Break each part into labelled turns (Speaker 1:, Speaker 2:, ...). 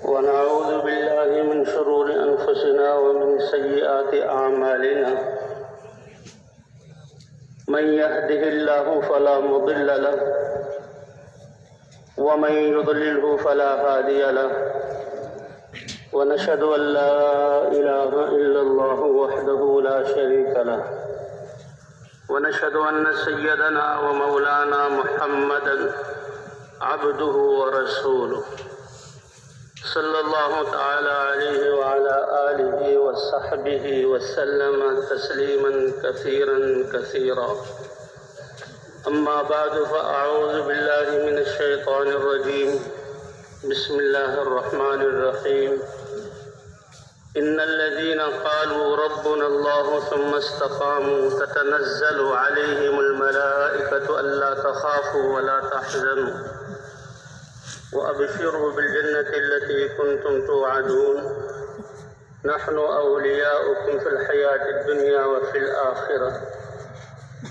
Speaker 1: ونعوذ بالله من شرور أنفسنا ومن سيئات أعمالنا من يهده الله فلا مضل له ومن يضلله فلا هادي له ونشهد أن لا إله إلا الله وحده لا شريك له ونشهد أن سيدنا ومولانا محمدا عبده ورسوله صلى الله تعالى عليه وعلى آله وصحبه وسلم تسليما كثيرا كثيرا. أما بعد فأعوذ بالله من الشيطان الرجيم. بسم الله الرحمن الرحيم. إن الذين قالوا ربنا الله ثم استقاموا تتنزل عليهم الملائكة ألا تخافوا ولا تحزنوا وأبشروا بالجنة التي كنتم توعدون نحن أولياؤكم في الحياة الدنيا وفي الآخرة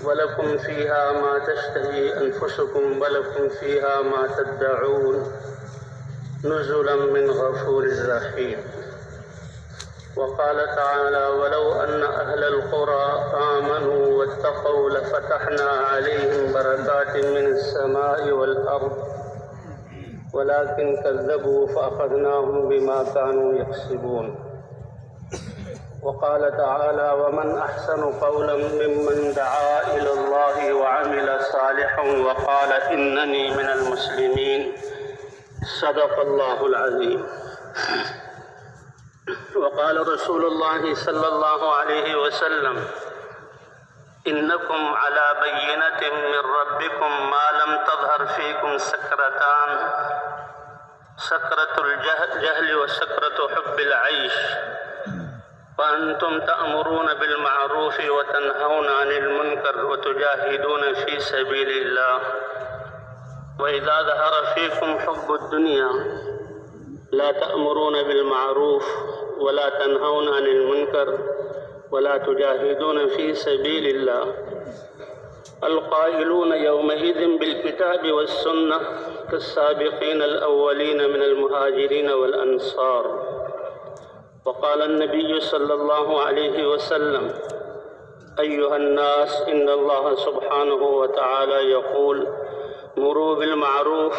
Speaker 1: ولكم فيها ما تشتهي أنفسكم ولكم فيها ما تدعون نزلا من غفور رحيم. وقال تعالى ولو أن أهل القرى آمنوا واتقوا لفتحنا عليهم بركات من السماء والأرض ولكن كذبوا فأخذناهم بما كانوا يكسبون. وقال تعالى ومن أحسن قولا ممن دعا إلى الله وعمل صالحا وقال إنني من المسلمين. صدق الله العظيم. وقال رسول الله صلى الله عليه وسلم إنكم على بينة من ربكم ما لم تظهر فيكم سكرتان سكرة الجهل وسكرة حب العيش وأنتم تأمرون بالمعروف وتنهون عن المنكر وتجاهدون في سبيل الله وإذا ظهر فيكم حب الدنيا لا تأمرون بالمعروف ولا تنهون عن المنكر ولا تجاهدون في سبيل الله القائلون يومئذ بالكتاب والسنة كالسابقين الأولين من المهاجرين والأنصار. وقال النبي صلى الله عليه وسلم أيها الناس إن الله سبحانه وتعالى يقول مروا بالمعروف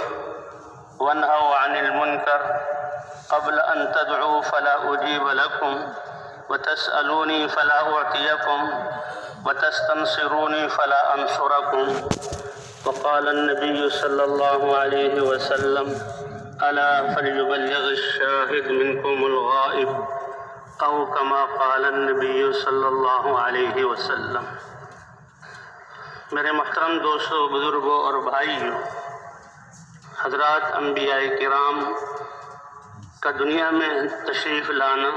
Speaker 1: وانهوا عن المنكر قبل أن تدعوا فلا أجيب لكم وتسألوني فلا أعطيكم وتستنصروني فلا أنصركم. وقال النبي صلى الله عليه وسلم ألا فليبلغ الشاهد منكم الغائب أو كما قال النبي صلی اللہ علیہ وسلم. میرے محترم دوستوں، بزرگوں اور بھائیوں، حضرات انبیاء کرام کا دنیا میں تشریف لانا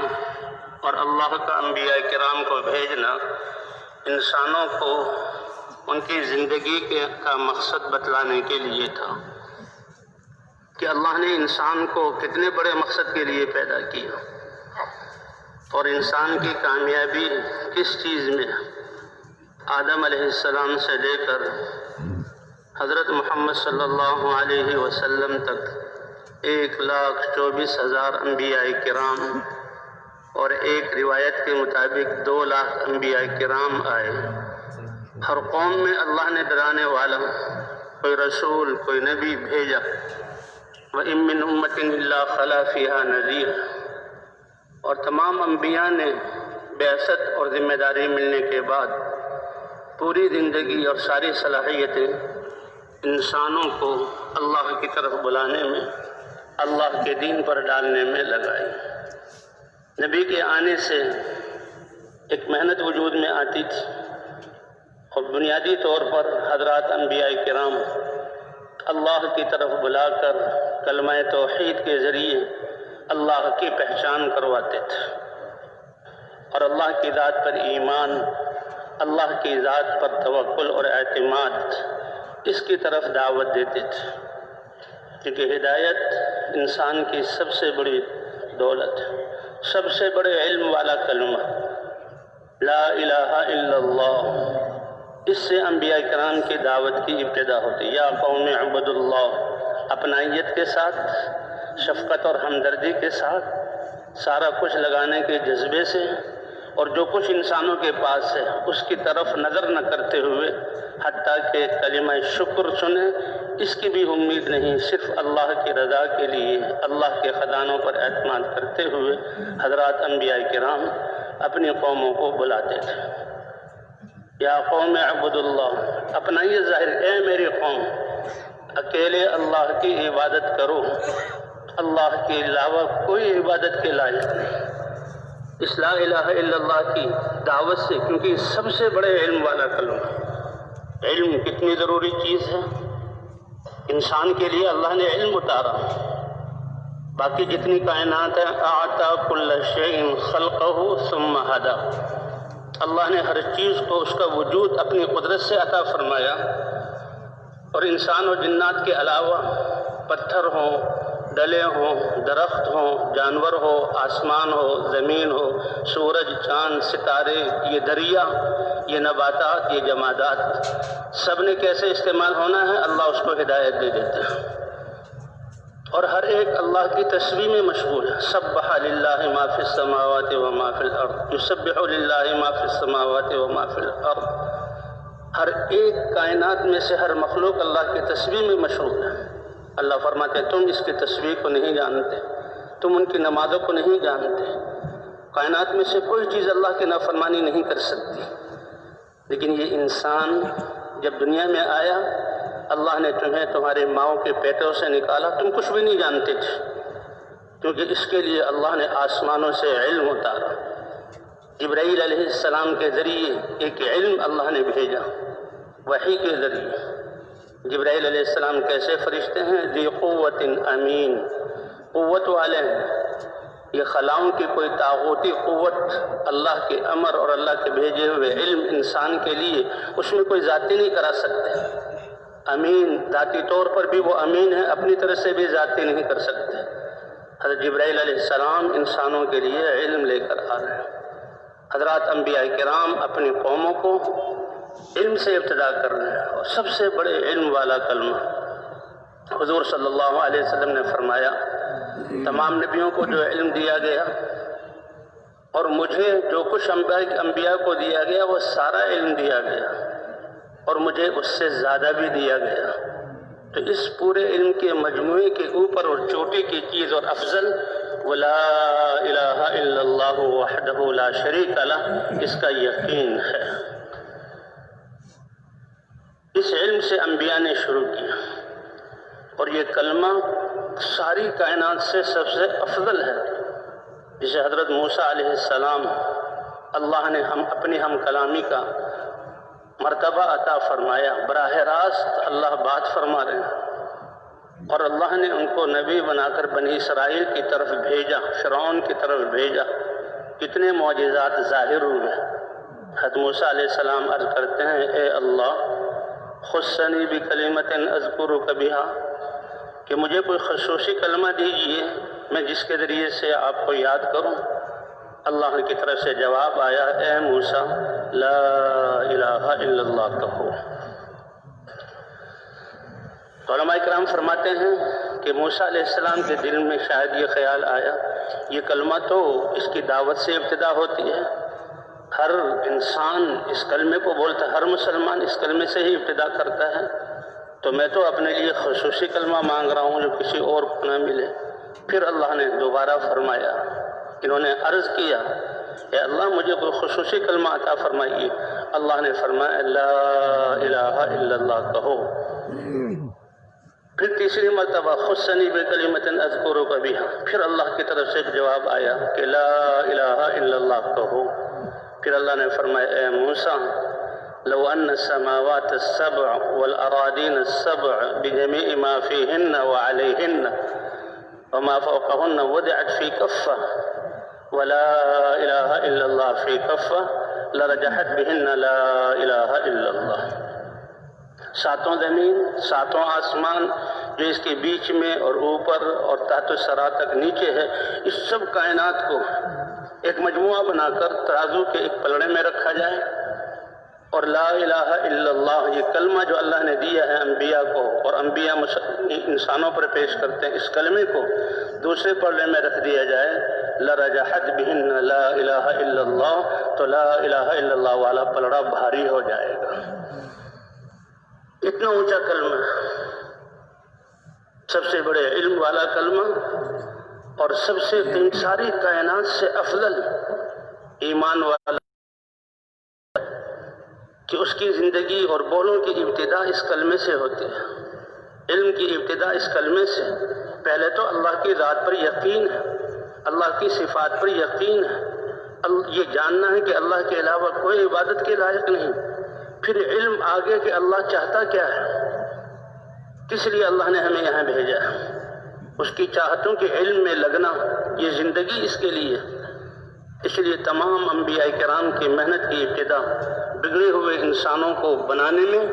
Speaker 1: اور اللہ کا انبیاء کرام کو بھیجنا انسانوں کو ان کی زندگی کا مقصد بتلانے کے لیے تھا کہ اللہ نے انسان کو کتنے بڑے مقصد کے لیے پیدا کیا اور انسان کی کامیابی کس چیز میں ہے. آدم علیہ السلام سے لے کر حضرت محمد صلی اللہ علیہ وسلم تک 1,24,000 انبیاء کرام اور ایک روایت کے مطابق 2,00,000 انبیاء کرام آئے. ہر قوم میں اللہ نے ڈرانے والا کوئی رسول کوئی نبی بھیجا. وَإِن مِّنْ أُمَّةٍ إِلَّا خَلَا فِيهَا نَذِيرٌ. اور تمام انبیاء نے بعثت اور ذمہ داری ملنے کے بعد پوری زندگی اور ساری صلاحیتیں انسانوں کو اللہ کی طرف بلانے میں، اللہ کے دین پر ڈالنے میں لگائی. نبی کے آنے سے ایک محنت وجود میں آتی تھی اور بنیادی طور پر حضرات انبیاء کرام اللہ کی طرف بلا کر کلمہ توحید کے ذریعے اللہ کی پہچان کرواتے تھے اور اللہ کی ذات پر ایمان، اللہ کی ذات پر توکل اور اعتماد، اس کی طرف دعوت دیتے تھے. کیونکہ ہدایت انسان کی سب سے بڑی دولت ہے. سب سے بڑے علم والا کلمہ لا الہ الا اللہ، اس سے انبیاء کرام کی دعوت کی ابتدا ہوتی. یا قوم اعبدوا اللہ اپنائیت کے ساتھ، شفقت اور ہمدردی کے ساتھ، سارا کچھ لگانے کے جذبے سے، اور جو کچھ انسانوں کے پاس ہے اس کی طرف نظر نہ کرتے ہوئے، حتیٰ کہ کلمہ شکر سنیں اس کی بھی امید نہیں، صرف اللہ کی رضا کے لیے اللہ کے خزانوں پر اعتماد کرتے ہوئے حضرات انبیاء کرام اپنی قوموں کو بلاتے تھے۔ یا قوم اعبد اللہ، اپنا یہ ظاہر، اے میری قوم اکیلے اللہ کی عبادت کرو، اللہ کے علاوہ کوئی عبادت کے لائق نہیں۔ اس لا الہ الا اللہ کی دعوت سے، کیونکہ سب سے بڑے علم والا کلمہ، علم کتنی ضروری چیز ہے انسان کے لیے، اللہ نے علم اتارا۔ باقی جتنی کائنات ہے، اعطا کل شیء خلقہ ثم ہدی، اللہ نے ہر چیز کو اس کا وجود اپنی قدرت سے عطا فرمایا، اور انسان و جنات کے علاوہ پتھر ہوں، ڈلے ہوں، درخت ہوں، جانور ہو، آسمان ہو، زمین ہو، سورج، چاند، ستارے، یہ دریا، یہ نباتات، یہ جمادات، سب نے کیسے استعمال ہونا ہے اللہ اس کو ہدایت دے دیتا ہے، اور ہر ایک اللہ کی تسبیح میں مشغول ہے۔ سبح للہ ما فی السماوات و ما فی الارض، یسبح للہ ما فی السماوات و ما فی الارض، ہر ایک کائنات میں سے ہر مخلوق اللہ کی تسبیح میں مشغول ہے۔ اللہ فرماتے ہیں تم اس کی تسبیح کو نہیں جانتے، تم ان کی نمازوں کو نہیں جانتے۔ کائنات میں سے کوئی چیز اللہ کی نافرمانی نہیں کر سکتی، لیکن یہ انسان جب دنیا میں آیا، اللہ نے تمہیں تمہارے ماؤں کے پیٹوں سے نکالا، تم کچھ بھی نہیں جانتے تھے، کیونکہ اس کے لیے اللہ نے آسمانوں سے علم اتارا۔ جبرائیل علیہ السلام کے ذریعے ایک علم اللہ نے بھیجا، وحی کے ذریعے۔ جبرائیل علیہ السلام کیسے فرشتے ہیں؟ ذی قوت امین، قوت والے ہیں، یہ خلاؤں کی کوئی طاغوتی قوت اللہ کے امر اور اللہ کے بھیجے ہوئے علم انسان کے لیے اس میں کوئی ذاتی نہیں کرا سکتے۔ امین، ذاتی طور پر بھی وہ امین ہے، اپنی طرف سے بھی ذاتی نہیں کر سکتے۔ حضرت جبرائیل علیہ السلام انسانوں کے لیے علم لے کر آ رہے ہیں۔ حضرات انبیاء کرام اپنی قوموں کو علم سے ابتدا کر رہے ہیں، اور سب سے بڑے علم والا کلمہ حضور صلی اللہ علیہ وسلم نے فرمایا، تمام نبیوں کو جو علم دیا گیا اور مجھے جو کچھ انبیاء کو دیا گیا وہ سارا علم دیا گیا، اور مجھے اس سے زیادہ بھی دیا گیا، تو اس پورے علم کے مجموعے کے اوپر اور چوٹی کی چیز اور افضل وَلَا إِلَٰهَ إِلَّا اللَّهُ وَحْدَهُ لَا شَرِيكَ لَهُ، اس کا یقین ہے۔ اس علم سے انبیاء نے شروع کیا، اور یہ کلمہ ساری کائنات سے سب سے افضل ہے، جسے حضرت موسیٰ علیہ السلام اللہ نے اپنی ہم کلامی کا مرتبہ عطا فرمایا، براہ راست اللہ بات فرما رہے ہیں، اور اللہ نے ان کو نبی بنا کر بنی اسرائیل کی طرف بھیجا، فرعون کی طرف بھیجا، کتنے معجزات ظاہر ہوئے۔ حضرت موسیٰ علیہ السلام عرض کرتے ہیں، اے اللہ خصنی بکلمۃ اذکرک بہا، کہ مجھے کوئی خصوصی کلمہ دیجئے میں جس کے ذریعے سے آپ کو یاد کروں۔ اللہ کی طرف سے جواب آیا، اے موسیٰ لا الہ الا اللہ کہو۔ علماء کرام فرماتے ہیں کہ موسیٰ علیہ السلام کے دل میں شاید یہ خیال آیا، یہ کلمہ تو اس کی دعوت سے ابتدا ہوتی ہے، ہر انسان اس کلمے کو بولتا ہے، ہر مسلمان اس کلمے سے ہی ابتدا کرتا ہے، تو میں تو اپنے لیے خصوصی کلمہ مانگ رہا ہوں جو کسی اور کو نہ ملے۔ پھر اللہ نے دوبارہ فرمایا، انہوں نے عرض کیا، اے اللہ مجھے کوئی خصوصی کلمہ عطا فرمائیے۔ اللہ نے فرمایا لا الہ الا اللہ کہو۔ پھر تیسری مرتبہ خصنی بکلمۃ اذکرک بہا، پھر اللہ کی طرف سے ایک جواب آیا کہ لا الہ الا اللہ کہو۔ پھر اللہ نے فرمایا، اے موسیٰ لو ان السماوات السبع والاراضین السبع بجميع ما فيهن وعليهن وما فوقهن وضعت في كفة ولا إله إلا الله في كفة لرجحت بهن لا إله إلا الله۔ ساتوں زمین، ساتوں آسمان جو اس کے بیچ میں اور اوپر اور تحت الثری تک نیچے ہے، اس سب کائنات کو ایک مجموعہ بنا کر ترازو کے ایک پلڑے میں رکھا جائے اور لا الہ الا اللہ یہ کلمہ جو اللہ نے دیا ہے انبیاء کو، اور انبیاء انسانوں پر پیش کرتے ہیں، اس کلمے کو دوسرے پلڑے میں رکھ دیا جائے، لرجحت بہن لا الہ الا اللہ، تو لا الہ الا اللہ والا پلڑا بھاری ہو جائے گا۔ اتنا اونچا کلمہ، سب سے بڑے علم والا کلمہ، اور سب سے ساری کائنات سے افضل ایمان والا، کہ اس کی زندگی اور بولوں کی ابتدا اس کلمے سے ہوتی ہے، علم کی ابتدا اس کلمے سے۔ پہلے تو اللہ کی ذات پر یقین ہے، اللہ کی صفات پر یقین ہے، یہ جاننا ہے کہ اللہ کے علاوہ کوئی عبادت کے لائق نہیں۔ پھر علم آگے کہ اللہ چاہتا کیا ہے، کس لیے اللہ نے ہمیں یہاں بھیجا ہے، اس کی چاہتوں کے علم میں لگنا، یہ زندگی اس کے لیے۔ اس لیے تمام انبیاء کرام کی محنت کی ابتدا بگڑے ہوئے انسانوں کو بنانے میں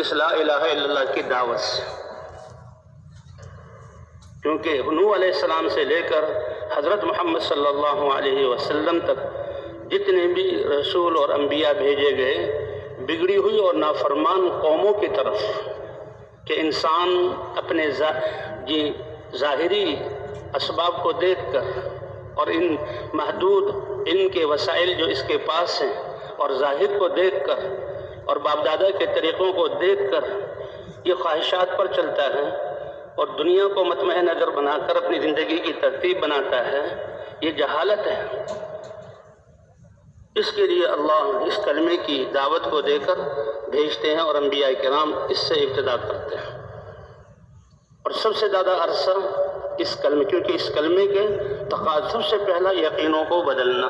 Speaker 1: اس لا الہ الا اللہ کی دعوت سے، کیونکہ نوح علیہ السلام سے لے کر حضرت محمد صلی اللہ علیہ وسلم تک جتنے بھی رسول اور انبیاء بھیجے گئے، بگڑی ہوئی اور نافرمان قوموں کی طرف، کہ انسان اپنے ظاہری اسباب کو دیکھ کر اور ان محدود ان کے وسائل جو اس کے پاس ہیں اور ظاہر کو دیکھ کر اور باپ دادا کے طریقوں کو دیکھ کر یہ خواہشات پر چلتا ہے اور دنیا کو مطمئن نظر بنا کر اپنی زندگی کی ترتیب بناتا ہے، یہ جہالت ہے۔ اس کے لیے اللہ اس کلمے کی دعوت کو دے کر بھیجتے ہیں، اور انبیاء کرام اس سے ابتدا کرتے ہیں۔ اور سب سے زیادہ عرصہ اس کلمے، کیونکہ اس کلمے کے تقاضے سب سے پہلا یقینوں کو بدلنا،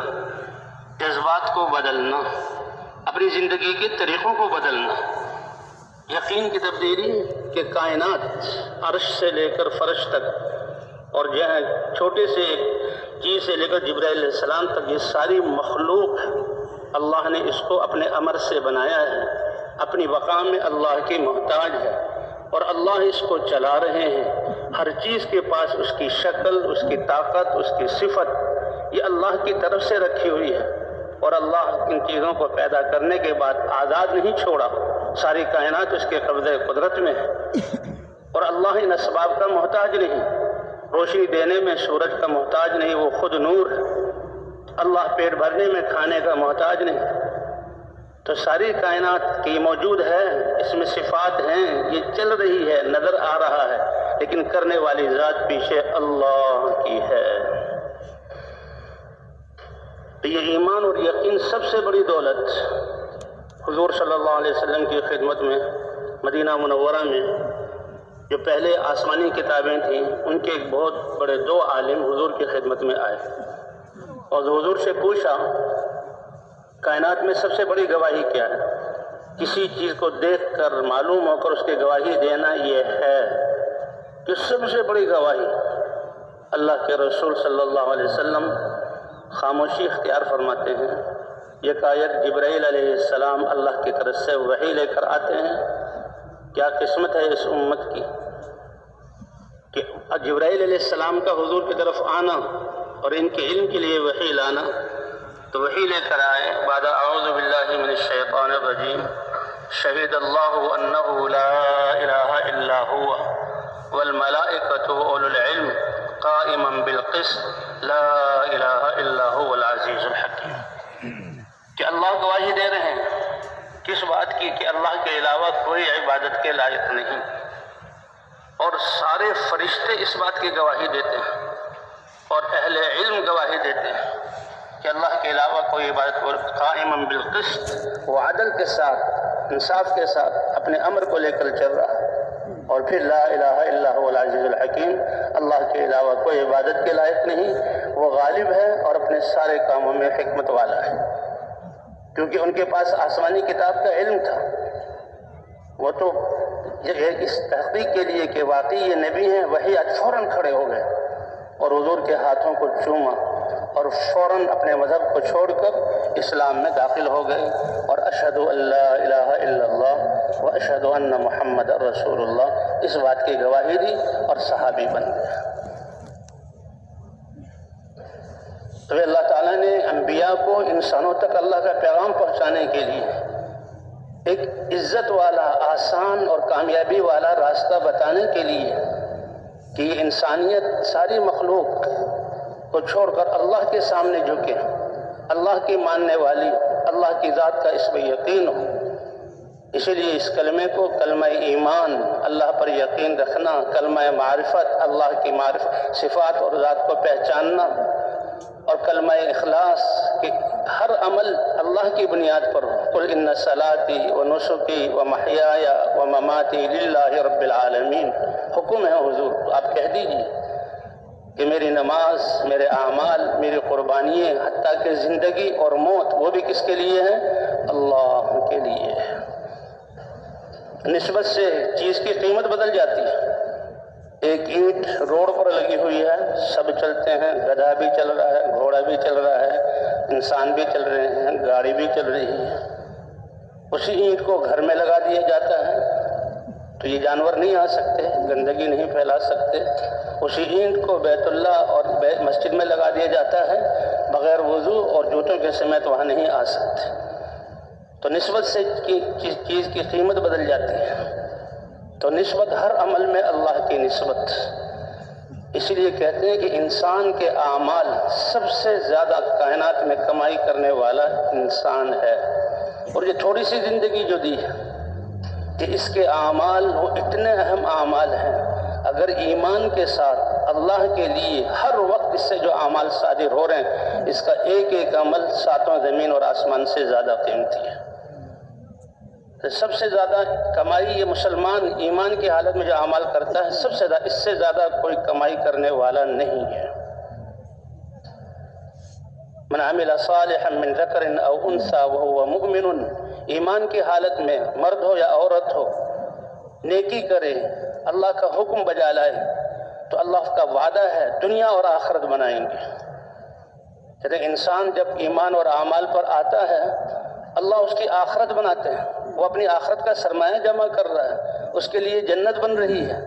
Speaker 1: جذبات کو بدلنا، اپنی زندگی کے طریقوں کو بدلنا۔ یقین کی تبدیلی کہ کائنات عرش سے لے کر فرش تک، اور جو ہے چھوٹے سے ایک چیز سے لے کر جبرائیل علیہ السلام تک، یہ ساری مخلوق اللہ نے اس کو اپنے امر سے بنایا ہے، اپنی بقا میں اللہ کی محتاج ہے، اور اللہ اس کو چلا رہے ہیں۔ ہر چیز کے پاس اس کی شکل، اس کی طاقت، اس کی صفت، یہ اللہ کی طرف سے رکھی ہوئی ہے، اور اللہ ان چیزوں کو پیدا کرنے کے بعد آزاد نہیں چھوڑا، ساری کائنات اس کے قبضے قدرت میں ہے، اور اللہ ان اسباب کا محتاج نہیں، روشنی دینے میں سورج کا محتاج نہیں، وہ خود نور ہے، اللہ پیٹ بھرنے میں کھانے کا محتاج نہیں۔ تو ساری کائنات کی موجود ہے، اس میں صفات ہیں، یہ چل رہی ہے، نظر آ رہا ہے، لیکن کرنے والی ذات پیچھے اللہ کی ہے۔ تو یہ ایمان اور یقین سب سے بڑی دولت حضور صلی اللہ علیہ وسلم کی خدمت میں مدینہ منورہ میں جو پہلے آسمانی کتابیں تھیں، ان کے ایک بہت بڑے دو عالم حضور کی خدمت میں آئے اور حضور سے پوچھا کائنات میں سب سے بڑی گواہی کیا ہے؟ کسی چیز کو دیکھ کر معلوم ہو کر اس کی گواہی دینا یہ ہے کہ سب سے بڑی گواہی۔ اللہ کے رسول صلی اللہ علیہ وسلم خاموشی اختیار فرماتے ہیں۔ یکایک جبرائیل علیہ السلام اللہ کی طرف سے وحی لے کر آتے ہیں۔ کیا قسمت ہے اس امت کی کہ جبرائیل علیہ السلام کا حضور کی طرف آنا اور ان کے علم کے لیے وحی لانا۔ تو وحی لے کر آئے، بعد اعوذ باللہ من الشیطان الرجیم، شہد اللہ انہ لا الہ الا هو والملائکۃ واولو العلم قائما بالقسط لا الہ الا هو العزیز الحکیم۔ کہ اللہ گواہی دے رہے ہیں کس بات کی؟ کہ اللہ کے علاوہ کوئی عبادت کے لائق نہیں، اور سارے فرشتے اس بات کی گواہی دیتے ہیں اور اہل علم گواہی دیتے ہیں کہ اللہ کے علاوہ کوئی عبادت، قائما بالقسط، وہ عدل کے ساتھ، انصاف کے ساتھ اپنے امر کو لے کر چل رہا ہے۔ اور پھر لا الہ الا هو العزیز الحکیم، اللہ کے علاوہ کوئی عبادت کے لائق نہیں، وہ غالب ہے اور اپنے سارے کاموں میں حکمت والا ہے۔ کیونکہ ان کے پاس آسمانی کتاب کا علم تھا، وہ تو اس تحقیق کے لیے کہ واقعی یہ نبی ہیں، وہی آج فوراً کھڑے ہو گئے اور حضور کے ہاتھوں کو چوما اور فوراً اپنے مذہب کو چھوڑ کر اسلام میں داخل ہو گئے، اور اشہد ان لا الہ الا اللہ و اشہد ان محمد رسول اللہ، اس بات کی گواہی دی اور صحابی بن گئے۔ تو اللہ تعالیٰ نے انبیاء کو انسانوں تک اللہ کا پیغام پہنچانے کے لیے ایک عزت والا، آسان اور کامیابی والا راستہ بتانے کے لیے کہ یہ انسانیت ساری مخلوق کو چھوڑ کر اللہ کے سامنے جھکے، اللہ کی ماننے والی، اللہ کی ذات کا اس پہ یقین ہو۔ اسی لیے اس کلمے کو کلمہ ایمان، اللہ پر یقین رکھنا، کلمہ معرفت، اللہ کی معرفت، صفات اور ذات کو پہچاننا، اور کلمہ اخلاص کہ ہر عمل اللہ کی بنیاد پر ہو۔ قل ان صلاتی و نسکی و محیای و مماتی للہ رب العالمین، حکم ہے حضور آپ کہہ دیجیے کہ میری نماز، میرے اعمال، میری قربانیاں، حتیٰ کہ زندگی اور موت، وہ بھی کس کے لیے ہیں؟ اللہ کے لیے ہے۔ نسبت سے چیز کی قیمت بدل جاتی ہے۔ ایک اینٹ روڈ پر لگی ہوئی ہے، سب چلتے ہیں، گدھا بھی چل رہا ہے، گھوڑا بھی چل رہا ہے، انسان بھی چل رہے ہیں، گاڑی بھی چل رہی ہے۔ اسی اینٹ کو گھر میں لگا دیا جاتا ہے تو یہ جانور نہیں آ سکتے، گندگی نہیں پھیلا سکتے۔ اسی اینٹ کو بیت اللہ اور مسجد میں لگا دیا جاتا ہے، بغیر وضو اور جوتوں کے سمیت وہاں نہیں آ سکتے۔ تو نسبت سے چیز کی قیمت بدل جاتی ہے۔ تو نسبت ہر عمل میں اللہ کی نسبت، اسی لیے کہتے ہیں کہ انسان کے اعمال سب سے زیادہ کائنات میں کمائی کرنے والا انسان ہے۔ اور یہ تھوڑی سی زندگی جو دی ہے کہ اس کے اعمال وہ اتنے اہم اعمال ہیں، اگر ایمان کے ساتھ اللہ کے لیے ہر وقت اس سے جو اعمال صادر ہو رہے ہیں، اس کا ایک ایک عمل ساتوں زمین اور آسمان سے زیادہ قیمتی ہے۔ سب سے زیادہ کمائی یہ مسلمان ایمان کی حالت میں جو اعمال کرتا ہے، سب سے زیادہ، اس سے زیادہ کوئی کمائی کرنے والا نہیں ہے۔ من عمل صالحا من ذکر او انثى وهو مؤمن، ایمان کی حالت میں مرد ہو یا عورت ہو، نیکی کرے، اللہ کا حکم بجا لائے، تو اللہ کا وعدہ ہے دنیا اور آخرت بنائیں گے۔ جب انسان جب ایمان اور اعمال پر آتا ہے، اللہ اس کی آخرت بناتے ہیں، وہ اپنی آخرت کا سرمایہ جمع کر رہا ہے، اس کے لیے جنت بن رہی ہے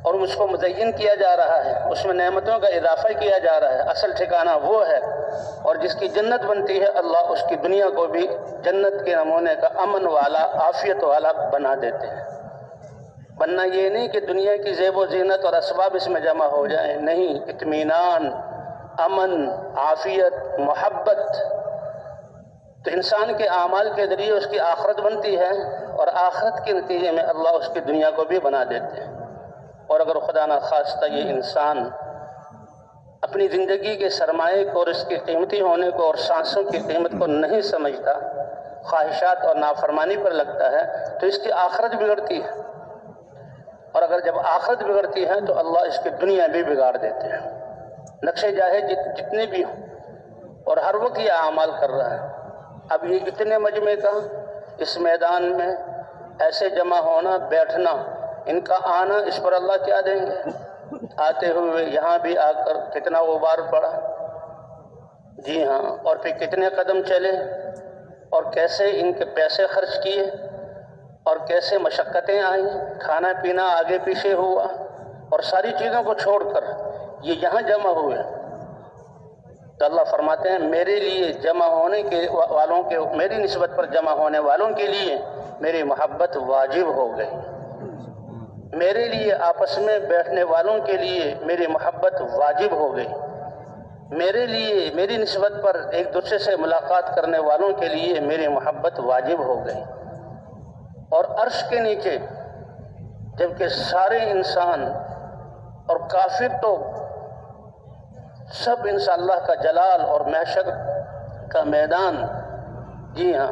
Speaker 1: اور اس کو مزین کیا جا رہا ہے، اس میں نعمتوں کا اضافہ کیا جا رہا ہے، اصل ٹھکانہ وہ ہے۔ اور جس کی جنت بنتی ہے، اللہ اس کی دنیا کو بھی جنت کے نمونے کا امن والا، عافیت والا بنا دیتے ہیں۔ بننا یہ نہیں کہ دنیا کی زیب و زینت اور اسباب اس میں جمع ہو جائیں، نہیں، اطمینان، امن، عافیت، محبت۔ تو انسان کے اعمال کے ذریعے اس کی آخرت بنتی ہے، اور آخرت کے نتیجے میں اللہ اس کی دنیا کو بھی بنا دیتے ہیں۔ اور اگر خدا نخواستہ یہ انسان اپنی زندگی کے سرمایے کو اور اس کے قیمتی ہونے کو اور سانسوں کی قیمت کو نہیں سمجھتا، خواہشات اور نافرمانی پر لگتا ہے، تو اس کی آخرت بگڑتی ہے۔ اور اگر جب آخرت بگڑتی ہے تو اللہ اس کی دنیا بھی بگاڑ دیتے ہیں۔ نقشے جاہے جتنے بھی ہوں، اور ہر وقت یہ اعمال کر رہا ہے۔ اب یہ اتنے مجمع کا اس میدان میں ایسے جمع ہونا، بیٹھنا، ان کا آنا، اس پر اللہ کیا دیں گے؟ آتے ہوئے یہاں بھی آ کر کتنا غبار پڑا، جی ہاں، اور پھر کتنے قدم چلے، اور کیسے ان کے پیسے خرچ کیے، اور کیسے مشقتیں آئیں، کھانا پینا آگے پیچھے ہوا، اور ساری چیزوں کو چھوڑ کر یہ یہاں جمع ہوئے۔ تو اللہ فرماتے ہیں میرے لیے جمع ہونے کے والوں کے، میری نسبت پر جمع ہونے والوں کے لیے میری محبت واجب ہو گئی، میرے لیے آپس میں بیٹھنے والوں کے لیے میری محبت واجب ہو گئی، میرے لیے میری نسبت پر ایک دوسرے سے ملاقات کرنے والوں کے لیے میری محبت واجب ہو گئی۔ اور عرش کے نیچے جبکہ سارے انسان اور کافر تو سب انشاءاللہ کا جلال اور محشر کا میدان، جی ہاں،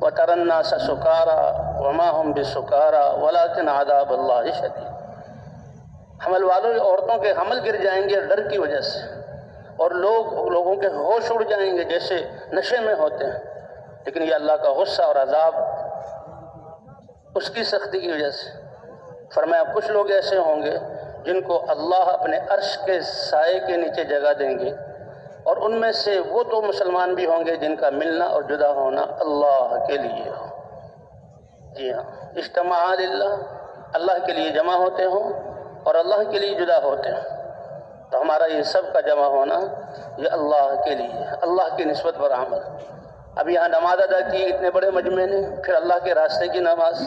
Speaker 1: وَتَرَى النَّاسَ سُكَارَىٰ وَمَا هُمْ بِسُكَارَىٰ وَلَٰكِنْ عَذَابَ اللَّهِ شَدِيدٌ، حمل والوں عورتوں کے حمل گر جائیں گے ڈر کی وجہ سے، اور لوگوں کے ہوش اڑ جائیں گے جیسے نشے میں ہوتے ہیں، لیکن یہ اللہ کا غصہ اور عذاب اس کی سختی کی وجہ سے۔ فرمایا کچھ لوگ ایسے ہوں گے جن کو اللہ اپنے عرش کے سائے کے نیچے جگہ دیں گے، اور ان میں سے وہ تو مسلمان بھی ہوں گے جن کا ملنا اور جدا ہونا اللہ کے لیے ہو، جی ہاں، اجتماع للہ، اللہ کے لیے جمع ہوتے ہوں اور اللہ کے لیے جدا ہوتے ہوں۔ تو ہمارا یہ سب کا جمع ہونا یہ اللہ کے لیے، اللہ کی نسبت پر عمل۔ اب یہاں نماز ادا کی اتنے بڑے مجمع نے، پھر اللہ کے راستے کی نماز،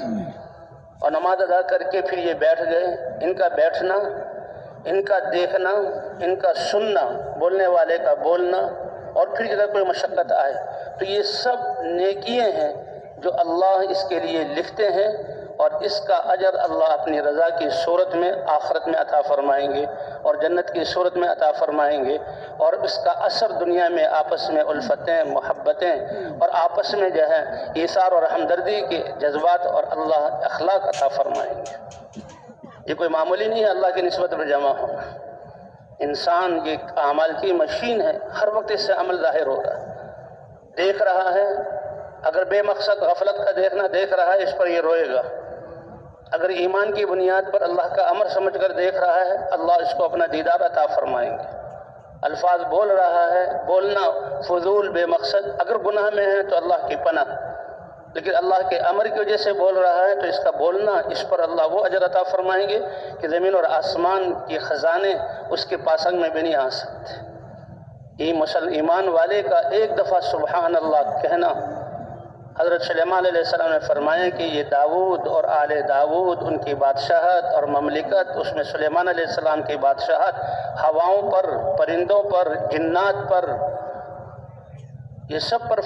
Speaker 1: اور نماز ادا کر کے پھر یہ بیٹھ گئے۔ ان کا بیٹھنا، ان کا دیکھنا، ان کا سننا، بولنے والے کا بولنا، اور پھر اگر کوئی مشقت آئے تو یہ سب نیکیاں ہیں جو اللہ اس کے لیے لکھتے ہیں، اور اس کا اجر اللہ اپنی رضا کی صورت میں آخرت میں عطا فرمائیں گے اور جنت کی صورت میں عطا فرمائیں گے، اور اس کا اثر دنیا میں آپس میں الفتیں، محبتیں، اور آپس میں جو ہے ایثار اور ہمدردی کے جذبات اور اللہ اخلاق عطا فرمائیں گے۔ یہ کوئی معمولی نہیں ہے اللہ کی نسبت پر جمع ہونا۔ انسان یہ اعمال کی مشین ہے، ہر وقت اس سے عمل ظاہر ہوگا، دیکھ رہا ہے، اگر بے مقصد غفلت کا دیکھنا دیکھ رہا ہے، اس پر یہ روئے گا۔ اگر ایمان کی بنیاد پر اللہ کا امر سمجھ کر دیکھ رہا ہے، اللہ اس کو اپنا دیدار عطا فرمائیں گے۔ الفاظ بول رہا ہے، بولنا فضول بے مقصد، اگر گناہ میں ہے تو اللہ کی پناہ، لیکن اللہ کے امر کی وجہ سے بول رہا ہے تو اس کا بولنا، اس پر اللہ وہ اجر عطا فرمائیں گے کہ زمین اور آسمان کے خزانے اس کے پاسنگ میں بھی نہیں آ سکتے۔ یہ ایمان والے کا ایک دفعہ سبحان اللہ کہنا، حضرت سلیمان علیہ السلام نے فرمایا کہ یہ داؤد اور آل داؤد، ان کی بادشاہت اور مملکت، اس میں سلیمان علیہ السلام کی بادشاہت ہواؤں پر، پرندوں پر، جنات پر، یہ سب پر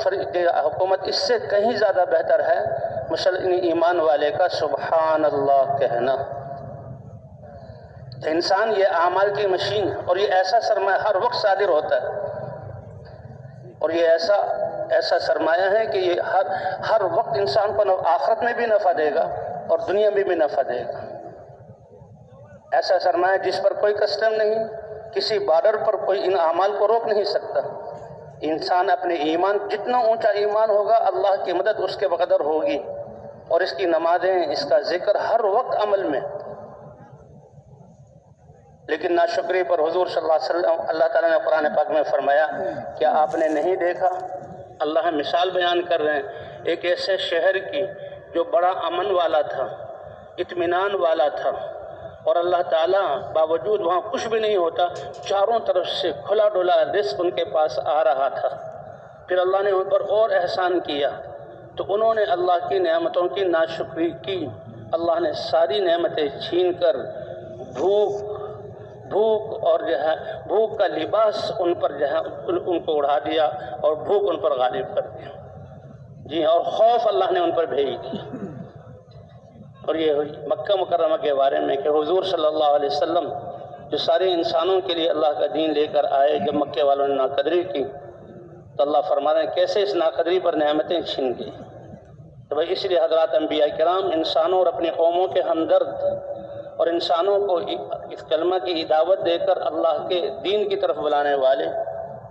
Speaker 1: حکومت اس سے کہیں زیادہ بہتر ہے ایمان والے کا سبحان اللہ کہنا۔ انسان یہ اعمال کی مشین ہے، اور یہ ایسا سرمایہ ہر وقت صادر ہوتا ہے، اور یہ ایسا سرمایہ ہے کہ یہ ہر وقت انسان کو آخرت میں بھی نفع دے گا اور دنیا میں بھی نفع دے گا۔ ایسا سرمایہ جس پر کوئی کسٹم نہیں، کسی بارڈر پر کوئی ان اعمال کو روک نہیں سکتا۔ انسان اپنے ایمان، جتنا اونچا ایمان ہوگا اللہ کی مدد اس کے بقدر ہوگی، اور اس کی نمازیں، اس کا ذکر ہر وقت عمل میں۔ لیکن ناشکری پر حضور صلی اللہ علیہ وسلم، اللہ تعالیٰ نے قرآن پاک میں فرمایا، کیا آپ نے نہیں دیکھا؟ اللہ مثال بیان کر رہے ہیں ایک ایسے شہر کی جو بڑا امن والا تھا، اطمینان والا تھا، اور اللہ تعالیٰ باوجود وہاں کچھ بھی نہیں ہوتا، چاروں طرف سے کھلا ڈلا رزق ان کے پاس آ رہا تھا۔ پھر اللہ نے ان پر اور احسان کیا تو انہوں نے اللہ کی نعمتوں کی ناشکری کی۔ اللہ نے ساری نعمتیں چھین کر بھوک اور جو ہے بھوک کا لباس ان پر جو ہے ان کو اڑا دیا، اور بھوک ان پر غالب کر دیا۔ جی، اور خوف اللہ نے ان پر بھیج دیا۔ اور یہ مکہ مکرمہ کے بارے میں کہ حضور صلی اللہ علیہ وسلم جو سارے انسانوں کے لیے اللہ کا دین لے کر آئے، جب مکے والوں نے ناقدری کی تو اللہ فرما رہے ہیں کیسے اس ناقدری پر نعمتیں چھین گئی۔ تو بھائی اس لیے حضرات انبیاء کرام انسانوں اور اپنی قوموں کے ہمدرد، اور انسانوں کو اس کلمہ کی دعوت دے کر اللہ کے دین کی طرف بلانے والے،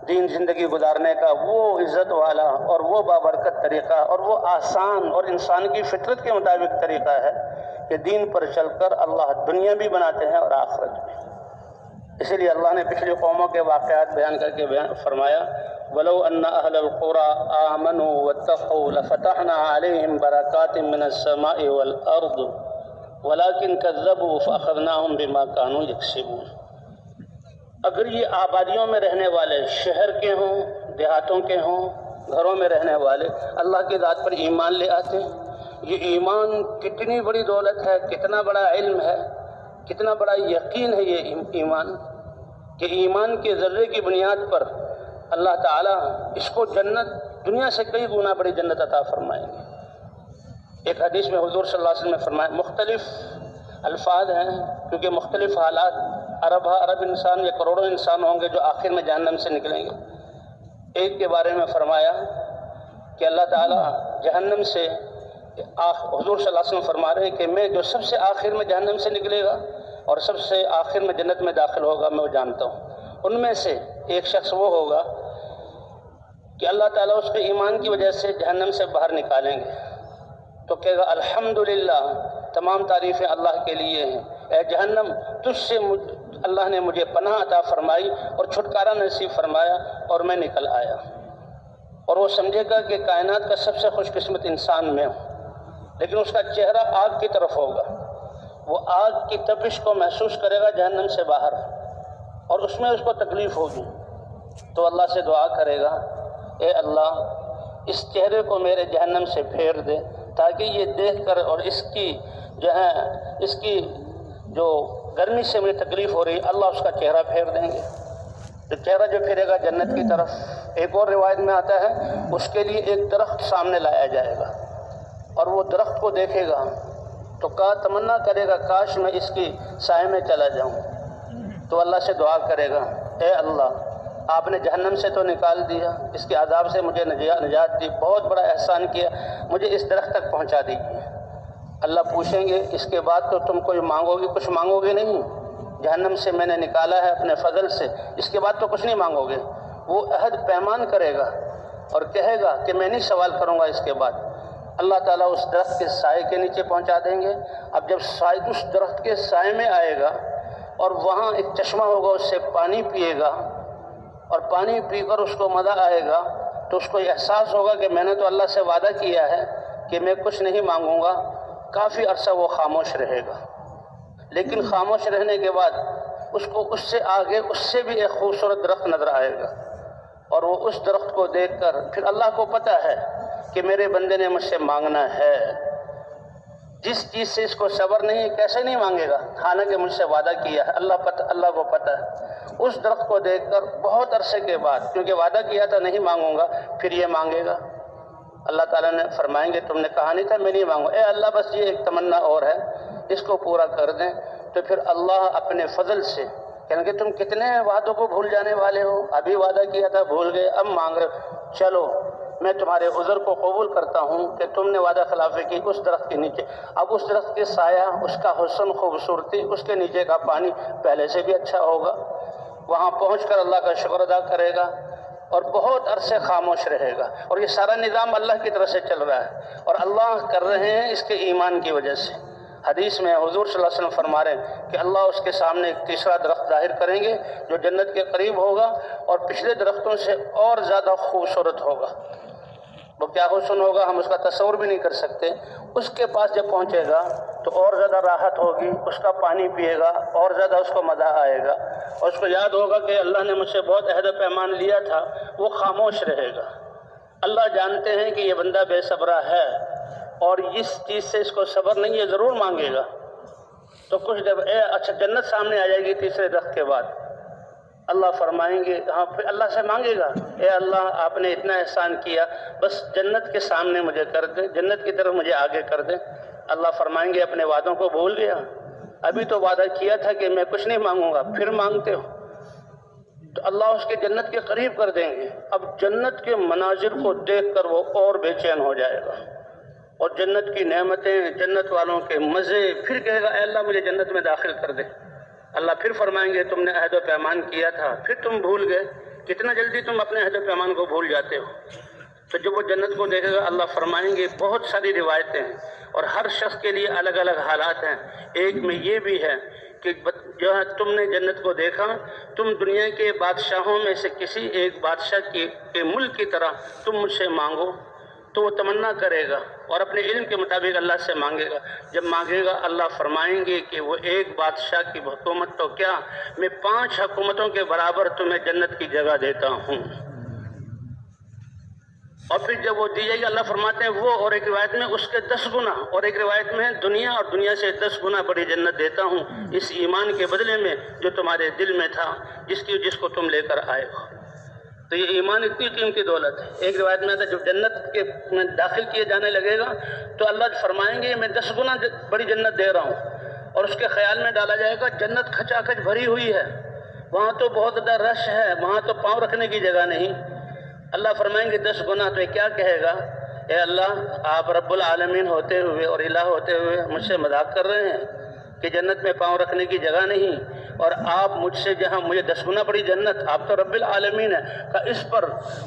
Speaker 1: دین زندگی گزارنے کا وہ عزت والا اور وہ بابرکت طریقہ اور وہ آسان اور انسان کی فطرت کے مطابق طریقہ ہے کہ دین پر چل کر اللہ دنیا بھی بناتے ہیں اور آخرت بھی۔ اسی لیے اللہ نے پچھلی قوموں کے واقعات بیان کر کے فرمایا، وَلَوْ أَنَّ أَهْلَ الْقُرَىٰ آمَنُوا وَاتَّقَوْا لَفَتَحْنَا عَلَيْهِمْ بَرَكَاتٍ مِّنَ السَّمَاءِ وَالْأَرْضِ وَلَكِنْ كَذَّبُوا فَأَخَذْنَاهُمْ بِمَا كَانُوا يَكْسِبُونَ۔ اگر یہ آبادیوں میں رہنے والے، شہر کے ہوں، دیہاتوں کے ہوں، گھروں میں رہنے والے اللہ کی ذات پر ایمان لے آتے، یہ ایمان کتنی بڑی دولت ہے، کتنا بڑا علم ہے، کتنا بڑا یقین ہے یہ ایمان، کہ ایمان کے ذرے کی بنیاد پر اللہ تعالیٰ اس کو جنت، دنیا سے کئی گنا بڑی جنت عطا فرمائیں گے۔ ایک حدیث میں حضور صلی اللہ علیہ وسلم نے فرمایا، مختلف الفاظ ہیں کیونکہ مختلف حالات، عرب انسان یا کروڑوں انسان ہوں گے جو آخر میں جہنم سے نکلیں گے۔ ایک کے بارے میں فرمایا کہ اللہ تعالیٰ جہنم سے، حضور صلی اللہ علیہ وسلم فرما رہے ہیں کہ میں جو سب سے آخر میں جہنم سے نکلے گا اور سب سے آخر میں جنت میں داخل ہوگا، میں وہ جانتا ہوں۔ ان میں سے ایک شخص وہ ہوگا کہ اللہ تعالیٰ اس کے ایمان کی وجہ سے جہنم سے باہر نکالیں گے تو کہے گا الحمدللہ، تمام تعریفیں اللہ کے لیے ہیں، اے جہنم تجھ سے اللہ نے مجھے پناہ عطا فرمائی اور چھٹکارا نصیب فرمایا اور میں نکل آیا۔ اور وہ سمجھے گا کہ کائنات کا سب سے خوش قسمت انسان میں ہوں، لیکن اس کا چہرہ آگ کی طرف ہوگا، وہ آگ کی تپش کو محسوس کرے گا جہنم سے باہر، اور اس میں اس کو تکلیف ہوگی۔ تو اللہ سے دعا کرے گا، اے اللہ اس چہرے کو میرے جہنم سے پھیر دے، تاکہ یہ دیکھ کر اور اس کی جو گرمی سے مجھے تکلیف ہو رہی ہے، اللہ اس کا چہرہ پھیر دیں گے۔ تو چہرہ جو پھرے گا جنت کی طرف۔ ایک اور روایت میں آتا ہے اس کے لیے ایک درخت سامنے لایا جائے گا، اور وہ درخت کو دیکھے گا تو تمنا کرے گا کاش میں اس کی سائے میں چلا جاؤں۔ تو اللہ سے دعا کرے گا، اے اللہ آپ نے جہنم سے تو نکال دیا، اس کے عذاب سے مجھے نجات دی، بہت بڑا احسان کیا، مجھے اس درخت تک پہنچا دیجیے۔ اللہ پوچھیں گے اس کے بعد تو تم کوئی مانگو گے؟ کچھ مانگو گے نہیں؟ جہنم سے میں نے نکالا ہے اپنے فضل سے، اس کے بعد تو کچھ نہیں مانگو گے۔ وہ عہد پیمان کرے گا اور کہے گا کہ میں نہیں سوال کروں گا اس کے بعد۔ اللہ تعالیٰ اس درخت کے سائے کے نیچے پہنچا دیں گے۔ اب جب اس درخت کے سائے میں آئے گا اور وہاں ایک چشمہ ہوگا، اس سے پانی پیے گا اور پانی پی کر اس کو مزہ آئے گا، تو اس کو یہ احساس ہوگا کہ میں نے تو اللہ سے وعدہ کیا ہے کہ میں کچھ نہیں مانگوں گا۔ کافی عرصہ وہ خاموش رہے گا، لیکن خاموش رہنے کے بعد اس کو اس سے آگے اس سے بھی ایک خوبصورت درخت نظر آئے گا، اور وہ اس درخت کو دیکھ کر پھر اللہ کو پتہ ہے کہ میرے بندے نے مجھ سے مانگنا ہے، جس چیز سے اس کو صبر نہیں، کیسے نہیں مانگے گا حالانکہ مجھ سے وعدہ کیا ہے۔ اللہ کو پتہ ہے۔ اس درخت کو دیکھ کر بہت عرصے کے بعد، کیونکہ وعدہ کیا تھا نہیں مانگوں گا، پھر یہ مانگے گا۔ اللہ تعالیٰ نے فرمائیں گے تم نے کہا نہیں تھا میں نہیں مانگوں، اے اللہ بس یہ ایک تمنا اور ہے، اس کو پورا کر دیں۔ تو پھر اللہ اپنے فضل سے کہیں گے تم کتنے وعدوں کو بھول جانے والے ہو، ابھی وعدہ کیا تھا بھول گئے، اب مانگ رہے، چلو میں تمہارے عذر کو قبول کرتا ہوں کہ تم نے وعدہ خلافی کی اس درخت کے نیچے۔ اب اس درخت کے سایہ، اس کا حسن، خوبصورتی، اس کے نیچے کا پانی پہلے سے بھی اچھا ہوگا۔ وہاں پہنچ کر اللہ کا شکر ادا کرے گا اور بہت عرصے خاموش رہے گا، اور یہ سارا نظام اللہ کی طرف سے چل رہا ہے، اور اللہ کر رہے ہیں اس کے ایمان کی وجہ سے۔ حدیث میں حضور صلی اللہ علیہ وسلم فرما رہے ہیں کہ اللہ اس کے سامنے ایک تیسرا درخت ظاہر کریں گے جو جنت کے قریب ہوگا اور پچھلے درختوں سے اور زیادہ خوبصورت ہوگا۔ وہ کیا حسن ہوگا ہم اس کا تصور بھی نہیں کر سکتے۔ اس کے پاس جب پہنچے گا تو اور زیادہ راحت ہوگی، اس کا پانی پیے گا اور زیادہ اس کو مزہ آئے گا، اور اس کو یاد ہوگا کہ اللہ نے مجھ سے بہت عہد و پیمان لیا تھا۔ وہ خاموش رہے گا۔ اللہ جانتے ہیں کہ یہ بندہ بے صبرہ ہے اور اس چیز سے اس کو صبر نہیں ہے، ضرور مانگے گا۔ تو کچھ جب اچھا جنت سامنے آ جائے گی تیسرے درخت کے بعد، اللہ فرمائیں گے، ہاں پھر اللہ سے مانگے گا، اے اللہ آپ نے اتنا احسان کیا، بس جنت کے سامنے مجھے کر دے، جنت کی طرف مجھے آگے کر دے۔ اللہ فرمائیں گے اپنے وعدوں کو بھول گیا، ابھی تو وعدہ کیا تھا کہ میں کچھ نہیں مانگوں گا، پھر مانگتے ہو۔ تو اللہ اس کے جنت کے قریب کر دیں گے۔ اب جنت کے مناظر کو دیکھ کر وہ اور بے چین ہو جائے گا، اور جنت کی نعمتیں، جنت والوں کے مزے، پھر کہے گا اے اللہ مجھے جنت میں داخل کر دے۔ اللہ پھر فرمائیں گے تم نے عہد و پیمان کیا تھا، پھر تم بھول گئے، کتنا جلدی تم اپنے عہد و پیمان کو بھول جاتے ہو۔ تو جب وہ جنت کو دیکھے گا اللہ فرمائیں گے، بہت ساری روایتیں ہیں اور ہر شخص کے لیے الگ الگ حالات ہیں۔ ایک میں یہ بھی ہے کہ جو ہے تم نے جنت کو دیکھا، تم دنیا کے بادشاہوں میں سے کسی ایک بادشاہ کے ملک کی طرح تم مجھ سے مانگو، تو وہ تمنا کرے گا اور اپنے علم کے مطابق اللہ سے مانگے گا۔ جب مانگے گا اللہ فرمائیں گے کہ وہ ایک بادشاہ کی حکومت تو کیا، میں 5 حکومتوں کے برابر تمہیں جنت کی جگہ دیتا ہوں۔ اور پھر جب وہ دی جائے گی اللہ فرماتے ہیں وہ، اور ایک روایت میں اس کے 10 گنا، اور ایک روایت میں دنیا اور دنیا سے 10 گنا بڑی جنت دیتا ہوں اس ایمان کے بدلے میں جو تمہارے دل میں تھا، جس کو تم لے کر آئے ہو۔ تو یہ ایمان اتنی قیمتی دولت ہے۔ ایک روایت میں آتا ہے جب جنت کے میں داخل کیے جانے لگے گا تو اللہ فرمائیں گے میں 10 گنا بڑی جنت دے رہا ہوں، اور اس کے خیال میں ڈالا جائے گا جنت کھچا کھچ بھری ہوئی ہے، وہاں تو بہت زیادہ رش ہے، وہاں تو پاؤں رکھنے کی جگہ نہیں۔ اللہ فرمائیں گے 10 گنا، تو یہ کیا کہے گا، اے اللہ آپ رب العالمین ہوتے ہوئے اور الہ ہوتے ہوئے مجھ سے مذاق کر رہے ہیں کہ جنت میں پاؤں رکھنے کی جگہ نہیں، اور آپ مجھ سے جہاں مجھے 10 گنا بڑی جنت، آپ تو رب العالمین ہے۔ اس پر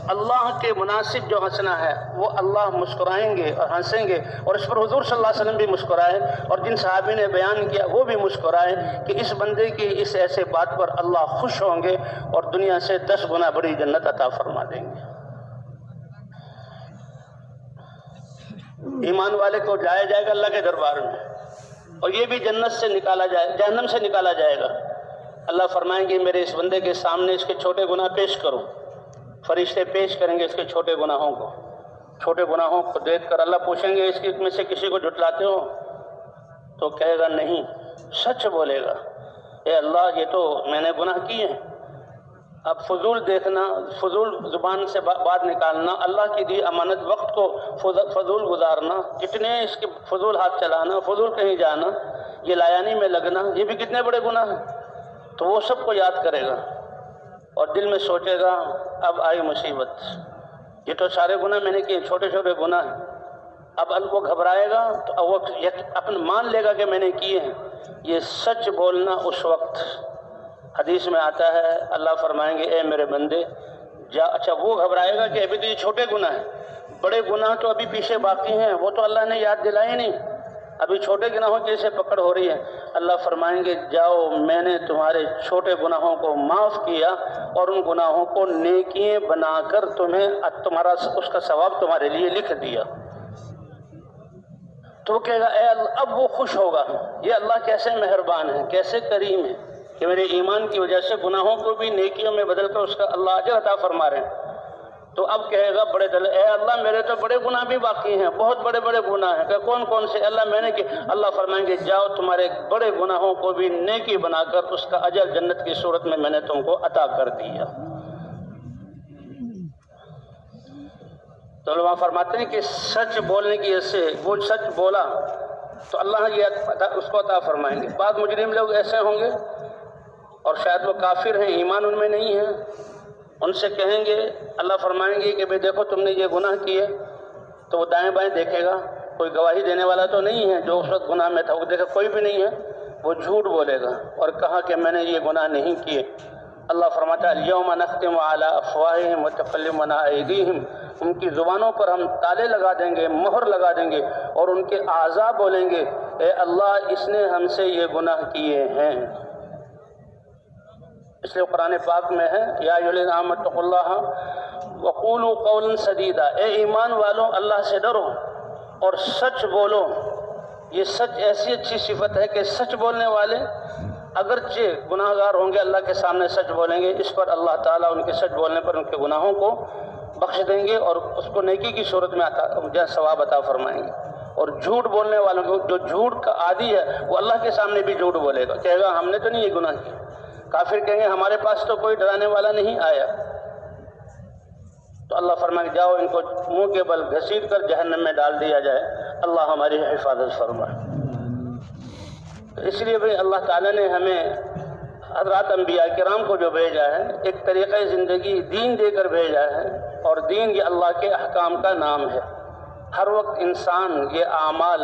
Speaker 1: اللہ کے مناسب جو ہنسنا ہے وہ اللہ مسکرائیں گے اور ہنسیں گے، اور اس پر حضور صلی اللہ علیہ وسلم بھی مسکرائے، اور جن صحابی نے بیان کیا وہ بھی مسکرائے کہ اس بندے کی اس ایسے بات پر اللہ خوش ہوں گے اور دنیا سے 10 گنا بڑی جنت عطا فرما دیں گے۔ ایمان والے کو لایا جائے گا اللہ کے دربار میں، اور یہ بھی جنت سے نکالا جائے، جہنم سے نکالا جائے گا۔ اللہ فرمائیں گے میرے اس بندے کے سامنے اس کے چھوٹے گناہ پیش کرو، فرشتے پیش کریں گے اس کے چھوٹے گناہوں کو، چھوٹے گناہوں کو دیکھ کر اللہ پوچھیں گے اس میں سے کسی کو جھٹلاتے ہو؟ تو کہے گا نہیں، سچ بولے گا، اے اللہ یہ تو میں نے گناہ کیے ہیں۔ اب فضول دیکھنا، فضول زبان سے بات نکالنا، اللہ کی دی امانت وقت کو فضول گزارنا، کتنے اس کے فضول ہاتھ چلانا، فضول کہیں جانا، یہ لایانی میں لگنا، یہ بھی کتنے بڑے گناہ ہیں۔ تو وہ سب کو یاد کرے گا اور دل میں سوچے گا اب آئی مصیبت، یہ تو سارے گناہ میں نے کیے، چھوٹے چھوٹے گناہ ہیں۔ اب وہ گھبرائے گا تو وہ اپنا مان لے گا کہ میں نے کیے ہیں۔ یہ سچ بولنا اس وقت، حدیث میں آتا ہے اللہ فرمائیں گے اے میرے بندے جا، اچھا وہ گھبرائے گا کہ ابھی تو یہ چھوٹے گناہ ہیں، بڑے گناہ تو ابھی پیچھے باقی ہیں، وہ تو اللہ نے یاد دلائے نہیں، ابھی چھوٹے گناہوں کی سے پکڑ ہو رہی ہے۔ اللہ فرمائیں گے جاؤ میں نے تمہارے چھوٹے گناہوں کو معاف کیا اور ان گناہوں کو نیکیاں بنا کر تمہیں تمہارا اس کا ثواب تمہارے لیے لکھ دیا۔ تو وہ کہے گا اے اللہ، اب وہ خوش ہوگا، یہ اللہ کیسے مہربان ہے، کیسے کریم ہے کہ میرے ایمان کی وجہ سے گناہوں کو بھی نیکیوں میں بدل کر اس کا اللہ اجر عطا فرما رہے ہیں۔ تو اب کہے گا بڑے دل، اے اللہ میرے تو بڑے گناہ بھی باقی ہیں، بہت بڑے بڑے گناہ ہیں، کہ کون کون سے؟ اللہ میں نے کہ اللہ فرمائیں گے جاؤ تمہارے بڑے گناہوں کو بھی نیکی بنا کر اس کا اجر جنت کی صورت میں نے تم کو عطا کر دیا۔ تو علماء فرماتے ہیں کہ سچ بولنے کی وجہ سے وہ سچ بولا تو اللہ یہ اس کو عطا فرمائیں گے۔ بعض مجرم لوگ ایسے ہوں گے اور شاید وہ کافر ہیں، ایمان ان میں نہیں ہے، ان سے کہیں گے، اللہ فرمائیں گے کہ بھئی دیکھو تم نے یہ گناہ کیے، تو وہ دائیں بائیں دیکھے گا، کوئی گواہی دینے والا تو نہیں ہے جو اس وقت گناہ میں تھا، وہ دیکھا کوئی بھی نہیں ہے، وہ جھوٹ بولے گا اور کہا کہ میں نے یہ گناہ نہیں کیے۔ اللہ فرماتا ہے الیوم نختم علی افواہہم وتکلمنا ایدیہم، ان کی زبانوں پر ہم تالے لگا دیں گے، مہر لگا دیں گے، اور ان کے اعضاء بولیں گے اے اللہ اس نے ہم سے یہ گناہ کیے ہیں۔ اس لیے قرآن پاک میں ہے یا ایھا الذین آمنوا اتقوا اللہ وقولوا قولا سدیدا، اے ایمان والو اللہ سے ڈرو اور سچ بولو۔ یہ سچ ایسی اچھی صفت ہے کہ سچ بولنے والے اگرچہ گناہ گار ہوں گے اللہ کے سامنے سچ بولیں گے، اس پر اللہ تعالیٰ ان کے سچ بولنے پر ان کے گناہوں کو بخش دیں گے اور اس کو نیکی کی صورت میں ثواب عطا فرمائیں گے۔ اور جھوٹ بولنے والوں کو، جو جھوٹ کا عادی ہے وہ اللہ کے سامنے بھی جھوٹ بولے گا، کہے گا ہم نے تو نہیں یہ گناہ کیا۔ کافر کہیں گے ہمارے پاس تو کوئی ڈرانے والا نہیں آیا۔ تو اللہ فرمائے جاؤ ان کو منہ کے بل گھسیٹ کر جہنم میں ڈال دیا جائے، اللہ ہماری حفاظت فرمائے۔ تو اس لیے بھئی اللہ تعالیٰ نے ہمیں حضرات انبیاء کرام کو جو بھیجا ہے ایک طریقہ زندگی دین دے کر بھیجا ہے، اور دین یہ اللہ کے احکام کا نام ہے۔ ہر وقت انسان یہ اعمال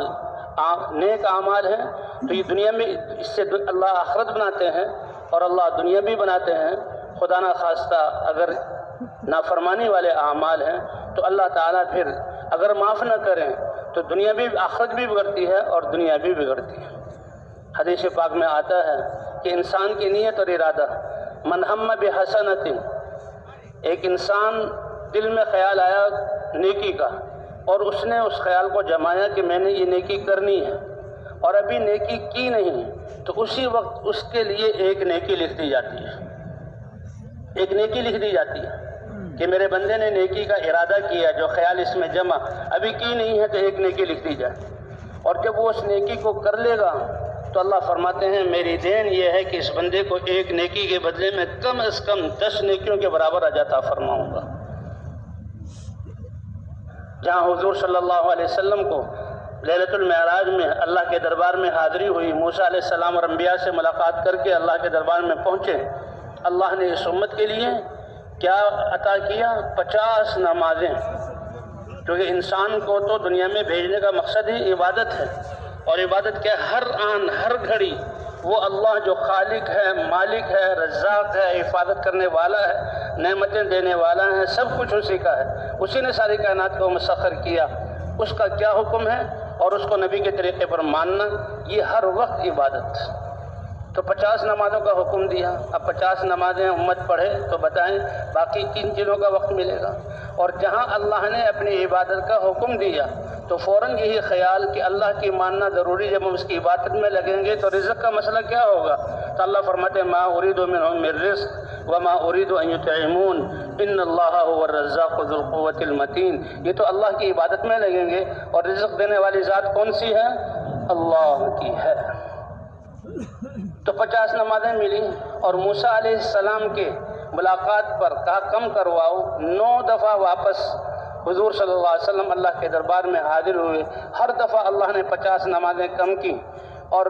Speaker 1: نیک اعمال ہیں تو یہ دنیا میں اس سے اللہ آخرت بناتے ہیں اور اللہ دنیا بھی بناتے ہیں۔ خدا نہ خواستہ اگر نافرمانی والے اعمال ہیں تو اللہ تعالیٰ پھر اگر معاف نہ کریں تو دنیا بھی آخرت بھی بگڑتی ہے اور دنیا بھی بگڑتی ہے۔ حدیث پاک میں آتا ہے کہ انسان کی نیت اور ارادہ، من ہم بحسنۃ، ایک انسان دل میں خیال آیا نیکی کا اور اس نے اس خیال کو جمایا کہ میں نے یہ نیکی کرنی ہے اور ابھی نیکی کی نہیں، تو اسی وقت اس کے لیے ایک نیکی لکھ دی جاتی ہے، ایک نیکی لکھ دی جاتی ہے کہ میرے بندے نے نیکی کا ارادہ کیا، جو خیال اس میں جمع ابھی کی نہیں ہے تو ایک نیکی لکھ دی جائے۔ اور جب وہ اس نیکی کو کر لے گا تو اللہ فرماتے ہیں میری دین یہ ہے کہ اس بندے کو ایک نیکی کے بدلے میں کم از کم 10 نیکیوں کے برابر اجر عطا فرماؤں گا۔ جہاں حضور صلی اللہ علیہ وسلم کو لیلۃ المعراج میں اللہ کے دربار میں حاضری ہوئی، موسیٰ علیہ السلام اور انبیاء سے ملاقات کر کے اللہ کے دربار میں پہنچے، اللہ نے اس امت کے لیے کیا عطا کیا؟ 50 نمازیں، کیونکہ انسان کو تو دنیا میں بھیجنے کا مقصد ہی عبادت ہے، اور عبادت کیا ہر آن ہر گھڑی وہ اللہ جو خالق ہے، مالک ہے، رزاق ہے، حفاظت کرنے والا ہے، نعمتیں دینے والا ہے، سب کچھ اسی کا ہے، اسی نے ساری کائنات کو مسخر کیا، اس کا کیا حکم ہے اور اس کو نبی کے طریقے پر ماننا، یہ ہر وقت عبادت۔ تو 50 نمازوں کا حکم دیا، اب 50 نمازیں امت پڑھے تو بتائیں باقی کن چیزوں کا وقت ملے گا؟ اور جہاں اللہ نے اپنی عبادت کا حکم دیا تو فوراً یہی خیال کہ اللہ کی ماننا ضروری، جب ہم اس کی عبادت میں لگیں گے تو رزق کا مسئلہ کیا ہوگا؟ تو اللہ فرماتے ہیں ما اريد منهم من رزق وما اريد ان يطعمون ان اللہ هو الرزاق ذو القوة المتین. یہ تو اللہ کی عبادت میں لگیں گے. اور رزق دینے والی ذات کون سی ہے؟ اللہ کی ہے. تو 50 نمازیں ملی اور موسیٰ علیہ السلام کے ملاقات پر کہا کم کرواؤ. 9 دفعہ واپس حضور صلی اللہ علیہ وسلم اللہ کے دربار میں حاضر ہوئے. ہر دفعہ اللہ نے 50 نمازیں کم کی اور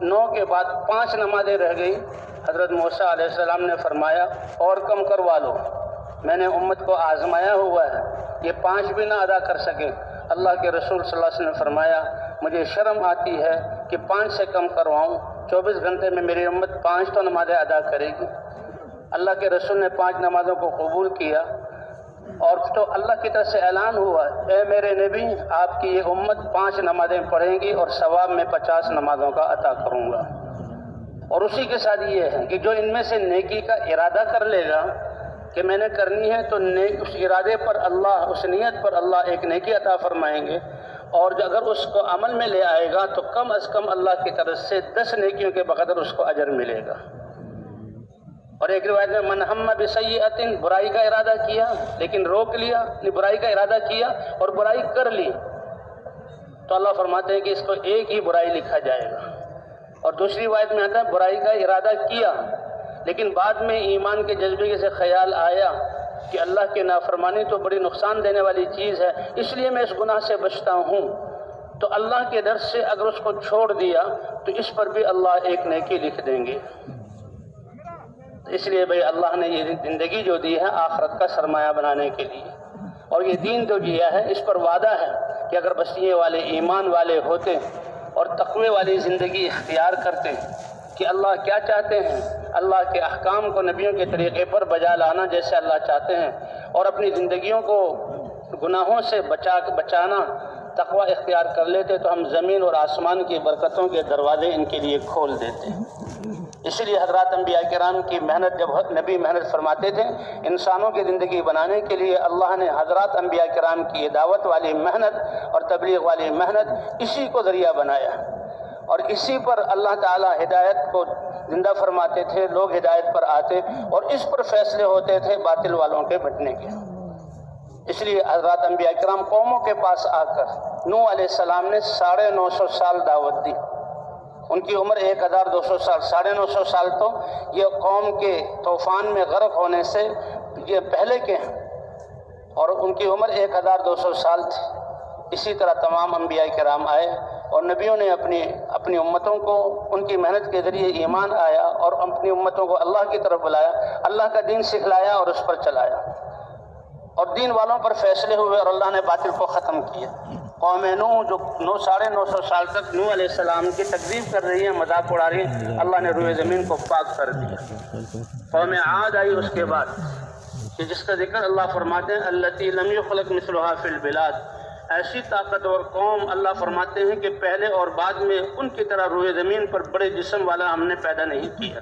Speaker 1: 9 کے بعد 5 نمازیں رہ گئی. حضرت موسیٰ علیہ السلام نے فرمایا اور کم کروا لو، میں نے امت کو آزمایا ہوا ہے، یہ 5 بھی نہ ادا کر سکے. اللہ کے رسول صلی اللہ علیہ وسلم نے فرمایا مجھے شرم آتی ہے کہ 5 سے کم کرواؤں. 24 گھنٹے میں میری امت 5 تو نمازیں ادا کرے گی. اللہ کے رسول نے 5 نمازوں کو قبول کیا اور تو اللہ کی طرف سے اعلان ہوا اے میرے نبی آپ کی یہ امت 5 نمازیں پڑھیں گی اور ثواب میں 50 نمازوں کا عطا کروں گا. اور اسی کے ساتھ یہ ہے کہ جو ان میں سے نیکی کا ارادہ کر لے گا کہ میں نے کرنی ہے تو اس ارادے پر اللہ، اس نیت پر اللہ ایک نیکی عطا فرمائیں گے. اور جو اگر اس کو عمل میں لے آئے گا تو کم از کم اللہ کی طرف سے 10 نیکیوں کے بقدر اس کو اجر ملے گا. اور ایک روایت میں من ہم بسیئۃ، برائی کا ارادہ کیا لیکن روک لیا، برائی کا ارادہ کیا اور برائی کر لی تو اللہ فرماتے ہیں کہ اس کو ایک ہی برائی لکھا جائے گا. اور دوسری روایت میں آتا ہے برائی کا ارادہ کیا لیکن بعد میں ایمان کے جذبے سے خیال آیا کہ اللہ کی نافرمانی تو بڑی نقصان دینے والی چیز ہے، اس لیے میں اس گناہ سے بچتا ہوں، تو اللہ کے ڈر سے اگر اس کو چھوڑ دیا تو اس پر بھی اللہ ایک نیکی لکھ دیں گے. اس لیے بھئی اللہ نے یہ زندگی جو دی ہے آخرت کا سرمایہ بنانے کے لیے، اور یہ دین جو دیا ہے اس پر وعدہ ہے کہ اگر بسیے والے ایمان والے ہوتے اور تقوی والی زندگی اختیار کرتے کہ اللہ کیا چاہتے ہیں، اللہ کے احکام کو نبیوں کے طریقے پر بجا لانا جیسے اللہ چاہتے ہیں، اور اپنی زندگیوں کو گناہوں سے بچانا تقوی اختیار کر لیتے تو ہم زمین اور آسمان کی برکتوں کے دروازے ان کے لیے کھول دیتے. اسی لیے حضرات انبیاء کرام کی محنت، جب نبی محنت فرماتے تھے انسانوں کی زندگی بنانے کے لیے، اللہ نے حضرات انبیاء کرام کی دعوت والی محنت اور تبلیغ والی محنت اسی کو ذریعہ بنایا، اور اسی پر اللہ تعالی ہدایت کو زندہ فرماتے تھے. لوگ ہدایت پر آتے اور اس پر فیصلے ہوتے تھے باطل والوں کے بٹنے کے. اس لیے حضرات انبیاء کرام قوموں کے پاس آ کر نوح علیہ السلام نے 950 سال دعوت دی. ان کی عمر 1200 سال، 950 سال تو یہ قوم کے طوفان میں غرق ہونے سے یہ پہلے کے ہیں، اور ان کی عمر 1200 سال تھی. اسی طرح تمام انبیاء کرام آئے اور نبیوں نے اپنی امتوں کو ان کی محنت کے ذریعے ایمان آیا اور اپنی امتوں کو اللہ کی طرف بلایا، اللہ کا دین سکھلایا اور اس پر چلایا، اور دین والوں پر فیصلے ہوئے اور اللہ نے باطل کو ختم کیا. قوم نوح جو 950 سال تک نوح علیہ السلام کی تکذیب کر رہی ہے، مذاق اڑا رہی ہے، اللہ نے روئے زمین کو پاک کر دیا. قوم عاد آئی اس کے بعد کہ جس کا ذکر اللہ فرماتے ہیں التی لم یخلق مثلھا فی البلاد، ایسی طاقتور قوم اللہ فرماتے ہیں کہ پہلے اور بعد میں ان کی طرح روئے زمین پر بڑے جسم والا ہم نے پیدا نہیں کیا.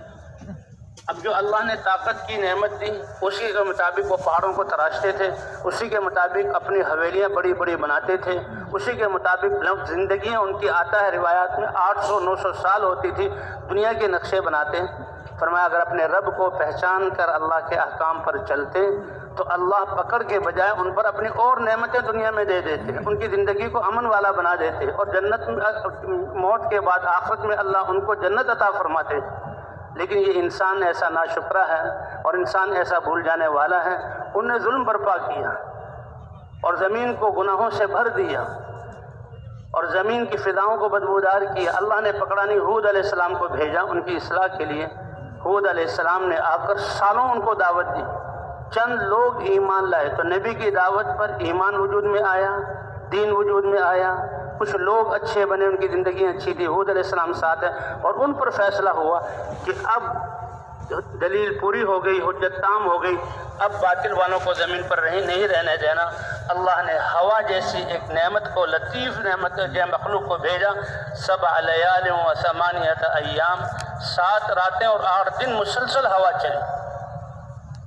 Speaker 1: اب جو اللہ نے طاقت کی نعمت دی اسی کے مطابق وہ پہاڑوں کو تراشتے تھے، اسی کے مطابق اپنی حویلیاں بڑی بڑی بناتے تھے، اسی کے مطابق زندگیاں ان کی آتا ہے روایات میں 800-900 سال ہوتی تھی. دنیا کے نقشے بناتے ہیں. فرمایا اگر اپنے رب کو پہچان کر اللہ کے احکام پر چلتے تو اللہ پکڑ کے بجائے ان پر اپنی اور نعمتیں دنیا میں دے دیتے، ان کی زندگی کو امن والا بنا دیتے، اور جنت موت کے بعد آخرت میں اللہ ان کو جنت عطا فرماتے. لیکن یہ انسان ایسا ناشکرا ہے اور انسان ایسا بھول جانے والا ہے. ان نے ظلم برپا کیا اور زمین کو گناہوں سے بھر دیا اور زمین کی فضاؤں کو بدبودار کیا. اللہ نے پکڑانی ہود علیہ السلام کو بھیجا ان کی اصلاح کے لیے. ہود علیہ السلام نے آ کر سالوں ان کو دعوت دی. چند لوگ ایمان لائے تو نبی کی دعوت پر ایمان وجود میں آیا، دین وجود میں آیا. کچھ لوگ اچھے بنے، ان کی زندگی اچھی تھی. ہود علیہ السلام ساتھ ہے اور ان پر فیصلہ ہوا کہ اب دلیل پوری ہو گئی، حجت تام ہو گئی، اب باطل والوں کو زمین پر نہیں رہنے دینا. اللہ نے ہوا جیسی ایک نعمت کو، لطیف نعمت جو مخلوق کو بھیجا. 7 لیال و 8 ایام، 7 راتیں اور 8 دن مسلسل ہوا چلی.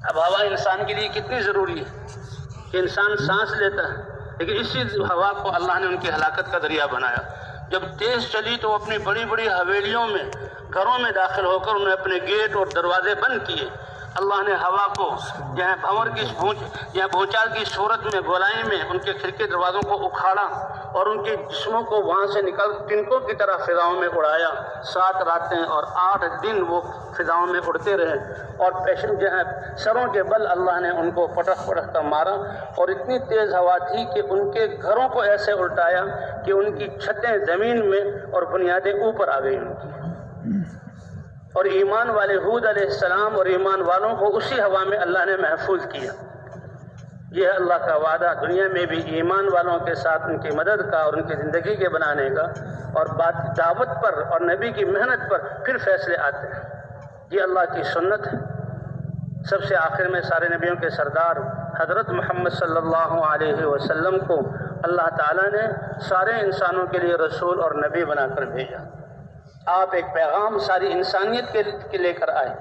Speaker 1: اب ہوا انسان کے لیے کتنی ضروری ہے کہ انسان سانس لیتا ہے، لیکن اسی ہوا کو اللہ نے ان کی ہلاکت کا ذریعہ بنایا. جب تیز چلی تو اپنی بڑی بڑی حویلیوں میں گھروں میں داخل ہو کر انہیں اپنے گیٹ اور دروازے بند کیے. اللہ نے ہوا کو بھونچال کی صورت میں گولائی میں ان کے کھڑکی دروازوں کو اکھاڑا اور ان کے جسموں کو وہاں سے نکل تنکوں کی طرح فضاؤں میں اڑایا. 7 راتیں اور 8 دن وہ فضاؤں میں اڑتے رہے اور سروں کے بل اللہ نے ان کو پٹخ پٹخ کر مارا اور اتنی تیز ہوا تھی کہ ان کے گھروں کو ایسے الٹایا کہ ان کی چھتیں زمین میں اور بنیادیں اوپر آ گئی ان کی. اور ایمان والے ہود علیہ السلام اور ایمان والوں کو اسی ہوا میں اللہ نے محفوظ کیا. یہ ہے اللہ کا وعدہ دنیا میں بھی ایمان والوں کے ساتھ ان کی مدد کا اور ان کی زندگی کے بنانے کا، اور بات دعوت پر اور نبی کی محنت پر پھر فیصلے آتے ہیں. یہ اللہ کی سنت ہے. سب سے آخر میں سارے نبیوں کے سردار حضرت محمد صلی اللہ علیہ وسلم کو اللہ تعالیٰ نے سارے انسانوں کے لیے رسول اور نبی بنا کر بھیجا. آپ ایک پیغام ساری انسانیت کے لے کر آئے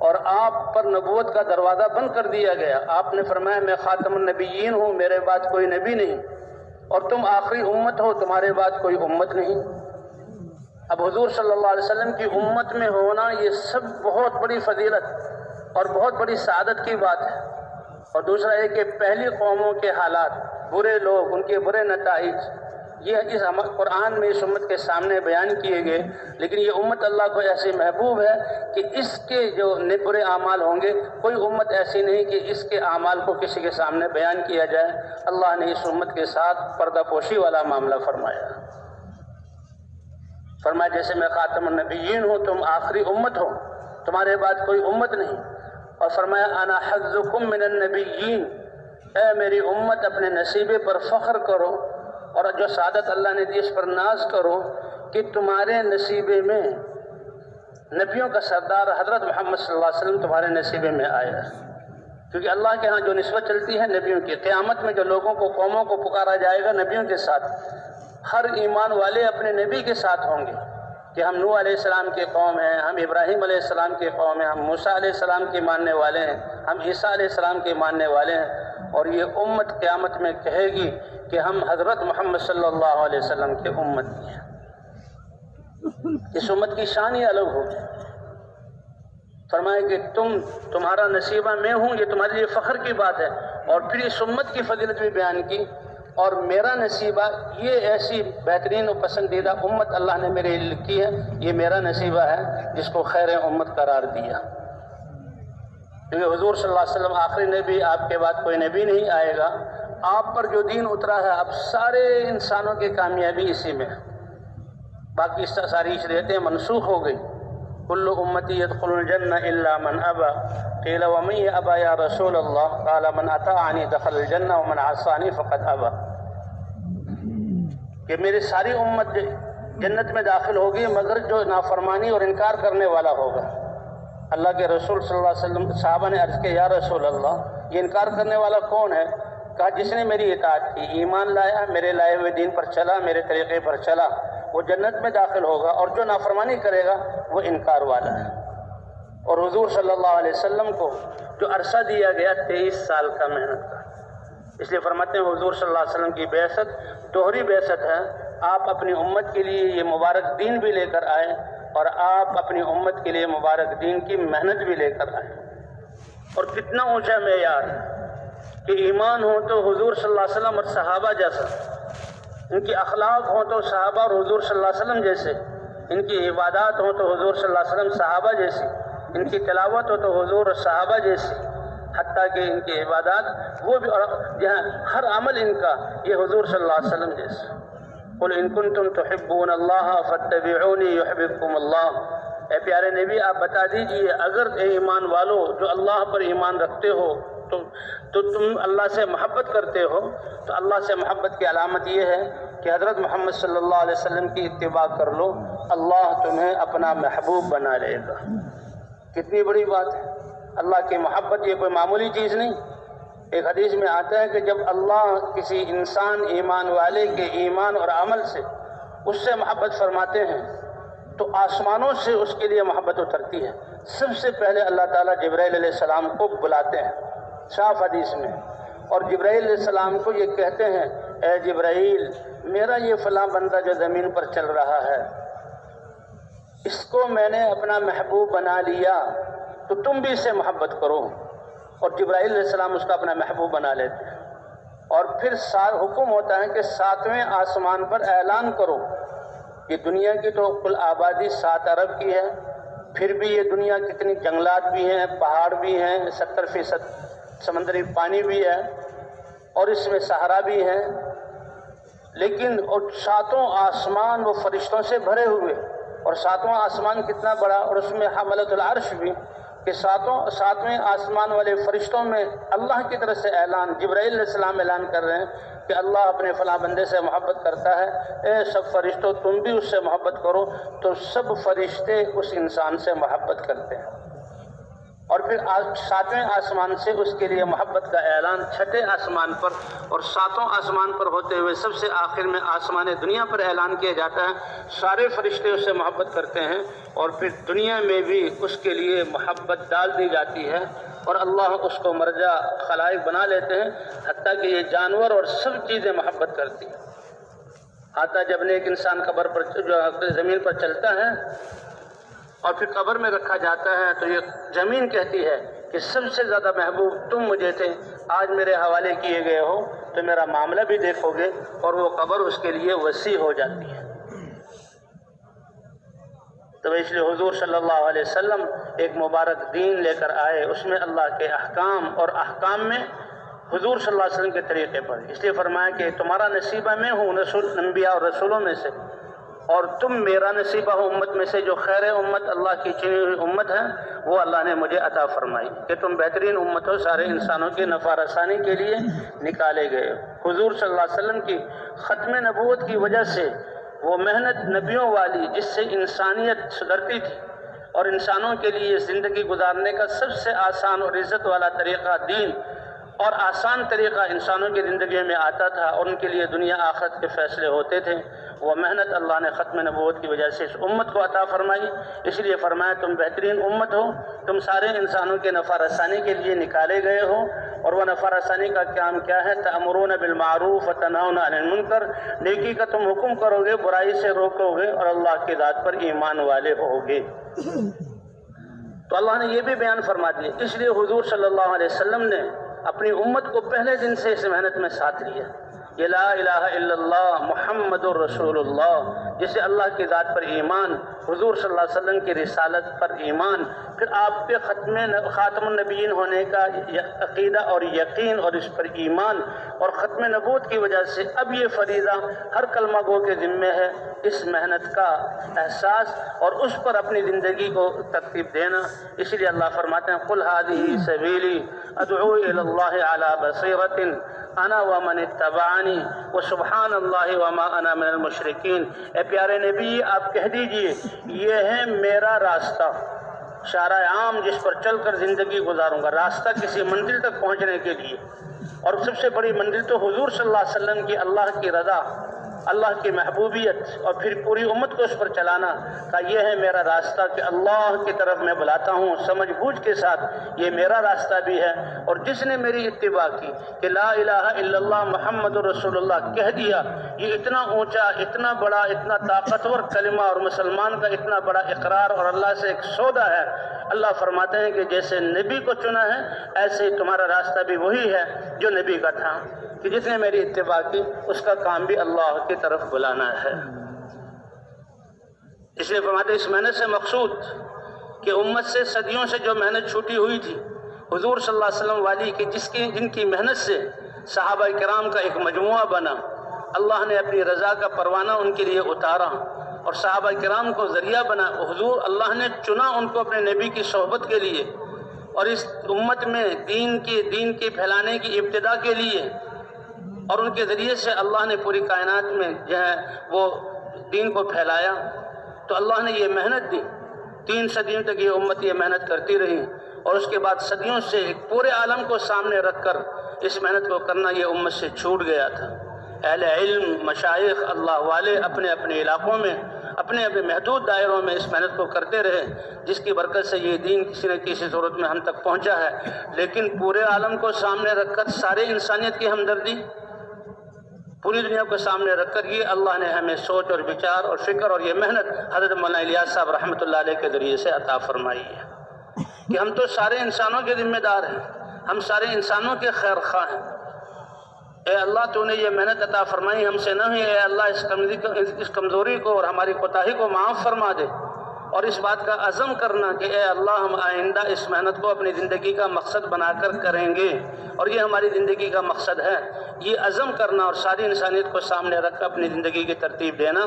Speaker 1: اور آپ پر نبوت کا دروازہ بند کر دیا گیا. آپ نے فرمایا میں خاتم النبیین ہوں، میرے بعد کوئی نبی نہیں، اور تم آخری امت ہو، تمہارے بعد کوئی امت نہیں. اب حضور صلی اللہ علیہ وسلم کی امت میں ہونا یہ سب بہت بڑی فضیلت اور بہت بڑی سعادت کی بات ہے. اور دوسرا یہ کہ پہلی قوموں کے حالات، برے لوگ، ان کے برے نتائج، یہ اس قرآن میں اس امت کے سامنے بیان کیے گئے. لیکن یہ امت اللہ کو ایسی محبوب ہے کہ اس کے جو برے اعمال ہوں گے، کوئی امت ایسی نہیں کہ اس کے اعمال کو کسی کے سامنے بیان کیا جائے. اللہ نے اس امت کے ساتھ پردہ پوشی والا معاملہ فرمایا. فرمایا جیسے میں خاتم النبیین ہوں، تم آخری امت ہو، تمہارے بعد کوئی امت نہیں. اور فرمایا انا حظکم من النبیین، اے میری امت اپنے نصیبے پر فخر کرو اور جو سعادت اللہ نے دی اس پر ناز کرو کہ تمہارے نصیبے میں نبیوں کا سردار حضرت محمد صلی اللہ علیہ وسلم تمہارے نصیبے میں آیا. کیونکہ اللہ کے ہاں جو نسبت چلتی ہے نبیوں کی، قیامت میں جو لوگوں کو قوموں کو پکارا جائے گا نبیوں کے ساتھ، ہر ایمان والے اپنے نبی کے ساتھ ہوں گے کہ ہم نوح علیہ السلام کی قوم ہیں، ہم ابراہیم علیہ السلام کی قوم ہیں، ہم موسیٰ علیہ السلام کے ماننے والے ہیں، ہم عیسیٰ علیہ السلام کے ماننے والے ہیں. اور یہ امت قیامت میں کہے گی کہ ہم حضرت محمد صلی اللہ علیہ وسلم کے امت کی ہیں. اس امت کی شان ہی الگ ہوگی. فرمائے کہ تمہارا نصیبہ میں ہوں، یہ تمہارے لیے فخر کی بات ہے. اور پھر اس امت کی فضیلت بھی بیان کی، اور میرا نصیبہ یہ ایسی بہترین و پسندیدہ امت اللہ نے میرے لیے لکھی ہے، یہ میرا نصیبہ ہے جس کو خیر امت قرار دیا. کیونکہ حضور صلی اللہ علیہ وسلم آخری نبی، آپ کے بعد کوئی نبی نہیں آئے گا. آپ پر جو دین اترا ہے اب سارے انسانوں کی کامیابی اسی میں ہے. باقی ساری شریعتیں منسوخ ہو گئی. کل امتی يدخل الجنہ الا من ابا قیل ومن ابا یا رسول اللہ قال من اطاعنی دخل الجنہ ومن عصانی فقد ابا. کہ میری ساری امت جنت میں داخل ہوگی مگر جو نافرمانی اور انکار کرنے والا ہوگا. اللہ کے رسول صلی اللہ علیہ وسلم صحابہ نے عرض کیا یا رسول اللہ یہ انکار کرنے والا کون ہے؟ کہا جس نے میری اطاعت کی، ایمان لایا، میرے لائے ہوئے دین پر چلا، میرے طریقے پر چلا، وہ جنت میں داخل ہوگا. اور جو نافرمانی کرے گا وہ انکار والا ہے. اور حضور صلی اللہ علیہ وسلم کو جو عرصہ دیا گیا 23 سال کا محنت کا، اس لیے فرماتے ہیں حضور صلی اللہ علیہ وسلم کی بعثت دوہری بعثت ہے. آپ اپنی امت کے لیے یہ مبارک دین بھی لے کر آئے اور آپ اپنی امت کے لیے مبارک دین کی محنت بھی لے کر آئے. اور کتنا اونچا معیار ہے کہ ایمان ہو تو حضور صلی اللہ علیہ وسلم اور صحابہ جیسا، ان کی اخلاق ہوں تو صحابہ اور حضور صلی اللہ علیہ وسلم جیسے، ان کی عبادات ہوں تو حضور صلی اللہ علیہ وسلم صحابہ جیسی، ان کی تلاوت ہو تو حضور اور صحابہ جیسی، حتیٰ کہ ان کی عبادات وہ بھی، اور جہاں ہر عمل ان کا یہ حضور صلی اللہ علیہ وسلم جیسا. قل ان کنتم تحبون اللہ فاتبعونی یحببکم اللہ. اے پیارے نبی آپ بتا دیجئے اگر اے ایمان والو جو اللہ پر ایمان رکھتے ہو تو تم اللہ سے محبت کرتے ہو، تو اللہ سے محبت کی علامت یہ ہے کہ حضرت محمد صلی اللہ علیہ وسلم کی اتباع کر لو، اللہ تمہیں اپنا محبوب بنا لے گا. کتنی بڑی بات ہے. اللہ کی محبت یہ کوئی معمولی چیز نہیں. ایک حدیث میں آتا ہے کہ جب اللہ کسی انسان ایمان والے کے ایمان اور عمل سے اس سے محبت فرماتے ہیں تو آسمانوں سے اس کے لیے محبت اترتی ہے. سب سے پہلے اللہ تعالیٰ جبرائیل علیہ السلام کو بلاتے ہیں صاف حدیث میں، اور جبرائیل علیہ السلام کو یہ کہتے ہیں اے جبرائیل میرا یہ فلاں بندہ جو زمین پر چل رہا ہے اس کو میں نے اپنا محبوب بنا لیا تو تم بھی اس سے محبت کرو، اور جبرائیل علیہ السلام اس کا اپنا محبوب بنا لیتے ہیں۔ اور پھر حکم ہوتا ہے کہ 7ویں آسمان پر اعلان کرو۔ یہ دنیا کی تو کل آبادی 7 ارب کی ہے، پھر بھی یہ دنیا کتنی جنگلات بھی ہیں، پہاڑ بھی ہیں، 70% سمندری پانی بھی ہے، اور اس میں صحرا بھی ہیں، لیکن اور 7 آسمان وہ فرشتوں سے بھرے ہوئے، اور 7واں آسمان کتنا بڑا، اور اس میں حملۃ العرش بھی، کہ 7ویں آسمان والے فرشتوں میں اللہ کی طرف سے اعلان، جبرائیل علیہ السلام اعلان کر رہے ہیں کہ اللہ اپنے فلاں بندے سے محبت کرتا ہے، اے سب فرشتوں تم بھی اس سے محبت کرو، تو سب فرشتے اس انسان سے محبت کرتے ہیں۔ اور پھر 7ویں آسمان سے اس کے لیے محبت کا اعلان 6ٹھے آسمان پر، اور 7واں آسمان پر ہوتے ہوئے سب سے آخر میں آسمان دنیا پر اعلان کیا جاتا ہے، سارے فرشتے اس سے محبت کرتے ہیں، اور پھر دنیا میں بھی اس کے لیے محبت ڈال دی جاتی ہے، اور اللہ اس کو مرجع خلائق بنا لیتے ہیں، حتیٰ کہ یہ جانور اور سب چیزیں محبت کرتی ہیں۔ آتا جب ایک انسان قبر پر جو زمین پر چلتا ہے اور پھر قبر میں رکھا جاتا ہے تو یہ زمین کہتی ہے کہ سب سے زیادہ محبوب تم مجھے تھے، آج میرے حوالے کیے گئے ہو تو میرا معاملہ بھی دیکھو گے، اور وہ قبر اس کے لیے وسیع ہو جاتی ہے۔ تو اس لیے حضور صلی اللہ علیہ وسلم ایک مبارک دین لے کر آئے، اس میں اللہ کے احکام، اور احکام میں حضور صلی اللہ علیہ وسلم کے طریقے پر، اس لیے فرمایا کہ تمہارا نصیبہ میں ہوں انبیاء اور رسولوں میں سے، اور تم میرا نصیبہ ہو امت میں سے، جو خیر امت اللہ کی چنی ہوئی امت ہے وہ اللہ نے مجھے عطا فرمائی کہ تم بہترین امت ہو، سارے انسانوں کی نفع رسانی کے لیے نکالے گئے۔ حضور صلی اللہ علیہ وسلم کی ختم نبوت کی وجہ سے وہ محنت نبیوں والی جس سے انسانیت سدھرتی تھی، اور انسانوں کے لیے زندگی گزارنے کا سب سے آسان اور عزت والا طریقہ دین اور آسان طریقہ انسانوں کی زندگی میں آتا تھا، اور ان کے لیے دنیا آخرت کے فیصلے ہوتے تھے، وہ محنت اللہ نے ختم نبوت کی وجہ سے اس امت کو عطا فرمائی۔ اس لیے فرمایا تم بہترین امت ہو، تم سارے انسانوں کے نفع رسانی کے لیے نکالے گئے ہو، اور وہ نفع رسانی کا کام کیا ہے؟ تأمرون بالمعروف وتنہون عن المنکر، نیکی کا تم حکم کرو گے، برائی سے روکو گے، اور اللہ کی ذات پر ایمان والے ہوگے۔ تو اللہ نے یہ بھی بیان فرما دیا، اس لیے حضور صلی اللہ علیہ وسلم نے اپنی امت کو پہلے دن سے اس محنت میں ساتھ لیا۔ یہ لا الہ الا اللہ محمد الرسول اللہ، جسے اللہ کی ذات پر ایمان، حضور صلی اللہ علیہ وسلم کی رسالت پر ایمان، پھر آپ پہ خاتم النبیین ہونے کا عقیدہ اور یقین، اور اس پر ایمان، اور ختم نبوت کی وجہ سے اب یہ فریضہ ہر کلمہ گو کے ذمہ ہے، اس محنت کا احساس اور اس پر اپنی زندگی کو ترتیب دینا۔ اسی لیے اللہ فرماتے ہیں قل ھذہ سبیلی ادعو الی اللہ علی بصیرۃ انا ومن اتبعنی وسبحان اللہ وما انا من المشرکین۔ اے پیارے نبی آپ کہہ دیجئے یہ ہے میرا راستہ، شارع عام جس پر چل کر زندگی گزاروں گا، راستہ کسی منزل تک پہنچنے کے لیے، اور سب سے بڑی منزل تو حضور صلی اللہ علیہ وسلم کی اللہ کی رضا، اللہ کی محبوبیت، اور پھر پوری امت کو اس پر چلانا کا یہ ہے میرا راستہ کہ اللہ کی طرف میں بلاتا ہوں سمجھ بوجھ کے ساتھ، یہ میرا راستہ بھی ہے۔ اور جس نے میری اتباع کی کہ لا الہ الا اللہ محمد رسول اللہ کہہ دیا، یہ اتنا اونچا، اتنا بڑا، اتنا طاقتور کلمہ، اور مسلمان کا اتنا بڑا اقرار اور اللہ سے ایک سودا ہے۔ اللہ فرماتے ہیں کہ جیسے نبی کو چنا ہے ایسے ہی تمہارا راستہ بھی وہی ہے جو نبی کا تھا، کہ جس نے میری اتباع کی اس کا کام بھی اللہ کی طرف بلانا ہے۔ اس لیے فرماتے ہیں اس محنت سے مقصود کہ امت سے صدیوں سے جو محنت چھوٹی ہوئی تھی حضور صلی اللہ علیہ وسلم والی، کہ جن کی محنت سے صحابہ کرام کا ایک مجموعہ بنا، اللہ نے اپنی رضا کا پروانہ ان کے لیے اتارا، اور صحابہ کرام کو ذریعہ بنا، حضور اللہ نے چنا ان کو اپنے نبی کی صحبت کے لیے، اور اس امت میں دین کے پھیلانے کی ابتدا کے لیے، اور ان کے ذریعے سے اللہ نے پوری کائنات میں جو ہے وہ دین کو پھیلایا۔ تو اللہ نے یہ محنت دی، 3 صدیوں تک یہ امت یہ محنت کرتی رہی، اور اس کے بعد صدیوں سے ایک پورے عالم کو سامنے رکھ کر اس محنت کو کرنا یہ امت سے چھوٹ گیا تھا۔ اہل علم، مشائخ، اللہ والے اپنے اپنے علاقوں میں اپنے اپنے محدود دائروں میں اس محنت کو کرتے رہے، جس کی برکت سے یہ دین کسی نہ کسی صورت میں ہم تک پہنچا ہے۔ لیکن پورے عالم کو سامنے رکھ کر سارے انسانیت کی ہمدردی، پوری دنیا کو سامنے رکھ کر یہ اللہ نے ہمیں سوچ اور وچار اور فکر اور یہ محنت حضرت مولانا الیاس صاحب رحمۃ اللہ علیہ کے ذریعے سے عطا فرمائی ہے کہ ہم تو سارے انسانوں کے ذمہ دار ہیں، ہم سارے انسانوں کے خیر خواہ ہیں۔ اے اللہ تو نے یہ محنت عطا فرمائی ہم سے نہ ہوئی، اے اللہ اس کمزوری کو اور ہماری کوتاہی کو معاف فرما دے، اور اس بات کا عزم کرنا کہ اے اللہ ہم آئندہ اس محنت کو اپنی زندگی کا مقصد بنا کر کریں گے، اور یہ ہماری زندگی کا مقصد ہے۔ یہ عزم کرنا اور ساری انسانیت کو سامنے رکھ کر اپنی زندگی کی ترتیب دینا،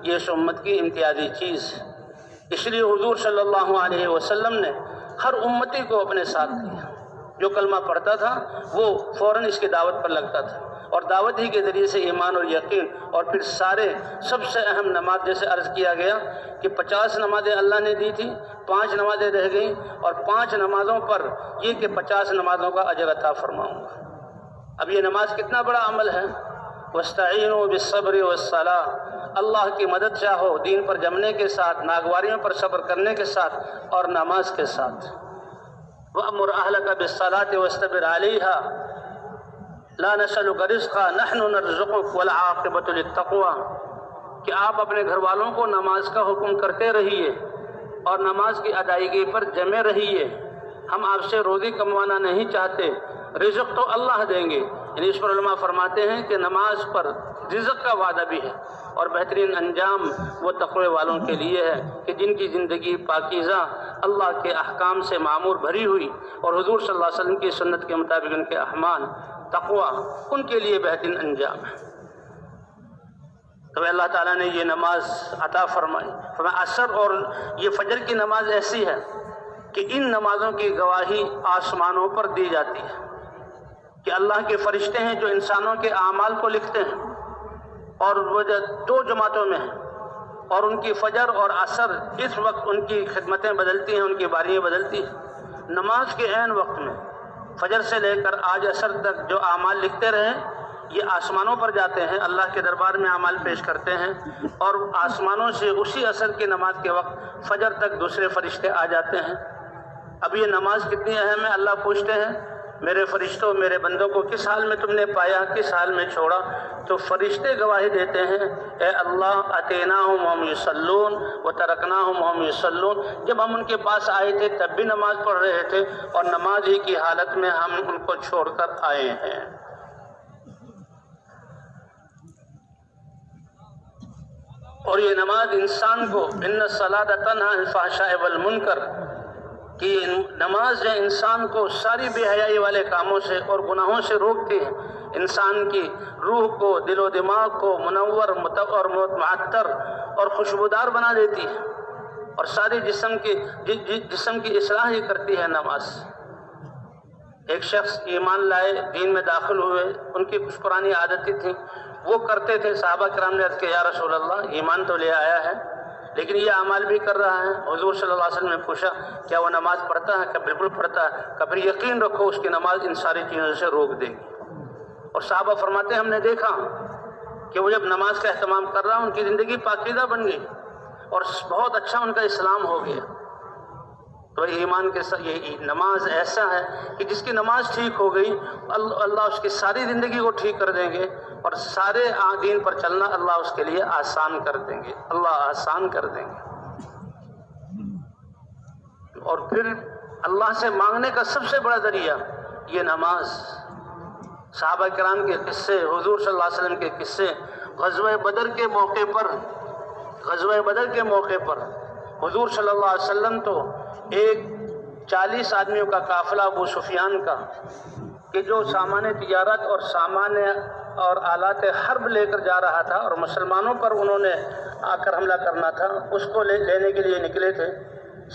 Speaker 1: یہ اس امت کی امتیازی چیز ہے۔ اس لیے حضور صلی اللہ علیہ وسلم نے ہر امتی کو اپنے ساتھ لیا۔ جو کلمہ پڑھتا تھا وہ فوراً اس کی دعوت پر لگتا تھا، اور دعوت ہی کے ذریعے سے ایمان اور یقین، اور پھر سب سے اہم نماز، جیسے عرض کیا گیا کہ 50 نمازیں اللہ نے دی تھی، 5 نمازیں رہ گئیں، اور 5 نمازوں پر یہ کہ 50 نمازوں کا اجر عطا فرماؤں گا۔ اب یہ نماز کتنا بڑا عمل ہے۔ وَاسْتَعِينُوا بِالصَّبْرِ وَالصَّلَاةِ، اللہ کی مدد چاہو دین پر جمنے کے ساتھ، ناگواریوں پر صبر کرنے کے ساتھ اور نماز کے ساتھ۔ وَأْمُرْ أَهْلَكَ بِالصَّلَاةِ وَاسْتَبِرْ عَلَيْهَا لَا نَسْأَلُكَ رِزْقًا نَحْنُ نَرْزُقُكَ وَالْعَاقِبَةُ لِلتَّقْوَىٰ، کہ آپ اپنے گھر والوں کو نماز کا حکم کرتے رہیے اور نماز کی ادائیگی پر جمے رہیے۔ ہم آپ سے روزی کموانا نہیں چاہتے، رزق تو اللہ دیں گے۔ یعنی اس پر علماء فرماتے ہیں کہ نماز پر رزق کا وعدہ بھی ہے، اور بہترین انجام وہ تقوی والوں کے لیے ہے کہ جن کی زندگی پاکیزہ، اللہ کے احکام سے معمور بھری ہوئی، اور حضور صلی اللہ علیہ وسلم کی سنت کے مطابق ان کے اعمال تقوی، ان کے لیے بہترین انجام ہے۔ تو اللہ تعالیٰ نے یہ نماز عطا فرمائی۔ عصر اور یہ فجر کی نماز ایسی ہے کہ ان نمازوں کی گواہی آسمانوں پر دی جاتی ہے کہ اللہ کے فرشتے ہیں جو انسانوں کے اعمال کو لکھتے ہیں، اور وہ 2 جماعتوں میں ہیں، اور ان کی فجر اور عصر اس وقت ان کی خدمتیں بدلتی ہیں، ان کی باریاں بدلتی ہیں۔ نماز کے عین وقت میں فجر سے لے کر آج عصر تک جو اعمال لکھتے رہے یہ آسمانوں پر جاتے ہیں، اللہ کے دربار میں اعمال پیش کرتے ہیں، اور آسمانوں سے اسی عصر کی نماز کے وقت فجر تک دوسرے فرشتے آ جاتے ہیں۔ اب یہ نماز کتنی اہم ہے، اللہ پوچھتے ہیں میرے فرشتوں، میرے بندوں کو کس حال میں تم نے پایا، کس حال میں چھوڑا؟ تو فرشتے گواہی دیتے ہیں اے اللہ اتیناہم وہم یصلون وترکناہم وہم یصلون، جب ہم ان کے پاس آئے تھے تب بھی نماز پڑھ رہے تھے، اور نماز ہی کی حالت میں ہم ان کو چھوڑ کر آئے ہیں۔ اور یہ نماز انسان کو ان الصلاۃ تنہی عن الفحشاء والمنکر، کہ نماز جو انسان کو ساری بے حیائی والے کاموں سے اور گناہوں سے روکتی ہے، انسان کی روح کو، دل و دماغ کو منور اور معطر اور خوشبودار بنا دیتی ہے، اور ساری جسم کی اصلاح ہی کرتی ہے نماز۔ ایک شخص ایمان لائے، دین میں داخل ہوئے، ان کی کچھ پرانی عادتیں تھیں، وہ کرتے تھے۔ صحابہ کرام نے عرض کیا یا رسول اللہ ایمان تو لے آیا ہے لیکن یہ اعمال بھی کر رہا ہے۔ حضور صلی اللہ علیہ وسلم نے پوچھا کیا وہ نماز پڑھتا ہے؟ کہ بالکل پڑھتا ہے۔ کہ پھر یقین رکھو اس کی نماز ان ساری چیزوں سے روک دے گی۔ اور صحابہ فرماتے ہیں ہم نے دیکھا کہ وہ جب نماز کا اہتمام کر رہا ان کی زندگی پاکیزہ بن گئی اور بہت اچھا ان کا اسلام ہو گیا۔ تو ایمان کے ساتھ یہ نماز ایسا ہے کہ جس کی نماز ٹھیک ہو گئی اللہ اس کی ساری زندگی کو ٹھیک کر دیں گے، اور سارے دین پر چلنا اللہ اس کے لیے آسان کر دیں گے، اللہ آسان کر دیں گے۔ اور پھر اللہ سے مانگنے کا سب سے بڑا ذریعہ یہ نماز۔ صحابہ کرام کے قصے، حضور صلی اللہ علیہ وسلم کے قصے، غزوہ بدر کے موقع پر حضور صلی اللہ علیہ وسلم تو ایک 40 آدمیوں کا قافلہ ابو سفیان کا، کہ جو سامان تجارت اور سامان اور آلات حرب لے کر جا رہا تھا اور مسلمانوں پر انہوں نے آ کر حملہ کرنا تھا، اس کو لینے کے لیے نکلے تھے۔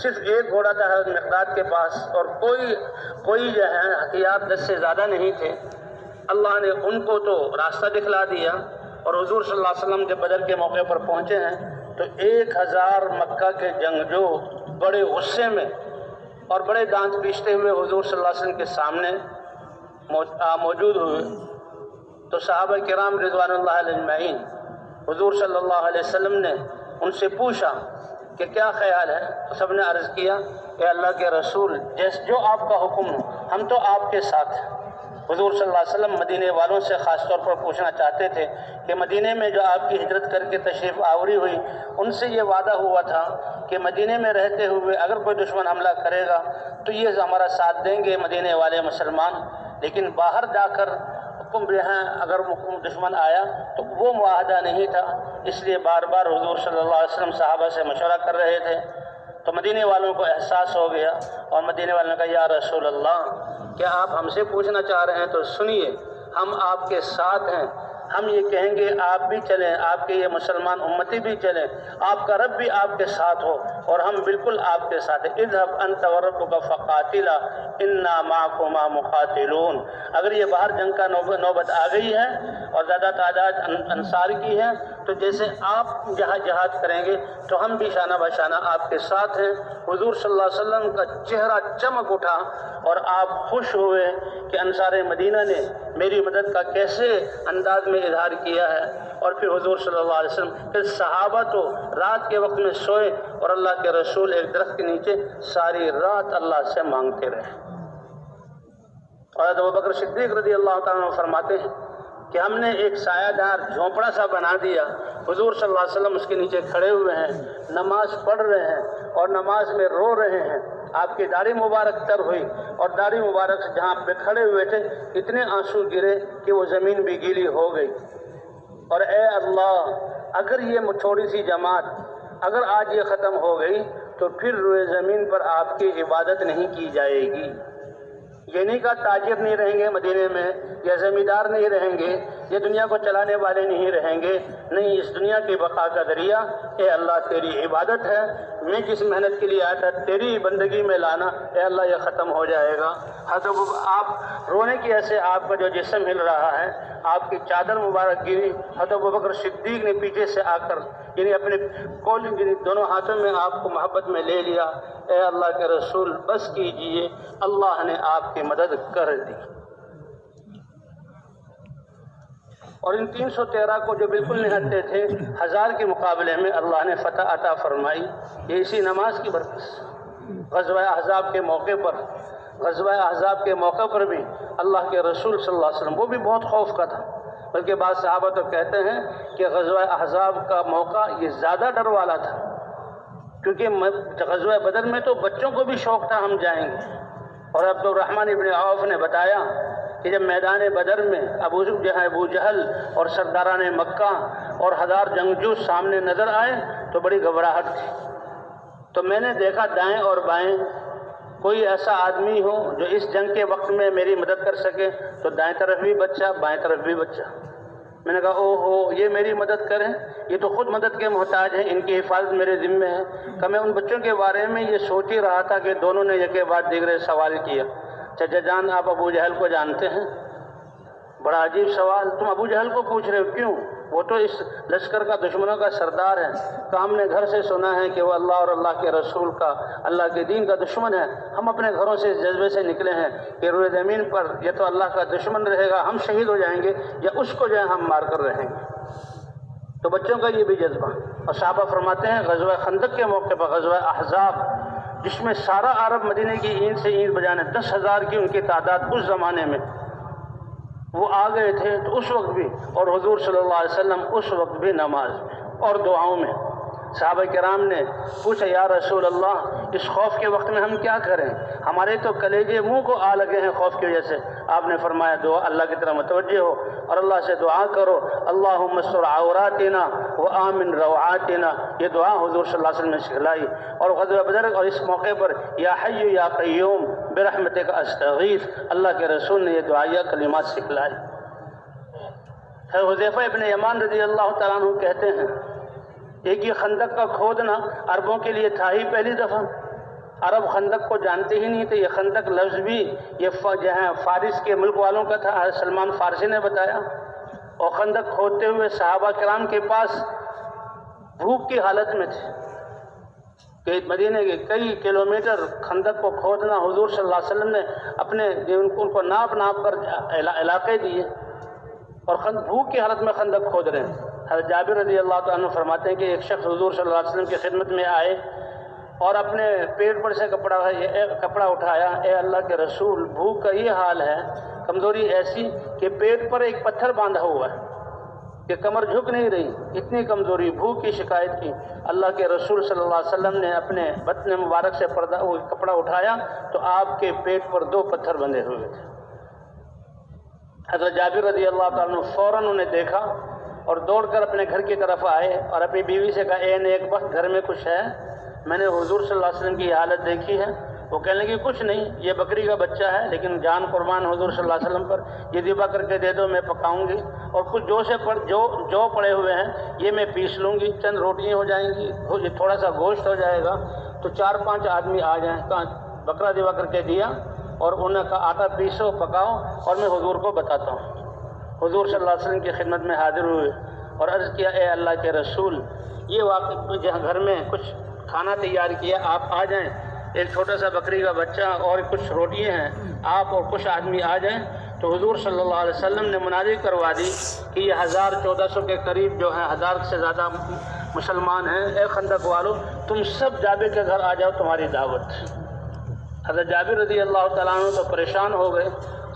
Speaker 1: صرف ایک گھوڑا تھا حضرت مقداد کے پاس، اور کوئی جو ہے ہتھیار 10 سے زیادہ نہیں تھے۔ اللہ نے ان کو تو راستہ دکھلا دیا، اور حضور صلی اللہ علیہ وسلم جب بدر کے موقع پر پہنچے ہیں تو 1000 مکہ کے جنگجو بڑے غصے میں اور بڑے دانت پیستے ہوئے حضور صلی اللہ علیہ وسلم کے سامنے موجود ہوئے۔ تو صحابہ کرام رضوان اللہ علیہ اجمعین حضور صلی اللہ علیہ وسلم نے ان سے پوچھا کہ کیا خیال ہے؟ تو سب نے عرض کیا کہ اللہ کے رسول جو آپ کا حکم ہو، ہم تو آپ کے ساتھ ہیں، حضور صلی اللہ علیہ وسلم مدینے والوں سے خاص طور پر پوچھنا چاہتے تھے کہ مدینے میں جو آپ کی ہجرت کر کے تشریف آوری ہوئی، ان سے یہ وعدہ ہوا تھا کہ مدینے میں رہتے ہوئے اگر کوئی دشمن حملہ کرے گا تو یہ ہمارا ساتھ دیں گے مدینے والے مسلمان، لیکن باہر جا کر اگر دشمن آیا تو وہ معاہدہ نہیں تھا، اس لیے بار بار حضور صلی اللہ علیہ وسلم صحابہ سے مشورہ کر رہے تھے۔ تو مدینے والوں کو احساس ہو گیا اور مدینے والوں نے کہا یا رسول اللہ، کیا آپ ہم سے پوچھنا چاہ رہے ہیں تو سنیے، ہم آپ کے ساتھ ہیں، ہم یہ کہیں گے آپ بھی چلیں، آپ کے یہ مسلمان امتی بھی چلیں، آپ کا رب بھی آپ کے ساتھ ہو اور ہم بالکل آپ کے ساتھ ہیں۔ اذهب انت وربك فقاتلا انا معكما مقاتلون۔ اگر یہ باہر جنگ کا نوبت آ گئی ہے اور زیادہ تعداد انصار کی ہے تو جیسے آپ جہاں جہاد کریں گے تو ہم بھی شانہ بشانہ آپ کے ساتھ ہیں۔ حضور صلی اللہ علیہ وسلم کا چہرہ چمک اٹھا اور آپ خوش ہوئے کہ انصار مدینہ نے میری مدد کا کیسے انداز میں اظہار کیا ہے۔ اور پھر حضور صلی اللہ علیہ وسلم پھر صحابہ تو رات کے وقت میں سوئے اور اللہ کے رسول ایک درخت کے نیچے ساری رات اللہ سے مانگتے رہے۔ اور ابو بکر صدیق رضی اللہ تعالیٰ عنہ فرماتے ہیں کہ ہم نے ایک سایہ دار جھونپڑا سا بنا دیا، حضور صلی اللہ علیہ وسلم اس کے نیچے کھڑے ہوئے ہیں، نماز پڑھ رہے ہیں اور نماز میں رو رہے ہیں۔ آپ کی داڑھی مبارک تر ہوئی اور داڑھی مبارک سے جہاں پہ کھڑے ہوئے تھے اتنے آنسو گرے کہ وہ زمین بھی گیلی ہو گئی۔ اور اے اللہ، اگر یہ چھوٹی سی جماعت اگر آج یہ ختم ہو گئی تو پھر روئے زمین پر آپ کی عبادت نہیں کی جائے گی۔ یہ نہیں کہا تاجر نہیں رہیں گے مدینے میں، یا زمیندار نہیں رہیں گے، یہ دنیا کو چلانے والے نہیں رہیں گے، نہیں، اس دنیا کی بقا کا ذریعہ اے اللہ تیری عبادت ہے، میں جس محنت کے لیے آیا تھا تیری بندگی میں لانا، اے اللہ یہ ختم ہو جائے گا۔ حضرت آپ رونے کی ایسے آپ کا جو جسم ہل رہا ہے، آپ کی چادر مبارک گری، حضرت ابوبکر صدیق نے پیچھے سے آ کر یعنی اپنے دونوں ہاتھوں میں آپ کو محبت میں لے لیا، اے اللہ کے رسول بس کیجئے، اللہ نے آپ کی مدد کر دی۔ اور ان 313 کو جو بالکل نہتے تھے 1000 کے مقابلے میں اللہ نے فتح عطا فرمائی، یہ اسی نماز کی برکت سے۔ غزوہ احزاب کے موقع پر بھی اللہ کے رسول صلی اللہ علیہ وسلم، وہ بھی بہت خوف کا تھا، بلکہ بعض صحابہ تو کہتے ہیں کہ غزوہ احزاب کا موقع یہ زیادہ ڈر والا تھا، کیونکہ غزوہ بدر میں تو بچوں کو بھی شوق تھا ہم جائیں گے۔ اور عبد الرحمن ابن عوف نے بتایا کہ جب میدان بدر میں ابو جہل اور سرداران مکہ اور 1000 جنگجو سامنے نظر آئے تو بڑی گھبراہٹ تھی، تو میں نے دیکھا دائیں اور بائیں کوئی ایسا آدمی ہو جو اس جنگ کے وقت میں میری مدد کر سکے، تو دائیں طرف بھی بچہ بائیں طرف بھی بچہ۔ میں نے کہا او ہو، یہ میری مدد کریں، یہ تو خود مدد کے محتاج ہیں، ان کی حفاظت میرے ذمہ ہے۔ کہ میں ان بچوں کے بارے میں یہ سوچ ہی رہا تھا کہ دونوں نے یک بعد دیگرے سوال کیا، چچا جان آپ ابو جہل کو جانتے ہیں؟ بڑا عجیب سوال، تم ابو جہل کو پوچھ رہے ہو، کیوں؟ وہ تو اس لشکر کا دشمنوں کا سردار ہے، کہ ہم نے گھر سے سنا ہے کہ وہ اللہ اور اللہ کے رسول کا، اللہ کے دین کا دشمن ہے، ہم اپنے گھروں سے اس جذبے سے نکلے ہیں کہ روئے زمین پر یا تو اللہ کا دشمن رہے گا ہم شہید ہو جائیں گے، یا اس کو جو ہے ہم مار کر رہیں گے۔ تو بچوں کا یہ بھی جذبہ۔ اور صحابہ فرماتے ہیں غزوہ خندق کے موقع پر، غزوہ احزاب جس میں سارا عرب مدینے کی اینٹ سے اینٹ بجانے 10,000 کی ان کی تعداد اس زمانے میں، وہ آ گئے تھے، تو اس وقت بھی، اور حضور صلی اللہ علیہ وسلم اس وقت بھی نماز میں اور دعاؤں میں۔ صحابہ کرام نے پوچھا یا رسول اللہ، اس خوف کے وقت میں ہم کیا کریں؟ ہمارے تو کلیجے منہ کو آ لگے ہیں خوف کی وجہ سے۔ آپ نے فرمایا دعا اللہ کی طرف متوجہ ہو اور اللہ سے دعا کرو، اللہم استر عوراتنا وآمن روعاتنا، یہ دعا حضور صلی اللہ علیہ وسلم نے سکھلائی۔ اور غزوہ بدر اور اس موقع پر یا حی یا قیوم برحمتک استغیث، اللہ کے رسول نے یہ دعائیہ کلمات سکھلائی۔ حذیفہ ابن یمان رضی اللہ تعالیٰ عنہ کہتے ہیں ایک یہ خندق کا کھودنا عربوں کے لیے تھا ہی پہلی دفعہ، عرب خندق کو جانتے ہی نہیں تھے۔ یہ خندق لفظ بھی یہ جہاں فارس کے ملک والوں کا تھا، سلمان فارسی نے بتایا۔ اور خندق کھودتے ہوئے صحابہ کرام کے پاس بھوک کی حالت میں تھے کہ مدینے کے کئی کلومیٹر خندق کو کھودنا، حضور صلی اللہ علیہ وسلم نے اپنے ان کو ناپ کر علاقے دیے اور بھوک کی حالت میں خندق کھود رہے ہیں۔ حضرت جابر رضی اللہ تعالیٰ عنہ فرماتے ہیں کہ ایک شخص حضور صلی اللہ علیہ وسلم کی خدمت میں آئے اور اپنے پیٹ پر سے کپڑا اٹھایا، اے اللہ کے رسول بھوک کا یہ حال ہے کمزوری ایسی کہ پیٹ پر ایک پتھر باندھا ہوا ہے کہ کمر جھک نہیں رہی، اتنی کمزوری، بھوک کی شکایت کی۔ اللہ کے رسول صلی اللہ علیہ وسلم نے اپنے بطن مبارک سے وہ کپڑا اٹھایا تو آپ کے پیٹ پر 2 پتھر بندھے ہوئے تھے۔ حضرت جابر رضی اللہ تعالیٰ عنہ فوراً انہیں دیکھا اور دوڑ کر اپنے گھر کی طرف آئے اور اپنی بیوی سے کہا، اے نیک بخت، گھر میں کچھ ہے؟ میں نے حضور صلی اللہ علیہ وسلم کی حالت دیکھی ہے۔ وہ کہنے لگی، کچھ نہیں، یہ بکری کا بچہ ہے، لیکن جان قربان حضور صلی اللہ علیہ وسلم پر، یہ ذبح کر کے دے دو، میں پکاؤں گی، اور کچھ جو پڑے ہوئے ہیں یہ میں پیس لوں گی، چند روٹیاں ہو جائیں گی، یہ تھوڑا سا گوشت ہو جائے گا، تو 4-5 آدمی آ جائیں۔ کہاں بکرا ذبح کر کے دیا اور انہوں نے کہا، آٹا پیسو، پکاؤ اور میں حضور کو بتاتا ہوں۔ حضور صلی اللہ علیہ وسلم کی خدمت میں حاضر ہوئے اور عرض کیا، اے اللہ کے رسول، یہ واقعی جہاں گھر میں کچھ کھانا تیار کیا، آپ آ جائیں، ایک چھوٹا سا بکری کا بچہ اور کچھ روٹیاں ہیں، آپ اور کچھ آدمی آ جائیں۔ تو حضور صلی اللہ علیہ وسلم نے منادی کروا دی کہ یہ 1400 کے قریب جو ہیں، 1000 سے زیادہ مسلمان ہیں، اے خندق والو، تم سب جابر کے گھر آ جاؤ، تمہاری دعوت۔ حضرت جابر رضی اللہ تعالیٰ عنہ تو پریشان ہو گئے،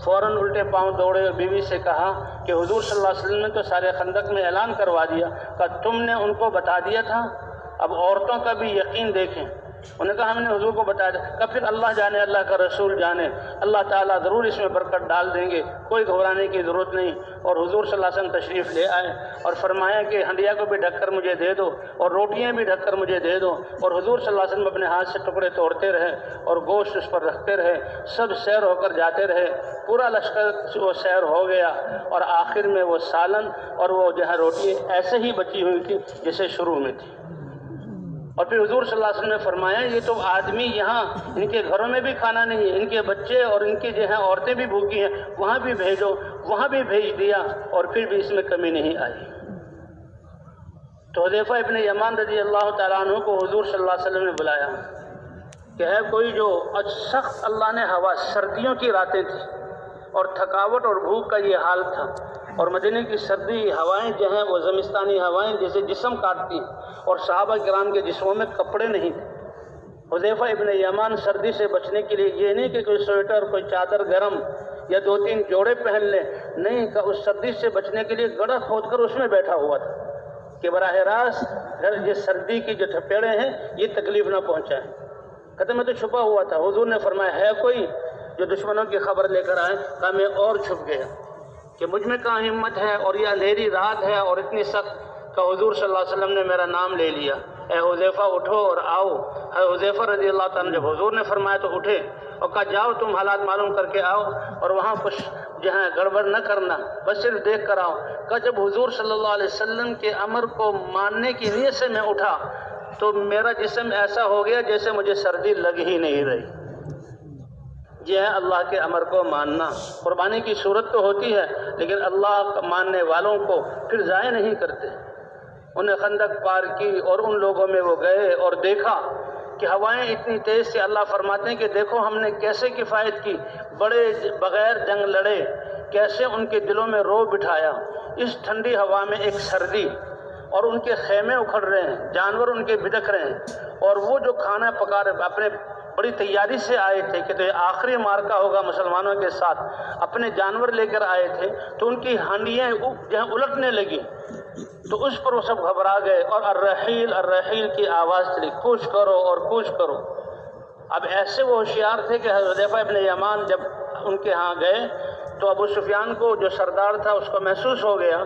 Speaker 1: فوراً الٹے پاؤں دوڑے اور بیوی سے کہا کہ حضور صلی اللہ علیہ وسلم نے تو سارے خندق میں اعلان کروا دیا، کہ تم نے ان کو بتا دیا تھا، اب عورتوں کا بھی یقین دیکھیں۔ انہوں نے کہا، ہم نے حضور کو بتا دیا۔ کہ پھر اللہ جانے، اللہ کا رسول جانے، اللہ تعالیٰ ضرور اس میں برکت ڈال دیں گے، کوئی گھبرانے کی ضرورت نہیں۔ اور حضور صلی اللہ علیہ وسلم تشریف لے آئے اور فرمایا کہ ہنڈیا کو بھی ڈھک کر مجھے دے دو اور روٹیاں بھی ڈھک کر مجھے دے دو۔ اور حضور صلی اللہ علیہ وسلم اپنے ہاتھ سے ٹکڑے توڑتے رہے اور گوشت اس پر رکھتے رہے، سب سیر ہو کر جاتے رہے، پورا لشکر وہ سیر ہو گیا، اور آخر میں وہ سالن اور وہ جہاں روٹی ایسے ہی بچی ہوئی تھی جیسے شروع میں تھی۔ اور پھر حضور صلی اللہ علیہ وسلم نے فرمایا، یہ تو آدمی یہاں ان کے گھروں میں بھی کھانا نہیں ہے، ان کے بچے اور ان کی جو ہیں عورتیں بھی بھوکی ہیں، وہاں بھی بھیجو، وہاں بھی بھیج دیا، اور پھر بھی اس میں کمی نہیں آئی۔ تو حذیفہ ابن یمان رضی اللہ تعالیٰ عنہ کو حضور صلی اللہ علیہ وسلم نے بلایا کہ ہے کوئی جو سخت اللہ نے ہوا، سردیوں کی راتیں تھیں اور تھکاوٹ اور بھوک کا یہ حال تھا، اور مدینے کی سردی ہوائیں جو ہیں وہ زمستانی ہوائیں جیسے جسم کاٹتی ہیں، اور صحابہ کرام کے جسموں میں کپڑے نہیں تھے۔ حذیفہ ابن یمان سردی سے بچنے کے لیے یہ نہیں کہ کوئی سویٹر، کوئی چادر گرم یا 2-3 جوڑے پہن لیں، نہیں، کہ اس سردی سے بچنے کے لیے گڑھا کھود کر اس میں بیٹھا ہوا تھا کہ براہ راست یہ سردی کی جو تھپیڑے ہیں یہ تکلیف نہ پہنچائیں۔ کہتے میں تو چھپا ہوا تھا۔ حضور نے فرمایا، ہے کوئی جو دشمنوں کی خبر لے کر آئے؟ کہا میں اور چھپ گیا کہ مجھ میں کہاں ہمت ہے، اور یہ اندھیری رات ہے اور اتنی سخت، کہ حضور صلی اللہ علیہ وسلم نے میرا نام لے لیا، اے حذیفہ اٹھو اور آؤ۔ حذیفہ رضی اللہ تعالیٰ جب حضور نے فرمایا تو اٹھے اور کہا، جاؤ تم حالات معلوم کر کے آؤ اور وہاں کچھ جہاں گڑبڑ نہ کرنا، بس صرف دیکھ کر آؤ۔ کہ جب حضور صلی اللہ علیہ وسلم کے امر کو ماننے کی نیت سے میں اٹھا تو میرا جسم ایسا ہو گیا جیسے مجھے سردی لگ ہی نہیں رہی۔ یہ ہے اللہ کے امر کو ماننا۔ قربانی کی صورت تو ہوتی ہے، لیکن اللہ ماننے والوں کو پھر ضائع نہیں کرتے۔ انہیں خندق پار کی اور ان لوگوں میں وہ گئے اور دیکھا کہ ہوائیں اتنی تیز سے، اللہ فرماتے ہیں کہ دیکھو ہم نے کیسے کفایت کی، بڑے بغیر جنگ لڑے، کیسے ان کے دلوں میں رو بٹھایا۔ اس ٹھنڈی ہوا میں ایک سردی، اور ان کے خیمے اکھڑ رہے ہیں، جانور ان کے بھٹک رہے ہیں، اور وہ جو کھانا پکا رہے اپنے بڑی تیاری سے آئے تھے کہ تو یہ آخری مارکا ہوگا مسلمانوں کے ساتھ، اپنے جانور لے کر آئے تھے، تو ان کی ہانڈیاں جہاں الٹنے لگی تو اس پر وہ سب گھبرا گئے، اور الرحیل الرحیل کی آواز چلی، کوچ کرو اور کوچ کرو۔ اب ایسے وہ ہوشیار تھے کہ حذیفہ ابن یمان جب ان کے ہاں گئے تو ابو سفیان کو جو سردار تھا اس کو محسوس ہو گیا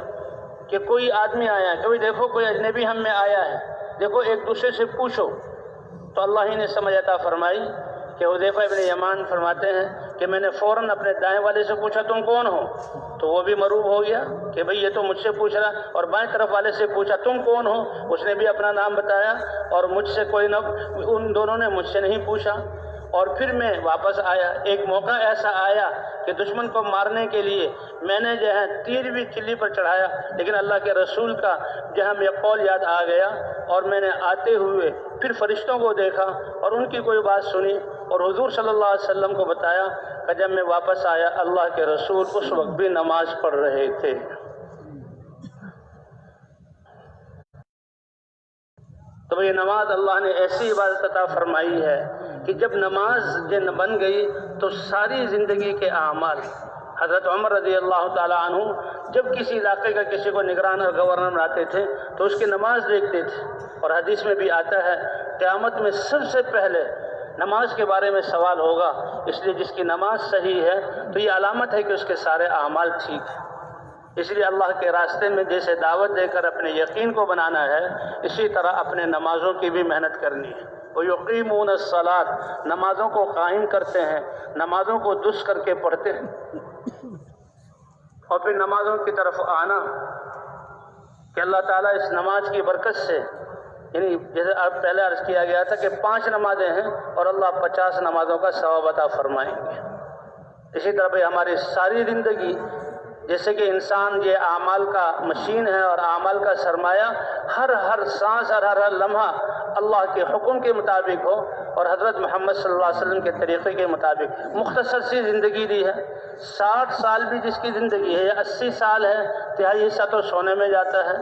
Speaker 1: کہ کوئی آدمی آیا ہے، کبھی دیکھو کوئی اجنبی ہم میں آیا ہے، دیکھو ایک دوسرے سے پوچھو۔ تو اللہ ہی نے سمجھ عطا فرمائی کہ حذیفہ ابن یمان فرماتے ہیں کہ میں نے فوراً اپنے دائیں والے سے پوچھا، تم کون ہو؟ تو وہ بھی مروب ہو گیا کہ بھئی یہ تو مجھ سے پوچھ رہا، اور بائیں طرف والے سے پوچھا، تم کون ہو؟ اس نے بھی اپنا نام بتایا، اور مجھ سے کوئی نہ، ان دونوں نے مجھ سے نہیں پوچھا۔ اور پھر میں واپس آیا، ایک موقع ایسا آیا کہ دشمن کو مارنے کے لیے میں نے جو ہے تیر بھی چلی پر چڑھایا، لیکن اللہ کے رسول کا جہاں میں قول یاد آ گیا، اور میں نے آتے ہوئے پھر فرشتوں کو دیکھا اور ان کی کوئی بات سنی، اور حضور صلی اللہ علیہ وسلم کو بتایا کہ جب میں واپس آیا اللہ کے رسول اس وقت بھی نماز پڑھ رہے تھے۔ تو یہ نماز اللہ نے ایسی عبادت عطا فرمائی ہے کہ جب نماز بن گئی تو ساری زندگی کے اعمال حضرت عمر رضی اللہ تعالیٰ عنہ جب کسی علاقے کا کسی کو نگران اور گورنر بناتے تھے تو اس کی نماز دیکھتے تھے، اور حدیث میں بھی آتا ہے قیامت میں سب سے پہلے نماز کے بارے میں سوال ہوگا، اس لیے جس کی نماز صحیح ہے تو یہ علامت ہے کہ اس کے سارے اعمال ٹھیک ہیں۔ اس لیے اللہ کے راستے میں جیسے دعوت دے کر اپنے یقین کو بنانا ہے، اسی طرح اپنے نمازوں کی بھی محنت کرنی ہے۔ وَيُقِيمُونَ الصَّلَاةَ، نمازوں کو قائم کرتے ہیں، نمازوں کو درست کر کے پڑھتے ہیں، اور پھر نمازوں کی طرف آنا کہ اللہ تعالیٰ اس نماز کی برکت سے، یعنی جیسے پہلے عرض کیا گیا تھا کہ 5 نمازیں ہیں اور اللہ 50 نمازوں کا ثواب عطا فرمائیں گے۔ اسی طرح بھی ہماری ساری زندگی، جیسے کہ انسان یہ اعمال کا مشین ہے اور اعمال کا سرمایہ، ہر سانس اور ہر لمحہ اللہ کے حکم کے مطابق ہو اور حضرت محمد صلی اللہ علیہ وسلم کے طریقے کے مطابق۔ مختصر سی زندگی دی ہے، 60 سال بھی جس کی زندگی ہے، 80 سال ہے، تہائی حصہ تو سونے میں جاتا ہے،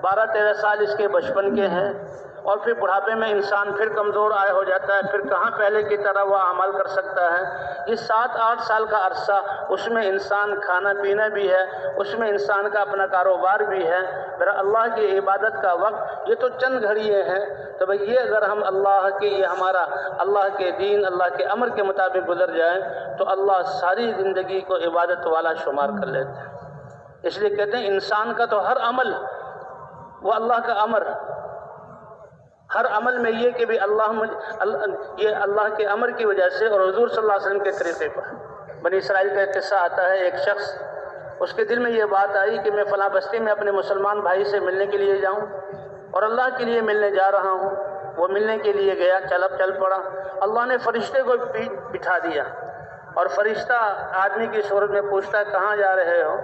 Speaker 1: 12-13 سال اس کے بچپن کے ہیں، اور پھر بڑھاپے میں انسان پھر کمزور ہو جاتا ہے، پھر کہاں پہلے کی طرح وہ اعمال کر سکتا ہے۔ یہ 7-8 سال کا عرصہ، اس میں انسان کھانا پینا بھی ہے، اس میں انسان کا اپنا کاروبار بھی ہے، پھر اللہ کی عبادت کا وقت، یہ تو چند گھڑیے ہیں۔ تو بھئی یہ اگر ہم اللہ کے، یہ ہمارا اللہ کے دین، اللہ کے امر کے مطابق گزر جائیں تو اللہ ساری زندگی کو عبادت والا شمار کر لیتے ہیں۔ اس لیے کہتے ہیں انسان کا تو ہر عمل وہ اللہ کا امر، ہر عمل میں یہ کہ بھی یہ اللہ کے امر کی وجہ سے اور حضور صلی اللہ علیہ وسلم کے طریقے پر۔ بنی اسرائیل کا ایک قصہ آتا ہے، ایک شخص، اس کے دل میں یہ بات آئی کہ میں فلاں بستی میں اپنے مسلمان بھائی سے ملنے کے لیے جاؤں، اور اللہ کے لیے ملنے جا رہا ہوں۔ وہ ملنے کے لیے گیا، چل پڑا، اللہ نے فرشتے کو بٹھا دیا، اور فرشتہ آدمی کی صورت میں پوچھتا کہاں جا رہے ہو؟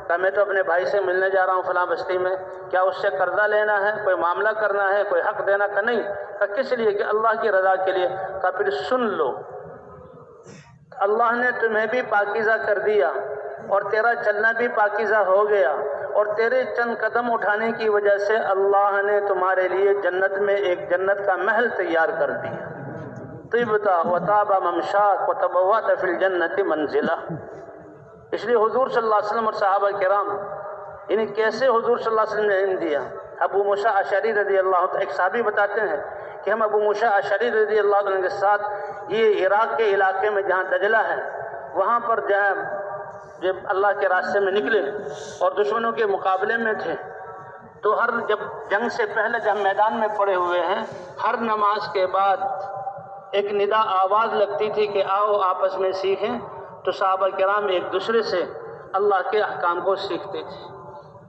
Speaker 1: کہا میں تو اپنے بھائی سے ملنے جا رہا ہوں فلاں بستی میں، کیا اس سے قرضہ لینا ہے، کوئی معاملہ کرنا ہے، کوئی حق دینا؟ کا نہیں۔ کہا کس لیے؟ کہ اللہ کی رضا کے لیے۔ کہا پھر سن لو، اللہ نے تمہیں بھی پاکیزہ کر دیا اور تیرا چلنا بھی پاکیزہ ہو گیا، اور تیرے چند قدم اٹھانے کی وجہ سے اللہ نے تمہارے لیے جنت میں ایک جنت کا محل تیار کر دیا۔ طِبْتَ وَطَابَ مَمْشَاكَ وَتَبَوَّأْتَ فِي الْجَنَّةِ مَنزِلًا۔ اس لیے حضور صلی اللہ علیہ وسلم اور صحابہ کرام، یعنی کیسے حضور صلی اللہ علیہ وسلم نے علم دیا۔ ابو موسیٰ اشعری رضی اللہ عنہ، ایک صحابی بتاتے ہیں کہ ہم ابو موسیٰ اشعری رضی اللہ عنہ کے ساتھ یہ عراق کے علاقے میں جہاں دجلہ ہے، وہاں پر جب اللہ کے راستے میں نکلے اور دشمنوں کے مقابلے میں تھے، تو جب جنگ سے پہلے جب میدان میں پڑے ہوئے ہیں، ہر نماز کے بعد ایک ندا آواز لگتی تھی کہ آؤ آپس میں سیکھیں، تو صحابہ کرام ایک دوسرے سے اللہ کے احکام کو سیکھتے تھے،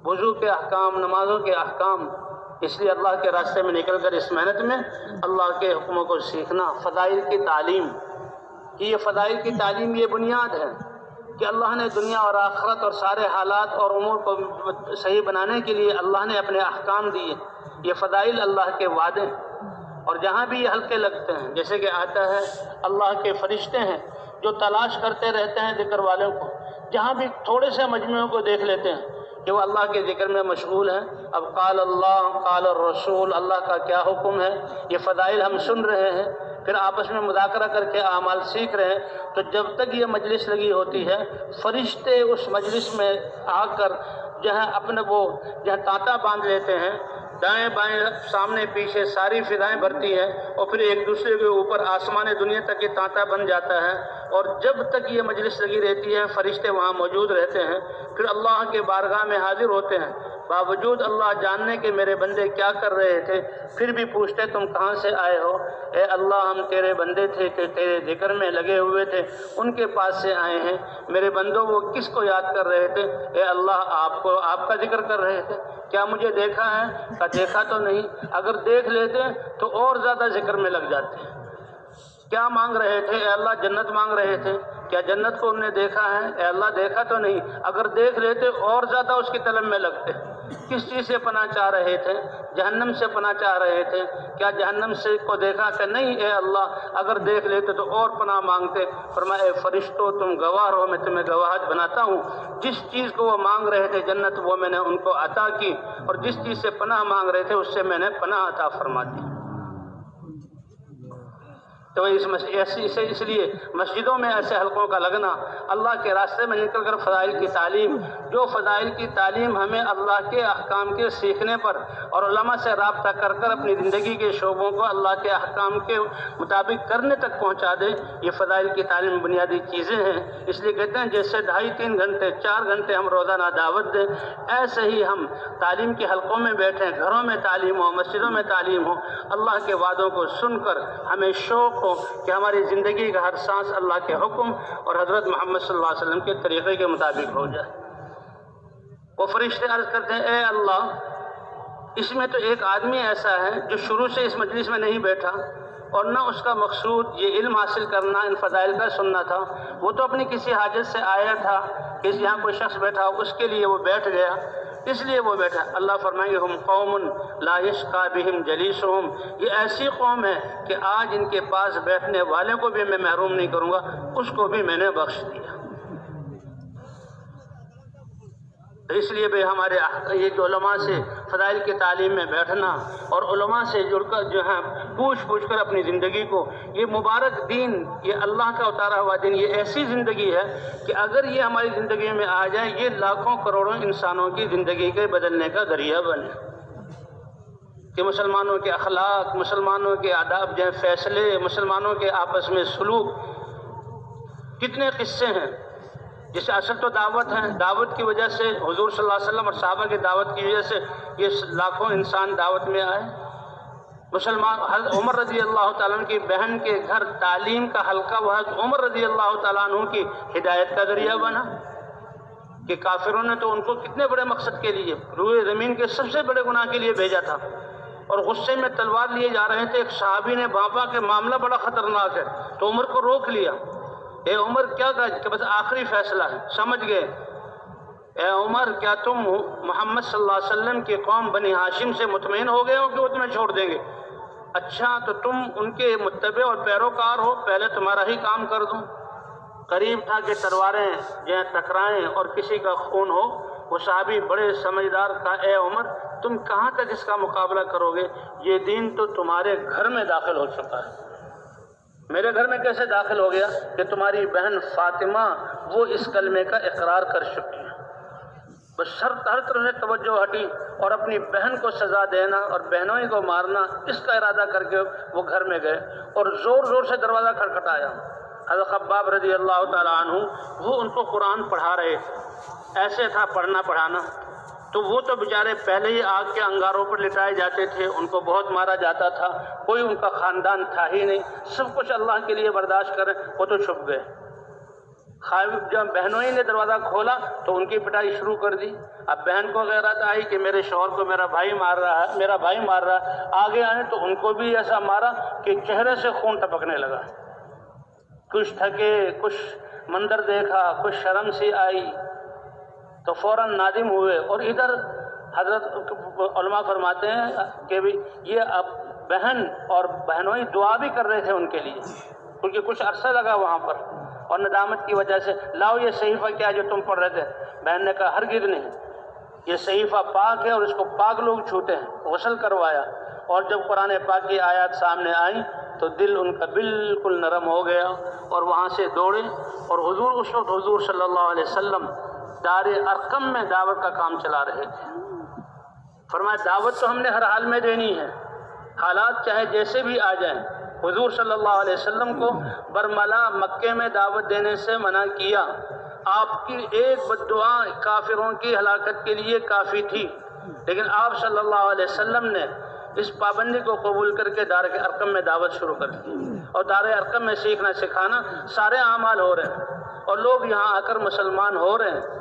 Speaker 1: وضو کے احکام، نمازوں کے احکام۔ اس لیے اللہ کے راستے میں نکل کر اس محنت میں اللہ کے حکموں کو سیکھنا، فضائل کی تعلیم، کہ یہ فضائل کی تعلیم یہ بنیاد ہے کہ اللہ نے دنیا اور آخرت اور سارے حالات اور امور کو صحیح بنانے کے لیے اللہ نے اپنے احکام دیے۔ یہ فضائل اللہ کے وعدے، اور جہاں بھی یہ حلقے لگتے ہیں، جیسے کہ آتا ہے اللہ کے فرشتے ہیں جو تلاش کرتے رہتے ہیں ذکر والوں کو، جہاں بھی تھوڑے سے مجموعوں کو دیکھ لیتے ہیں کہ وہ اللہ کے ذکر میں مشغول ہیں۔ اب قال اللہ، قال الرسول، اللہ کا کیا حکم ہے، یہ فضائل ہم سن رہے ہیں، پھر آپس میں مذاکرہ کر کے اعمال سیکھ رہے ہیں۔ تو جب تک یہ مجلس لگی ہوتی ہے، فرشتے اس مجلس میں آ کر جہاں تانتا باندھ لیتے ہیں، دائیں بائیں سامنے پیچھے ساری فضائیں بھرتی ہیں، اور پھر ایک دوسرے کے اوپر آسمان دنیا تک یہ تانتا بن جاتا ہے، اور جب تک یہ مجلس لگی رہتی ہے فرشتے وہاں موجود رہتے ہیں، پھر اللہ کے بارگاہ میں حاضر ہوتے ہیں، باوجود اللہ جاننے کے میرے بندے کیا کر رہے تھے، پھر بھی پوچھتے تم کہاں سے آئے ہو؟ اے اللہ ہم تیرے بندے تھے کہ تیرے ذکر میں لگے ہوئے تھے، ان کے پاس سے آئے ہیں۔ میرے بندوں وہ کس کو یاد کر رہے تھے؟ اے اللہ آپ کا ذکر کر رہے تھے۔ کیا مجھے دیکھا ہے؟ کہ دیکھا تو نہیں، اگر دیکھ لیتے تو اور زیادہ ذکر میں لگ جاتے۔ کیا مانگ رہے تھے؟ اے اللہ جنت مانگ رہے تھے، کیا جنت کو ہم نے دیکھا ہے؟ اے اللہ دیکھا تو نہیں، اگر دیکھ لیتے اور زیادہ اس کی طلب میں لگتے۔ کس چیز سے پناہ چاہ رہے تھے؟ جہنم سے پناہ چاہ رہے تھے، کیا جہنم سے کو دیکھا کہ نہیں؟ اے اللہ اگر دیکھ لیتے تو اور پناہ مانگتے۔ فرمایا اے فرشتوں تم گواہ رہو، میں تمہیں گواہت بناتا ہوں، جس چیز کو وہ مانگ رہے تھے جنت، وہ میں نے ان کو عطا کی، اور جس چیز سے پناہ مانگ رہے تھے اس سے میں نے پناہ عطا فرما دی۔ تو اس لیے مسجدوں میں ایسے حلقوں کا لگنا، اللہ کے راستے میں نکل کر فضائل کی تعلیم، جو فضائل کی تعلیم ہمیں اللہ کے احکام کے سیکھنے پر اور علماء سے رابطہ کر کر اپنی زندگی کے شعبوں کو اللہ کے احکام کے مطابق کرنے تک پہنچا دے، یہ فضائل کی تعلیم بنیادی چیزیں ہیں۔ اس لیے کہتے ہیں جیسے 2.5-3 گھنٹے 4 گھنٹے ہم روزانہ دعوت دیں، ایسے ہی ہم تعلیم کے حلقوں میں بیٹھیں، گھروں میں تعلیم ہو، مسجدوں میں تعلیم ہو، اللہ کے وعدوں کو سن کر ہمیں شوق ہو کہ ہماری زندگی کا ہر سانس اللہ کے حکم اور حضرت محمد صلی اللہ علیہ وسلم کے طریقے کے مطابق ہو جائے۔ وہ فرشتے عرض کرتے ہیں اے اللہ، اس میں تو ایک آدمی ایسا ہے جو شروع سے اس مجلس میں نہیں بیٹھا اور نہ اس کا مقصود یہ علم حاصل کرنا، ان فضائل کا سننا تھا، وہ تو اپنی کسی حاجت سے آیا تھا کہ یہاں کوئی شخص بیٹھا ہو اس کے لیے وہ بیٹھ گیا، اس لیے وہ بیٹھا۔ اللہ فرمائیں گے ہم قوم لا یشقی بہم جلیسہم، یہ ایسی قوم ہے کہ آج ان کے پاس بیٹھنے والے کو بھی میں محروم نہیں کروں گا، اس کو بھی میں نے بخش دیا۔ اس لیے بھی ہمارے یہ جو علماء سے فضائل کی تعلیم میں بیٹھنا اور علماء سے جڑ کر جو ہے پوچھ کر اپنی زندگی کو، یہ مبارک دین، یہ اللہ کا اتارا ہوا دین، یہ ایسی زندگی ہے کہ اگر یہ ہماری زندگی میں آ جائے، یہ لاکھوں کروڑوں انسانوں کی زندگی کے بدلنے کا ذریعہ بنے، کہ مسلمانوں کے اخلاق، مسلمانوں کے آداب جو ہیں، فیصلے، مسلمانوں کے آپس میں سلوک، کتنے قصے ہیں۔ جیسے اصل تو دعوت ہے، دعوت کی وجہ سے حضور صلی اللہ علیہ وسلم اور صحابہ کی دعوت کی وجہ سے یہ لاکھوں انسان دعوت میں آئے۔ مسلمان حضرت عمر رضی اللہ تعالیٰ عنہ کی بہن کے گھر تعلیم کا حلقہ وہ حضرت عمر رضی اللہ تعالیٰ عنہ کی ہدایت کا ذریعہ بنا، کہ کافروں نے تو ان کو کتنے بڑے مقصد کے لیے، روئے زمین کے سب سے بڑے گناہ کے لیے بھیجا تھا، اور غصے میں تلوار لیے جا رہے تھے۔ ایک صحابی نے بابا کہ معاملہ بڑا خطرناک ہے، تو عمر کو روک لیا۔ اے عمر کیا کہا کہ بس آخری فیصلہ ہے، سمجھ گئے؟ اے عمر کیا تم محمد صلی اللہ علیہ وسلم کی قوم بنی ہاشم سے مطمئن ہو گئے ہو کہ وہ تمہیں چھوڑ دیں گے؟ اچھا تو تم ان کے متبع اور پیروکار ہو، پہلے تمہارا ہی کام کر دوں۔ قریب تھا کہ تلواریں جو ہیں ٹکرائیں اور کسی کا خون ہو۔ وہ صحابی بڑے سمجھدار تھا، اے عمر تم کہاں تک اس کا مقابلہ کرو گے؟ یہ دین تو تمہارے گھر میں داخل ہو چکا ہے۔ میرے گھر میں کیسے داخل ہو گیا؟ کہ تمہاری بہن فاطمہ وہ اس کلمے کا اقرار کر چکی ہے۔ بس ہر طرح سے توجہ ہٹی اور اپنی بہن کو سزا دینا اور بہنوں ہی کو مارنا، اس کا ارادہ کر کے وہ گھر میں گئے اور زور زور سے دروازہ کھٹکھٹایا۔ حضرت خباب رضی اللہ تعالیٰ عنہ وہ ان کو قرآن پڑھا رہے تھے، ایسے تھا پڑھنا پڑھانا، تو وہ تو بیچارے پہلے ہی آگ کے انگاروں پر لٹائے جاتے تھے، ان کو بہت مارا جاتا تھا، کوئی ان کا خاندان تھا ہی نہیں، سب کچھ اللہ کے لیے برداشت کریں، وہ تو چھپ گئے۔ جب بہنوں ہی نے دروازہ کھولا تو ان کی پٹائی شروع کر دی۔ اب بہن کو غیرت آئی کہ میرے شوہر کو میرا بھائی مار رہا ہے، آگے آئے تو ان کو بھی ایسا مارا کہ چہرے سے خون ٹپکنے لگا۔ کچھ تھکے، کچھ منظر دیکھا، کچھ شرم سی آئی تو فوراً نادم ہوئے، اور ادھر حضرت علماء فرماتے ہیں کہ بھی یہ اب بہن اور بہنوں ہی دعا بھی کر رہے تھے ان کے لیے، کیونکہ کچھ عرصہ لگا وہاں پر، اور ندامت کی وجہ سے لاؤ یہ صحیفہ کیا جو تم پڑھ رہے تھے؟ بہن نے کہا ہرگز نہیں، یہ صحیفہ پاک ہے اور اس کو پاک لوگ چھوتے ہیں۔ غسل کروایا، اور جب قرآن پاک کی آیات سامنے آئیں تو دل ان کا بالکل نرم ہو گیا، اور وہاں سے دوڑے، اور اس وقت حضور صلی اللہ علیہ وسلم دار ارقم میں دعوت کا کام چلا رہے تھے۔ فرمایا دعوت تو ہم نے ہر حال میں دینی ہے، حالات چاہے جیسے بھی آ جائیں۔ حضور صلی اللہ علیہ وسلم کو برملا مکے میں دعوت دینے سے منع کیا، آپ کی ایک بددعا کافروں کی ہلاکت کے لیے کافی تھی، لیکن آپ صلی اللہ علیہ وسلم نے اس پابندی کو قبول کر کے دار ارقم میں دعوت شروع کر دی، اور دار ارقم میں سیکھنا سکھانا سارے اعمال ہو رہے ہیں، اور لوگ یہاں آ کر مسلمان ہو رہے ہیں۔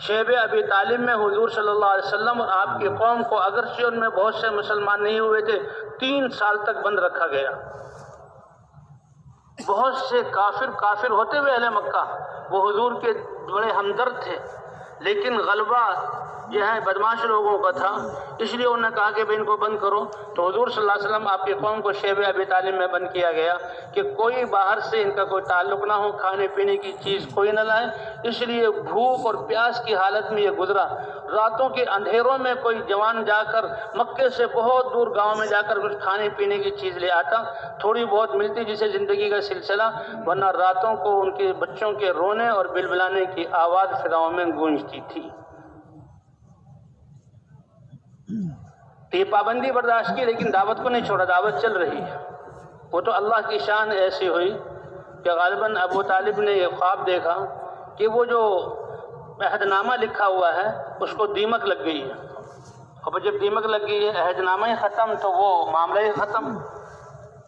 Speaker 1: شیب ابی طالب میں حضور صلی اللہ علیہ وسلم اور آپ کی قوم کو اگرچہ ان میں بہت سے مسلمان نہیں ہوئے تھے، 3 سال تک بند رکھا گیا۔ بہت سے کافر ہوتے ہوئے اہل مکہ وہ حضور کے بڑے ہمدرد تھے، لیکن غلبہ یہ ہے بدماش لوگوں کا تھا، اس لیے انہوں نے کہا کہ ان کو بند کرو۔ تو حضور صلی اللہ علیہ وسلم آپ کی قوم کو شیب ابی طالب میں بند کیا گیا کہ کوئی باہر سے ان کا کوئی تعلق نہ ہو، کھانے پینے کی چیز کوئی نہ لائے، اس لیے بھوک اور پیاس کی حالت میں یہ گزرا۔ راتوں کے اندھیروں میں کوئی جوان جا کر مکے سے بہت دور گاؤں میں جا کر کچھ کھانے پینے کی چیز لے آتا، تھوڑی بہت ملتی جسے زندگی کا سلسلہ، ورنہ راتوں کو ان کے بچوں کے رونے اور بلبلانے کی آواز فضاؤں میں گونجتی تھی۔ یہ پابندی برداشت کی لیکن دعوت کو نہیں چھوڑا، دعوت چل رہی ہے۔ وہ تو اللہ کی شان ایسی ہوئی کہ غالباً ابو طالب نے یہ خواب دیکھا کہ وہ جو عہد نامہ لکھا ہوا ہے اس کو دیمک لگ گئی ہے، اور جب دیمک لگ گئی ہے عہد نامہ ہی ختم تو وہ معاملہ ہی ختم۔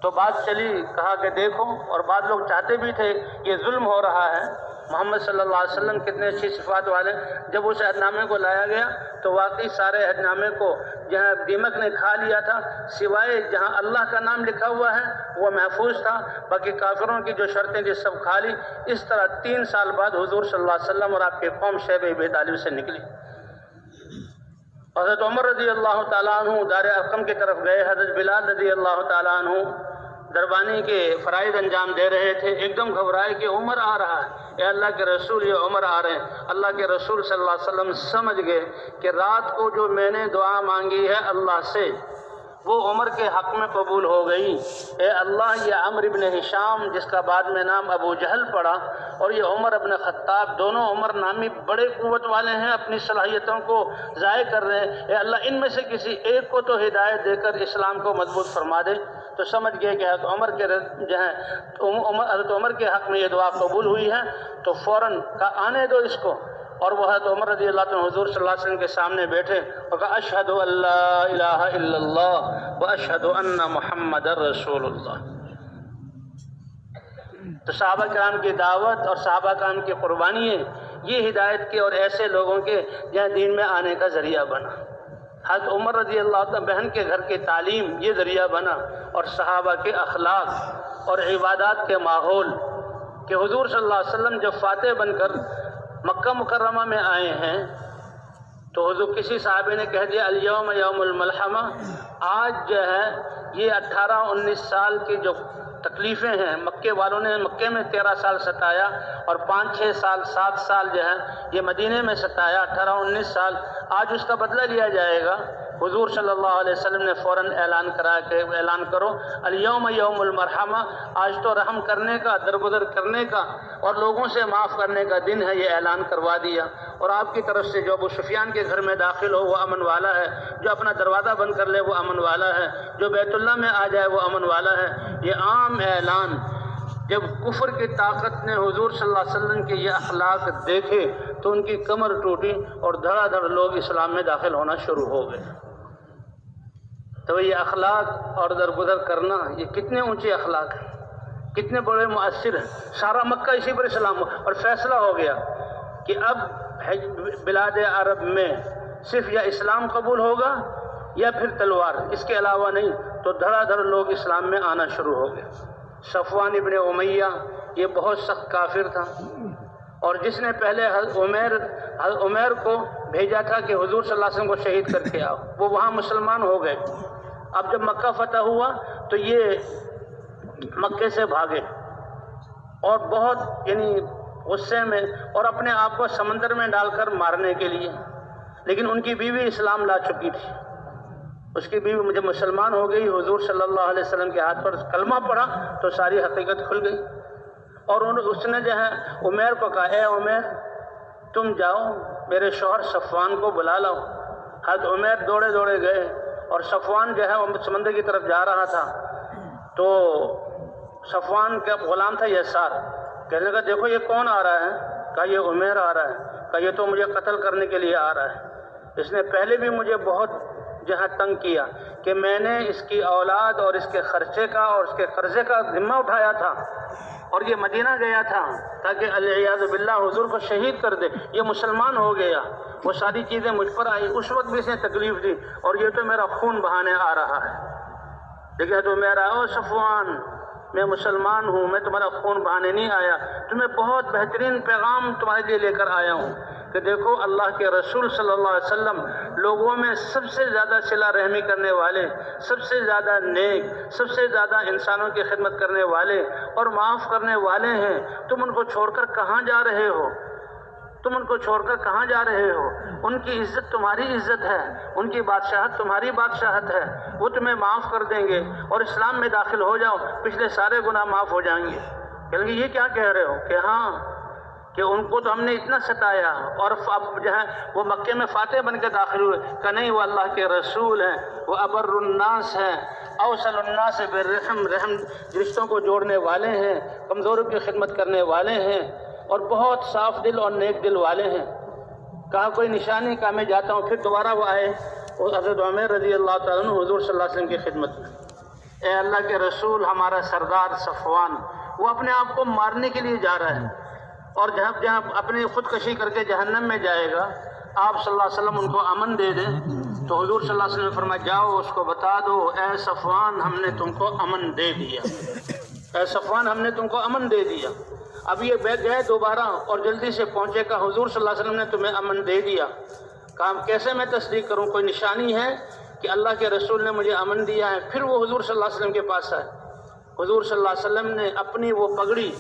Speaker 1: تو بات چلی، کہا کہ دیکھو، اور بعض لوگ چاہتے بھی تھے یہ ظلم ہو رہا ہے، محمد صلی اللہ علیہ وسلم کتنے اچھی صفات والے۔ جب اس عہد نامے کو لایا گیا تو واقعی سارے عہد نامے کو جہاں دیمک نے کھا لیا تھا، سوائے جہاں اللہ کا نام لکھا ہوا ہے وہ محفوظ تھا، باقی کافروں کی جو شرطیں تھیں سب کھا لی۔ اس طرح 3 سال بعد حضور صلی اللہ علیہ وسلم اور آپ کے قوم شیب ابی طالب سے نکلی۔ حضرت عمر رضی اللہ تعالیٰ عنہ دار ارقم کی طرف گئے، حضرت بلال رضی اللہ تعالیٰ عنہ دربانی کے فرائض انجام دے رہے تھے، ایک دم گھبرائے کہ عمر آ رہا ہے، اے اللہ کے رسول یہ عمر آ رہے ہیں۔ اللہ کے رسول صلی اللہ علیہ وسلم سمجھ گئے کہ رات کو جو میں نے دعا مانگی ہے اللہ سے وہ عمر کے حق میں قبول ہو گئی۔ اے اللہ، یہ عمرو بن ہشام جس کا بعد میں نام ابو جہل پڑا، اور یہ عمر بن خطاب، دونوں عمر نامی بڑے قوت والے ہیں، اپنی صلاحیتوں کو ضائع کر رہے ہیں، اے اللہ ان میں سے کسی ایک کو تو ہدایت دے کر اسلام کو مضبوط فرما دے۔ تو سمجھ گئے کہ حضرت عمر کے حق میں یہ دعا قبول ہوئی ہے، تو فوراً کہا آنے دو اس کو، اور وہ حضرت عمر رضی اللہ عنہ حضور صلی اللہ علیہ وسلم کے سامنے بیٹھے اور کہا اشہد ان لا الہ الا اللہ واشہد ان محمد رسول اللہ۔ تو صحابہ کرام کی دعوت اور صحابہ کرام کی قربانیاں یہ ہدایت کے اور ایسے لوگوں کے جہاں دین میں آنے کا ذریعہ بنا۔ حضرت عمر رضی اللہ عنہ بہن کے گھر کی تعلیم یہ ذریعہ بنا، اور صحابہ کے اخلاق اور عبادات کے ماحول، کہ حضور صلی اللہ علیہ وسلم جب فاتح بن کر مکہ مکرمہ میں آئے ہیں تو حضور کسی صحابی نے کہہ دیا الیوم یوم الملحمہ، آج جو ہے یہ 18-19 سال کی جو تکلیفیں ہیں، مکے والوں نے مکے میں 13 سال ستایا اور 5-6 سال 7 سال جو ہے یہ مدینے میں ستایا، 18-19 سال، آج اس کا بدلہ لیا جائے گا۔ حضور صلی اللہ علیہ وسلم نے فوراً اعلان کرایا کہ اعلان کرو الیوم یوم المرحمہ، آج تو رحم کرنے کا، درگزر کرنے کا اور لوگوں سے معاف کرنے کا دن ہے، یہ اعلان کروا دیا۔ اور آپ کی طرف سے جو ابو سفیان کے گھر میں داخل ہو وہ امن والا ہے، جو اپنا دروازہ بند کر لے وہ امن والا ہے، جو بیت اللہ میں آ جائے وہ امن والا ہے۔ یہ عام اعلان، جب کفر کی طاقت نے حضور صلی اللہ علیہ وسلم کے یہ اخلاق دیکھے تو ان کی کمر ٹوٹی اور دھڑا دھڑ لوگ اسلام میں داخل ہونا شروع ہو گئے۔ تو یہ اخلاق اور درگزر کرنا یہ کتنے اونچے اخلاق ہیں، کتنے بڑے مؤثر ہیں۔ سارا مکہ اسی پر اسلام ہوا اور فیصلہ ہو گیا کہ اب بلاد عرب میں صرف یا اسلام قبول ہوگا یا پھر تلوار، اس کے علاوہ نہیں۔ تو دھڑا دھڑ لوگ اسلام میں آنا شروع ہو گئے۔ صفوان ابن امیہ یہ بہت سخت کافر تھا، اور جس نے پہلے حضرت عمیر کو بھیجا تھا کہ حضور صلی اللہ علیہ وسلم کو شہید کر کے آؤ، وہ وہاں مسلمان ہو گئے۔ اب جب مکہ فتح ہوا تو یہ مکے سے بھاگے اور بہت غصے میں، اور اپنے آپ کو سمندر میں ڈال کر مارنے کے لیے، لیکن ان کی بیوی اسلام لا چکی تھی۔ اس کی بیوی مجھے مسلمان ہو گئی، حضور صلی اللہ علیہ وسلم کے ہاتھ پر کلمہ پڑھا تو ساری حقیقت کھل گئی۔ اور اس نے جو ہے عمیر کو کہا اے عمیر تم جاؤ میرے شوہر صفوان کو بلا لاؤ۔ حضرت عمیر دوڑے دوڑے گئے، اور صفوان جو ہے وہ سمندر کی طرف جا رہا تھا، تو صفوان کا غلام تھا یسار، کہنے لگا دیکھو یہ کون آ رہا ہے؟ کہا یہ عمیر آ رہا ہے۔ کہا یہ تو مجھے قتل کرنے کے لیے آ رہا ہے، اس نے پہلے بھی مجھے بہت جہاں تنگ کیا کہ میں نے اس کی اولاد اور اس کے خرچے کا اور اس کے قرضے کا ذمہ اٹھایا تھا، اور یہ مدینہ گیا تھا تاکہ العیاذ باللہ حضور کو شہید کر دے، یہ مسلمان ہو گیا، وہ ساری چیزیں مجھ پر آئی، اس وقت بھی اس نے تکلیف دی، اور یہ تو میرا خون بہانے آ رہا ہے۔ لیکن تو میرا او صفوان میں مسلمان ہوں، میں تمہارا خون بہانے نہیں آیا، تمہیں بہت بہترین پیغام تمہارے لیے لے کر آیا ہوں کہ دیکھو اللہ کے رسول صلی اللہ علیہ وسلم لوگوں میں سب سے زیادہ صلہ رحمی کرنے والے، سب سے زیادہ نیک، سب سے زیادہ انسانوں کی خدمت کرنے والے اور معاف کرنے والے ہیں، تم ان کو چھوڑ کر کہاں جا رہے ہو؟ تم ان کو چھوڑ کر کہاں جا رہے ہو؟ ان کی عزت تمہاری عزت ہے، ان کی بادشاہت تمہاری بادشاہت ہے، وہ تمہیں معاف کر دیں گے اور اسلام میں داخل ہو جاؤ، پچھلے سارے گناہ معاف ہو جائیں گے۔ کہ یہ کیا کہہ رہے ہو؟ کہ ہاں، کہ ان کو تو ہم نے اتنا ستایا اور اب جو ہے وہ مکے میں فاتح بن کے داخل ہوئے، کہ نہیں وہ اللہ کے رسول ہیں، وہ ابر الناس ہیں، اوصل الناس بالرحم، رحم رشتوں کو جوڑنے والے ہیں، کمزوروں کی خدمت کرنے والے ہیں اور بہت صاف دل اور نیک دل والے ہیں۔ کہا کوئی نشانی؟ کہا میں جاتا ہوں۔ پھر دوبارہ وہ آئے اور حضرت عمر رضی اللہ تعالیٰ عنہ حضور صلی اللہ علیہ وسلم کی خدمت میں، اے اللہ کے رسول، ہمارا سردار صفوان وہ اپنے آپ کو مارنے کے لیے جا رہا ہے اور جہاں اپنی خودکشی کر کے جہنم میں جائے گا، آپ صلی اللہ علیہ وسلم ان کو امن دے دیں۔ تو حضور صلی اللہ علیہ وسلم نے فرمایا جاؤ اس کو بتا دو، اے صفوان ہم نے تم کو امن دے دیا، اے صفوان ہم نے تم کو امن دے دیا۔ اب یہ گئے دوبارہ اور جلدی سے پہنچے، کہا حضور صلی اللہ علیہ وسلم نے تمہیں امن دے دیا۔ کہا کیسے میں تصدیق کروں؟ کوئی نشانی ہے کہ اللہ کے رسول نے مجھے امن دیا ہے؟ پھر وہ حضور صلی اللہ علیہ وسلم کے پاس آئے۔ حضور صلی اللہ علیہ وسلم نے اپنی وہ پگڑی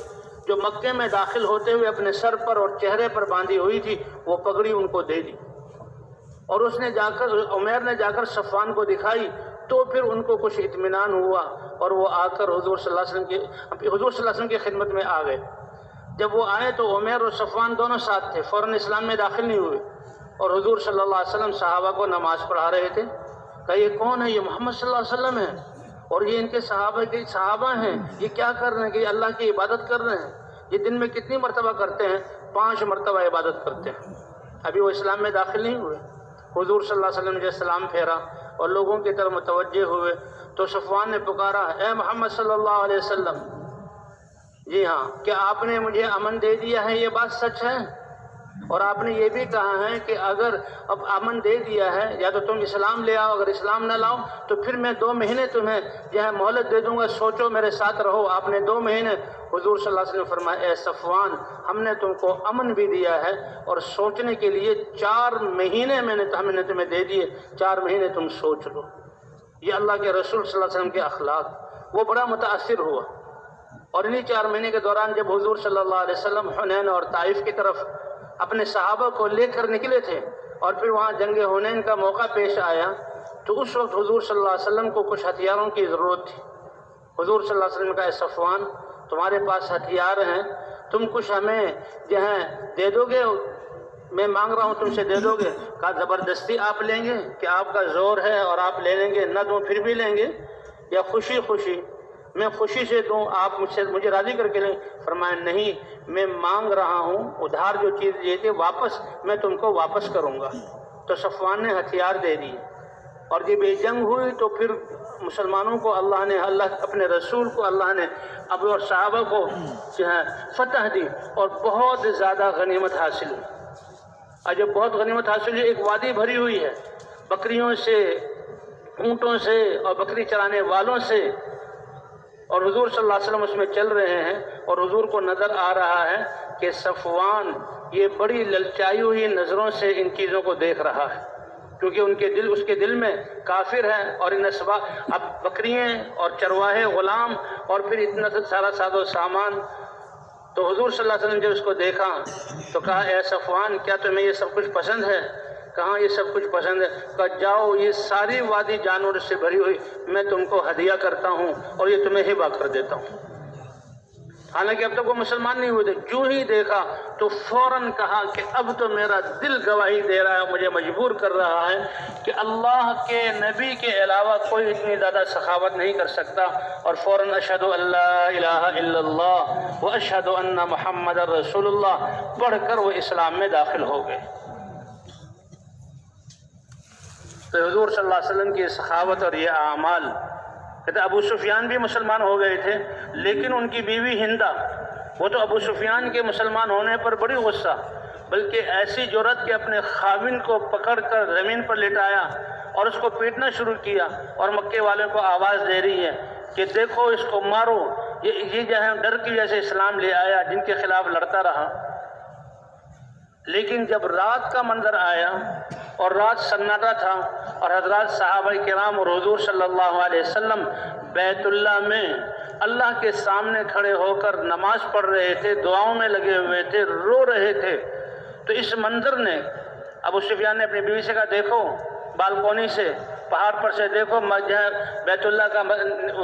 Speaker 1: جو مکے میں داخل ہوتے ہوئے اپنے سر پر اور چہرے پر باندھی ہوئی تھی، وہ پگڑی ان کو دے دی اور اس نے جا کر عمیر نے جا کر صفوان کو دکھائی، تو پھر ان کو کچھ اطمینان ہوا اور وہ آ کر حضور صلی اللہ علیہ وسلم کی خدمت میں آ گئے۔ جب وہ آئے تو عمیر اور صفوان دونوں ساتھ تھے، فوراً اسلام میں داخل نہیں ہوئے، اور حضور صلی اللہ علیہ وسلم صحابہ کو نماز پڑھا رہے تھے۔ کہا یہ کون ہے؟ یہ محمد صلی اللہ علیہ وسلم ہے اور یہ ان کے صحابہ ہیں، یہ کیا کر رہے ہیں؟ کہ یہ اللہ کی عبادت کر رہے ہیں۔ یہ دن میں کتنی مرتبہ کرتے ہیں؟ 5 مرتبہ عبادت کرتے ہیں۔ ابھی وہ اسلام میں داخل نہیں ہوئے۔ حضور صلی اللہ علیہ وسلم نے جب سلام پھیرا اور لوگوں کی طرف متوجہ ہوئے تو صفوان نے پکارا، اے محمد صلی اللہ علیہ وسلم، جی ہاں، کیا آپ نے مجھے امن دے دیا ہے؟ یہ بات سچ ہے؟ اور آپ نے یہ بھی کہا ہے کہ اگر اب امن دے دیا ہے یا تو تم اسلام لے آؤ، اگر اسلام نہ لاؤ تو پھر میں 2 مہینے تمہیں جو ہے مہلت دے دوں گا، سوچو، میرے ساتھ رہو۔ آپ نے 2 مہینے۔ حضور صلی اللہ علیہ وسلم نے فرمایا، اے صفوان ہم نے تم کو امن بھی دیا ہے اور سوچنے کے لیے 4 مہینے ہم نے تمہیں دے دیے، 4 مہینے تم سوچ لو۔ یہ اللہ کے رسول صلی اللہ علیہ وسلم کے اخلاق۔ وہ بڑا متاثر ہوا اور انہی 4 مہینے کے دوران جب حضور صلی اللہ علیہ وسلم حنین اور طائف کی طرف اپنے صحابہ کو لے کر نکلے تھے اور پھر وہاں جنگ حنین کا موقع پیش آیا، تو اس وقت حضور صلی اللہ علیہ وسلم کو کچھ ہتھیاروں کی ضرورت تھی۔ حضور صلی اللہ علیہ وسلم نے کہا، اے صفوان تمہارے پاس ہتھیار ہیں، تم کچھ ہمیں جو ہے دے دو گے؟ میں مانگ رہا ہوں، تم سے دے دو گے؟ کہا زبردستی آپ لیں گے کہ آپ کا زور ہے اور آپ لے لیں گے؟ نہ دوں پھر بھی لیں گے، یا خوشی خوشی میں خوشی سے دوں، آپ مجھے راضی کر کے لیں؟ فرمایا نہیں، میں مانگ رہا ہوں، ادھار جو چیز دیے تھے واپس میں تم کو واپس کروں گا۔ تو صفوان نے ہتھیار دے دی اور جب یہ جنگ ہوئی تو پھر مسلمانوں کو اللہ اپنے رسول کو اللہ نے ابو اور صحابہ کو جو ہے فتح دی اور بہت زیادہ غنیمت حاصل ہوئی۔ اور جب بہت غنیمت حاصل ہوئی، ایک وادی بھری ہوئی ہے بکریوں سے، اونٹوں سے اور بکری چرانے والوں سے، اور حضور صلی اللہ علیہ وسلم اس میں چل رہے ہیں اور حضور کو نظر آ رہا ہے کہ صفوان یہ بڑی للچائی ہوئی نظروں سے ان چیزوں کو دیکھ رہا ہے، کیونکہ اس کے دل میں کافر ہے اور ان اب بکریاں اور چرواہے غلام اور پھر اتنا سارا ساز و سامان۔ تو حضور صلی اللہ علیہ وسلم جب اس کو دیکھا تو کہا، اے صفوان کیا تمہیں یہ سب کچھ پسند ہے؟ کہاں یہ سب کچھ پسند ہے؟ کہا جاؤ، یہ ساری وادی جانور سے بھری ہوئی میں تم کو ہدیہ کرتا ہوں اور یہ تمہیں ہبہ کر دیتا ہوں۔ حالانکہ اب تک وہ مسلمان نہیں ہوئے تھے، جو ہی دیکھا تو فوراً کہا کہ اب تو میرا دل گواہی دے رہا ہے، مجھے مجبور کر رہا ہے کہ اللہ کے نبی کے علاوہ کوئی اتنی زیادہ سخاوت نہیں کر سکتا، اور فوراً اشہد ان لا الہ الا اللہ و اشہد ان محمد رسول اللہ پڑھ کر وہ اسلام میں داخل ہو گئے۔ تو حضور صلی اللہ علیہ وسلم کی سخاوت اور یہ اعمال، کہتے ابو سفیان بھی مسلمان ہو گئے تھے، لیکن ان کی بیوی ہندہ، وہ تو ابو سفیان کے مسلمان ہونے پر بڑی غصہ، بلکہ ایسی جرأت کہ اپنے خاوند کو پکڑ کر زمین پر لٹایا اور اس کو پیٹنا شروع کیا، اور مکے والوں کو آواز دے رہی ہے کہ دیکھو اس کو مارو، یہ جو ہے ڈر کی وجہ سے اسلام لے آیا، جن کے خلاف لڑتا رہا۔ لیکن جب رات کا منظر آیا اور رات سناٹا تھا اور حضرات صحابہ کرام اور حضور صلی اللہ علیہ وسلم بیت اللہ میں اللہ کے سامنے کھڑے ہو کر نماز پڑھ رہے تھے، دعاؤں میں لگے ہوئے تھے، رو رہے تھے، تو اس منظر نے ابو سفیان نے اپنی بیوی سے کہا دیکھو بالکونی سے پہاڑ پر سے دیکھو جہاں بیت اللہ کا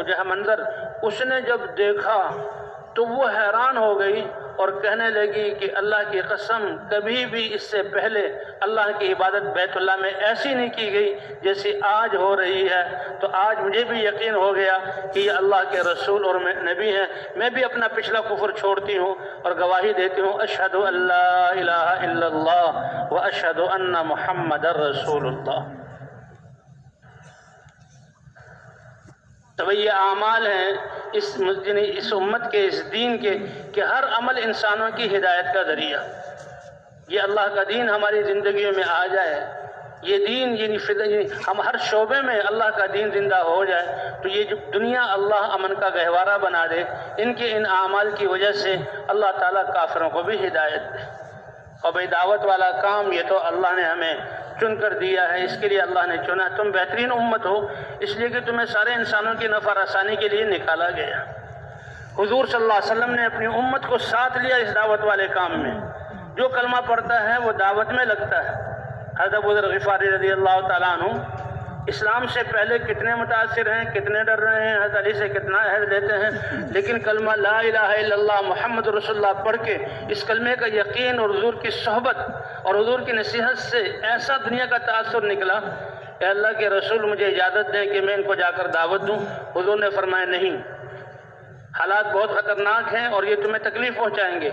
Speaker 1: جہاں منظر. اس نے جب دیکھا تو وہ حیران ہو گئی اور کہنے لگی کہ اللہ کی قسم کبھی بھی اس سے پہلے اللہ کی عبادت بیت اللہ میں ایسی نہیں کی گئی جیسی آج ہو رہی ہے. تو آج مجھے بھی یقین ہو گیا کہ یہ اللہ کے رسول اور نبی ہیں. میں بھی اپنا پچھلا کفر چھوڑتی ہوں اور گواہی دیتی ہوں اشہد ان لا الہ الا اللہ و اشہد ان محمد رسول اللہ. تو یہ اعمال ہیں اس امت کے اس دین کے کہ ہر عمل انسانوں کی ہدایت کا ذریعہ. یہ اللہ کا دین ہماری زندگیوں میں آ جائے, یہ دین یعنی ہم ہر شعبے میں اللہ کا دین زندہ ہو جائے تو یہ جو دنیا اللہ امن کا گہوارہ بنا دے. ان کے ان اعمال کی وجہ سے اللہ تعالیٰ کافروں کو بھی ہدایت دے. اور بھئی دعوت والا کام یہ تو اللہ نے ہمیں چن کر دیا ہے, اس کے لیے اللہ نے چنا. تم بہترین امت ہو اس لیے کہ تمہیں سارے انسانوں کی نفع رسانی کے لیے نکالا گیا. حضور صلی اللہ علیہ وسلم نے اپنی امت کو ساتھ لیا اس دعوت والے کام میں. جو کلمہ پڑھتا ہے وہ دعوت میں لگتا ہے. حضرت ابو ذر غفاری رضی اللہ تعالیٰ عنہ اسلام سے پہلے کتنے متاثر ہیں, کتنے ڈر رہے ہیں, حضرت علی سے کتنا عہد لیتے ہیں, لیکن کلمہ لا الہ الا اللہ محمد رسول اللہ پڑھ کے اس کلمے کا یقین اور حضور کی صحبت اور حضور کی نصیحت سے ایسا دنیا کا تاثر نکلا کہ اللہ کے رسول مجھے اجازت دیں کہ میں ان کو جا کر دعوت دوں. حضور نے فرمایا نہیں, حالات بہت خطرناک ہیں اور یہ تمہیں تکلیف پہنچائیں گے.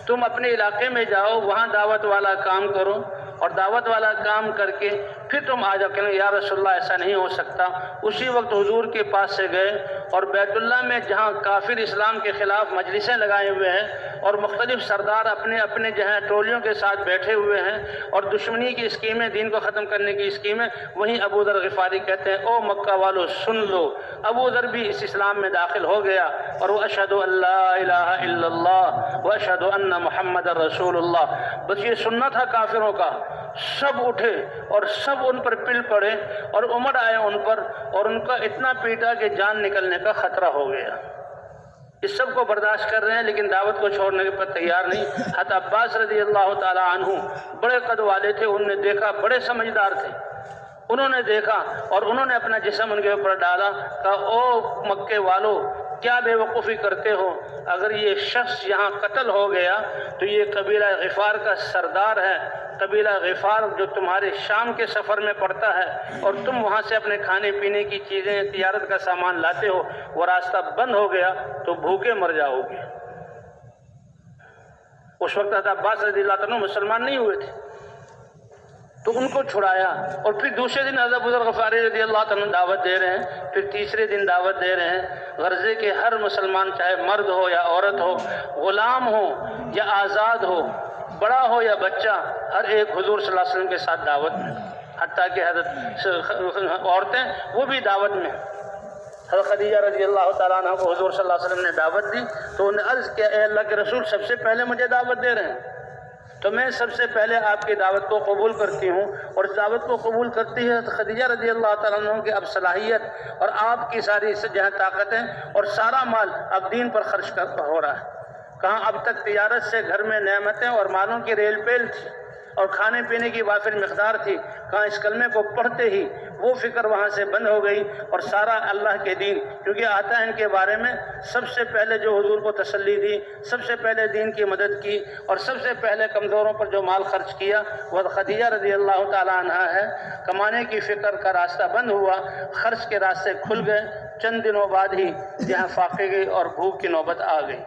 Speaker 1: تم اپنے علاقے میں جاؤ, وہاں دعوت والا کام کرو اور دعوت والا کام کر کے پھر تم آ جاؤ. کہنے یا رسول اللہ ایسا نہیں ہو سکتا. اسی وقت حضور کے پاس سے گئے اور بیت اللہ میں جہاں کافر اسلام کے خلاف مجلسیں لگائے ہوئے ہیں اور مختلف سردار اپنے اپنے جہاں ٹولیوں کے ساتھ بیٹھے ہوئے ہیں اور دشمنی کی اسکیمیں, دین کو ختم کرنے کی اسکیمیں, وہیں ابو ذر غفاری کہتے ہیں او مکہ والو سن لو. ابو ذر بھی اس اسلام میں داخل ہو گیا اور وہ اشہد ان لا الہ الا اللہ و اشہد ان محمد رسول اللہ. بس یہ سننا تھا کافروں کا. سب اٹھے اور سب ان پر پل پڑے اور عمر آئے ان پر اور ان کا اتنا پیٹا کہ جان نکلنے کا خطرہ ہو گیا. اس سب کو برداشت کر رہے ہیں لیکن دعوت کو چھوڑنے پر تیار نہیں. حضرت عباس رضی اللہ تعالی عنہ بڑے قد والے تھے, انہوں نے دیکھا, بڑے سمجھدار تھے. انہوں نے دیکھا اور انہوں نے اپنا جسم ان کے اوپر ڈالا. کہا او مکے والو کیا بے وقوفی کرتے ہو, اگر یہ شخص یہاں قتل ہو گیا تو یہ قبیلہ غفار کا سردار ہے. قبیلہ غفار جو تمہارے شام کے سفر میں پڑتا ہے اور تم وہاں سے اپنے کھانے پینے کی چیزیں, تجارت کا سامان لاتے ہو, وہ راستہ بند ہو گیا تو بھوکے مر جاؤ گے. اس وقت حضرت عباس رضی اللہ عنہ مسلمان نہیں ہوئے تھے تو ان کو چھڑایا اور پھر دوسرے دن حضرت ابو ذر غفاری رضی اللہ عنہ دعوت دے رہے ہیں, پھر تیسرے دن دعوت دے رہے ہیں. غرضے کے ہر مسلمان چاہے مرد ہو یا عورت ہو, غلام ہو یا آزاد ہو, بڑا ہو یا بچہ, ہر ایک حضور صلی اللہ علیہ وسلم کے ساتھ دعوت میں. حتیٰ کہ حضرت عورتیں وہ بھی دعوت میں. حضرت خدیجہ رضی اللہ تعالیٰ عنہ کو حضور صلی اللہ علیہ وسلم نے دعوت دی تو انہوں نے عرض کیا اے اللہ کے رسول سب سے پہلے مجھے دعوت دے رہے ہیں تو میں سب سے پہلے آپ کی دعوت کو قبول کرتی ہوں. اور اس دعوت کو قبول کرتی ہے خدیجہ رضی اللہ تعالیٰ عنہ کی اب صلاحیت اور آپ کی ساری جہاں طاقتیں اور سارا مال اب دین پر خرچ ہو رہا ہے. کہاں اب تک تجارت سے گھر میں نعمتیں اور مالوں کی ریل پیل تھی اور کھانے پینے کی وافر مقدار تھی, کہاں اس کلمے کو پڑھتے ہی وہ فکر وہاں سے بند ہو گئی اور سارا اللہ کے دین, کیونکہ آتا ہے ان کے بارے میں سب سے پہلے جو حضور کو تسلی دی, سب سے پہلے دین کی مدد کی اور سب سے پہلے کمزوروں پر جو مال خرچ کیا وہ خدیجہ رضی اللہ تعالیٰ عنہ ہے. کمانے کی فکر کا راستہ بند ہوا, خرچ کے راستے کھل گئے. چند دنوں بعد ہی یہاں فاقے گئی اور بھوک کی نوبت آ گئی.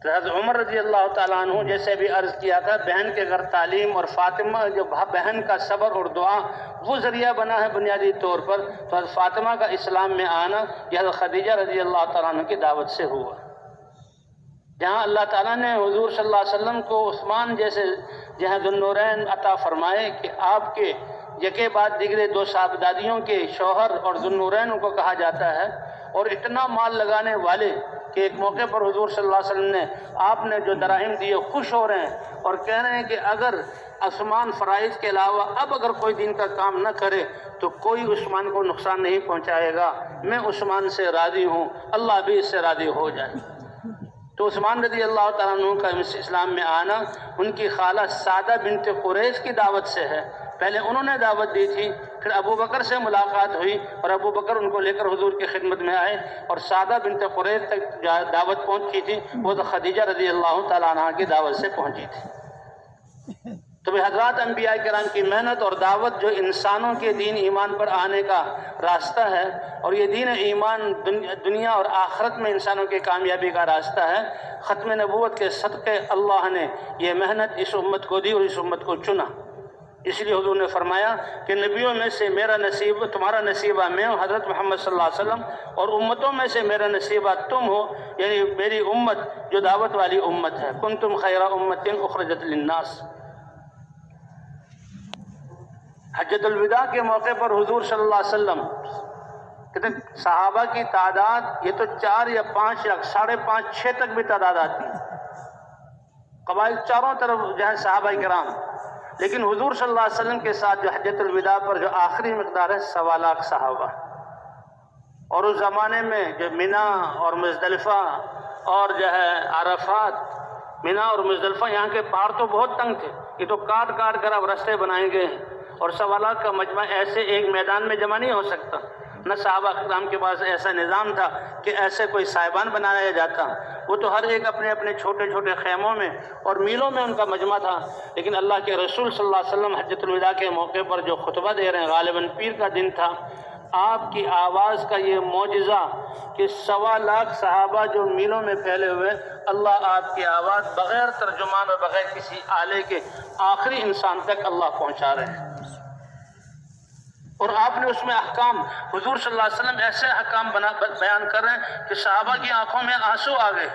Speaker 1: حضرت عمر رضی اللہ تعالیٰ عنہ جیسے بھی عرض کیا تھا, بہن کے گھر تعلیم اور فاطمہ جو بہن کا صبر اور دعا وہ ذریعہ بنا ہے بنیادی طور پر. تو حضرت فاطمہ کا اسلام میں آنا یہ حضرت خدیجہ رضی اللہ تعالیٰ عنہ کی دعوت سے ہوا. جہاں اللہ تعالیٰ نے حضور صلی اللہ علیہ وسلم کو عثمان جیسے جہاں ذو النورین عطا فرمائے کہ آپ کے یکے بعد دیگرے دو صاحبزادیوں کے شوہر اور ذو النورین کو کہا جاتا ہے, اور اتنا مال لگانے والے کہ ایک موقع پر حضور صلی اللہ علیہ وسلم نے آپ نے جو دراہم دیے خوش ہو رہے ہیں اور کہہ رہے ہیں کہ اگر عثمان فرائض کے علاوہ اب اگر کوئی دین کا کام نہ کرے تو کوئی عثمان کو نقصان نہیں پہنچائے گا, میں عثمان سے راضی ہوں, اللہ بھی اس سے راضی ہو جائے. تو عثمان رضی اللہ تعالیٰ عنہ کا اسلام میں آنا ان کی خالہ سعدہ بنت قریش کی دعوت سے ہے. پہلے انہوں نے دعوت دی تھی، پھر ابو بکر سے ملاقات ہوئی اور ابو بکر ان کو لے کر حضور کی خدمت میں آئے، اور سعدہ بنت قریش تک دعوت پہنچی تھی، وہ تو خدیجہ رضی اللہ تعالیٰ عنہ کی دعوت سے پہنچی تھی. تو حضرات انبیاء کرام کی محنت اور دعوت جو انسانوں کے دین ایمان پر آنے کا راستہ ہے، اور یہ دین ایمان دنیا اور آخرت میں انسانوں کی کامیابی کا راستہ ہے. ختم نبوت کے صدقے اللہ نے یہ محنت اس امت کو دی اور اس امت کو چنا. اس لیے حضور نے فرمایا کہ نبیوں میں سے میرا نصیب تمہارا نصیبہ میں ہوں، حضرت محمد صلی اللہ علیہ وسلم، اور امتوں میں سے میرا نصیبہ تم ہو، یعنی میری امت جو دعوت والی امت ہے. کنتم خیر امت اخرجت للناس. حجۃ الوداع کے موقع پر حضور صلی اللہ علیہ وسلم کہتے ہیں صحابہ کی تعداد یہ تو 4 یا 5 یا 5.5 6 تک بھی تعداد آتی ہے، قبائل چاروں طرف جو ہے صحابہ کرام. لیکن حضور صلی اللہ علیہ وسلم کے ساتھ جو حجۃ الوداع پر جو آخری مقدار ہے 1.25 لاکھ صحابہ. اور اس زمانے میں جو مینا اور مزدلفہ اور جو ہے عرفات، مینا اور مزدلفہ یہاں کے پہاڑ تو بہت تنگ تھے، یہ تو کاٹ کاٹ کر اب راستے بنائے گئے ہیں، اور 1.25 لاکھ کا مجمع ایسے ایک میدان میں جمع نہیں ہو سکتا. نہ صحابہ کرام کے پاس ایسا نظام تھا کہ ایسے کوئی صاحبان بنایا جاتا، وہ تو ہر ایک اپنے اپنے چھوٹے چھوٹے خیموں میں اور میلوں میں ان کا مجمع تھا. لیکن اللہ کے رسول صلی اللہ علیہ وسلم حجۃ الوداع کے موقع پر جو خطبہ دے رہے ہیں، غالباً پیر کا دن تھا، آپ کی آواز کا یہ معجزہ کہ 1.25 لاکھ صحابہ جو میلوں میں پھیلے ہوئے، اللہ آپ کی آواز بغیر ترجمان اور بغیر کسی آلے کے آخری انسان تک اللہ پہنچا رہے ہیں. اور آپ نے اس میں احکام، حضور صلی اللہ علیہ وسلم ایسے احکام بیان کر رہے ہیں کہ صحابہ کی آنکھوں میں آنسو آ گئے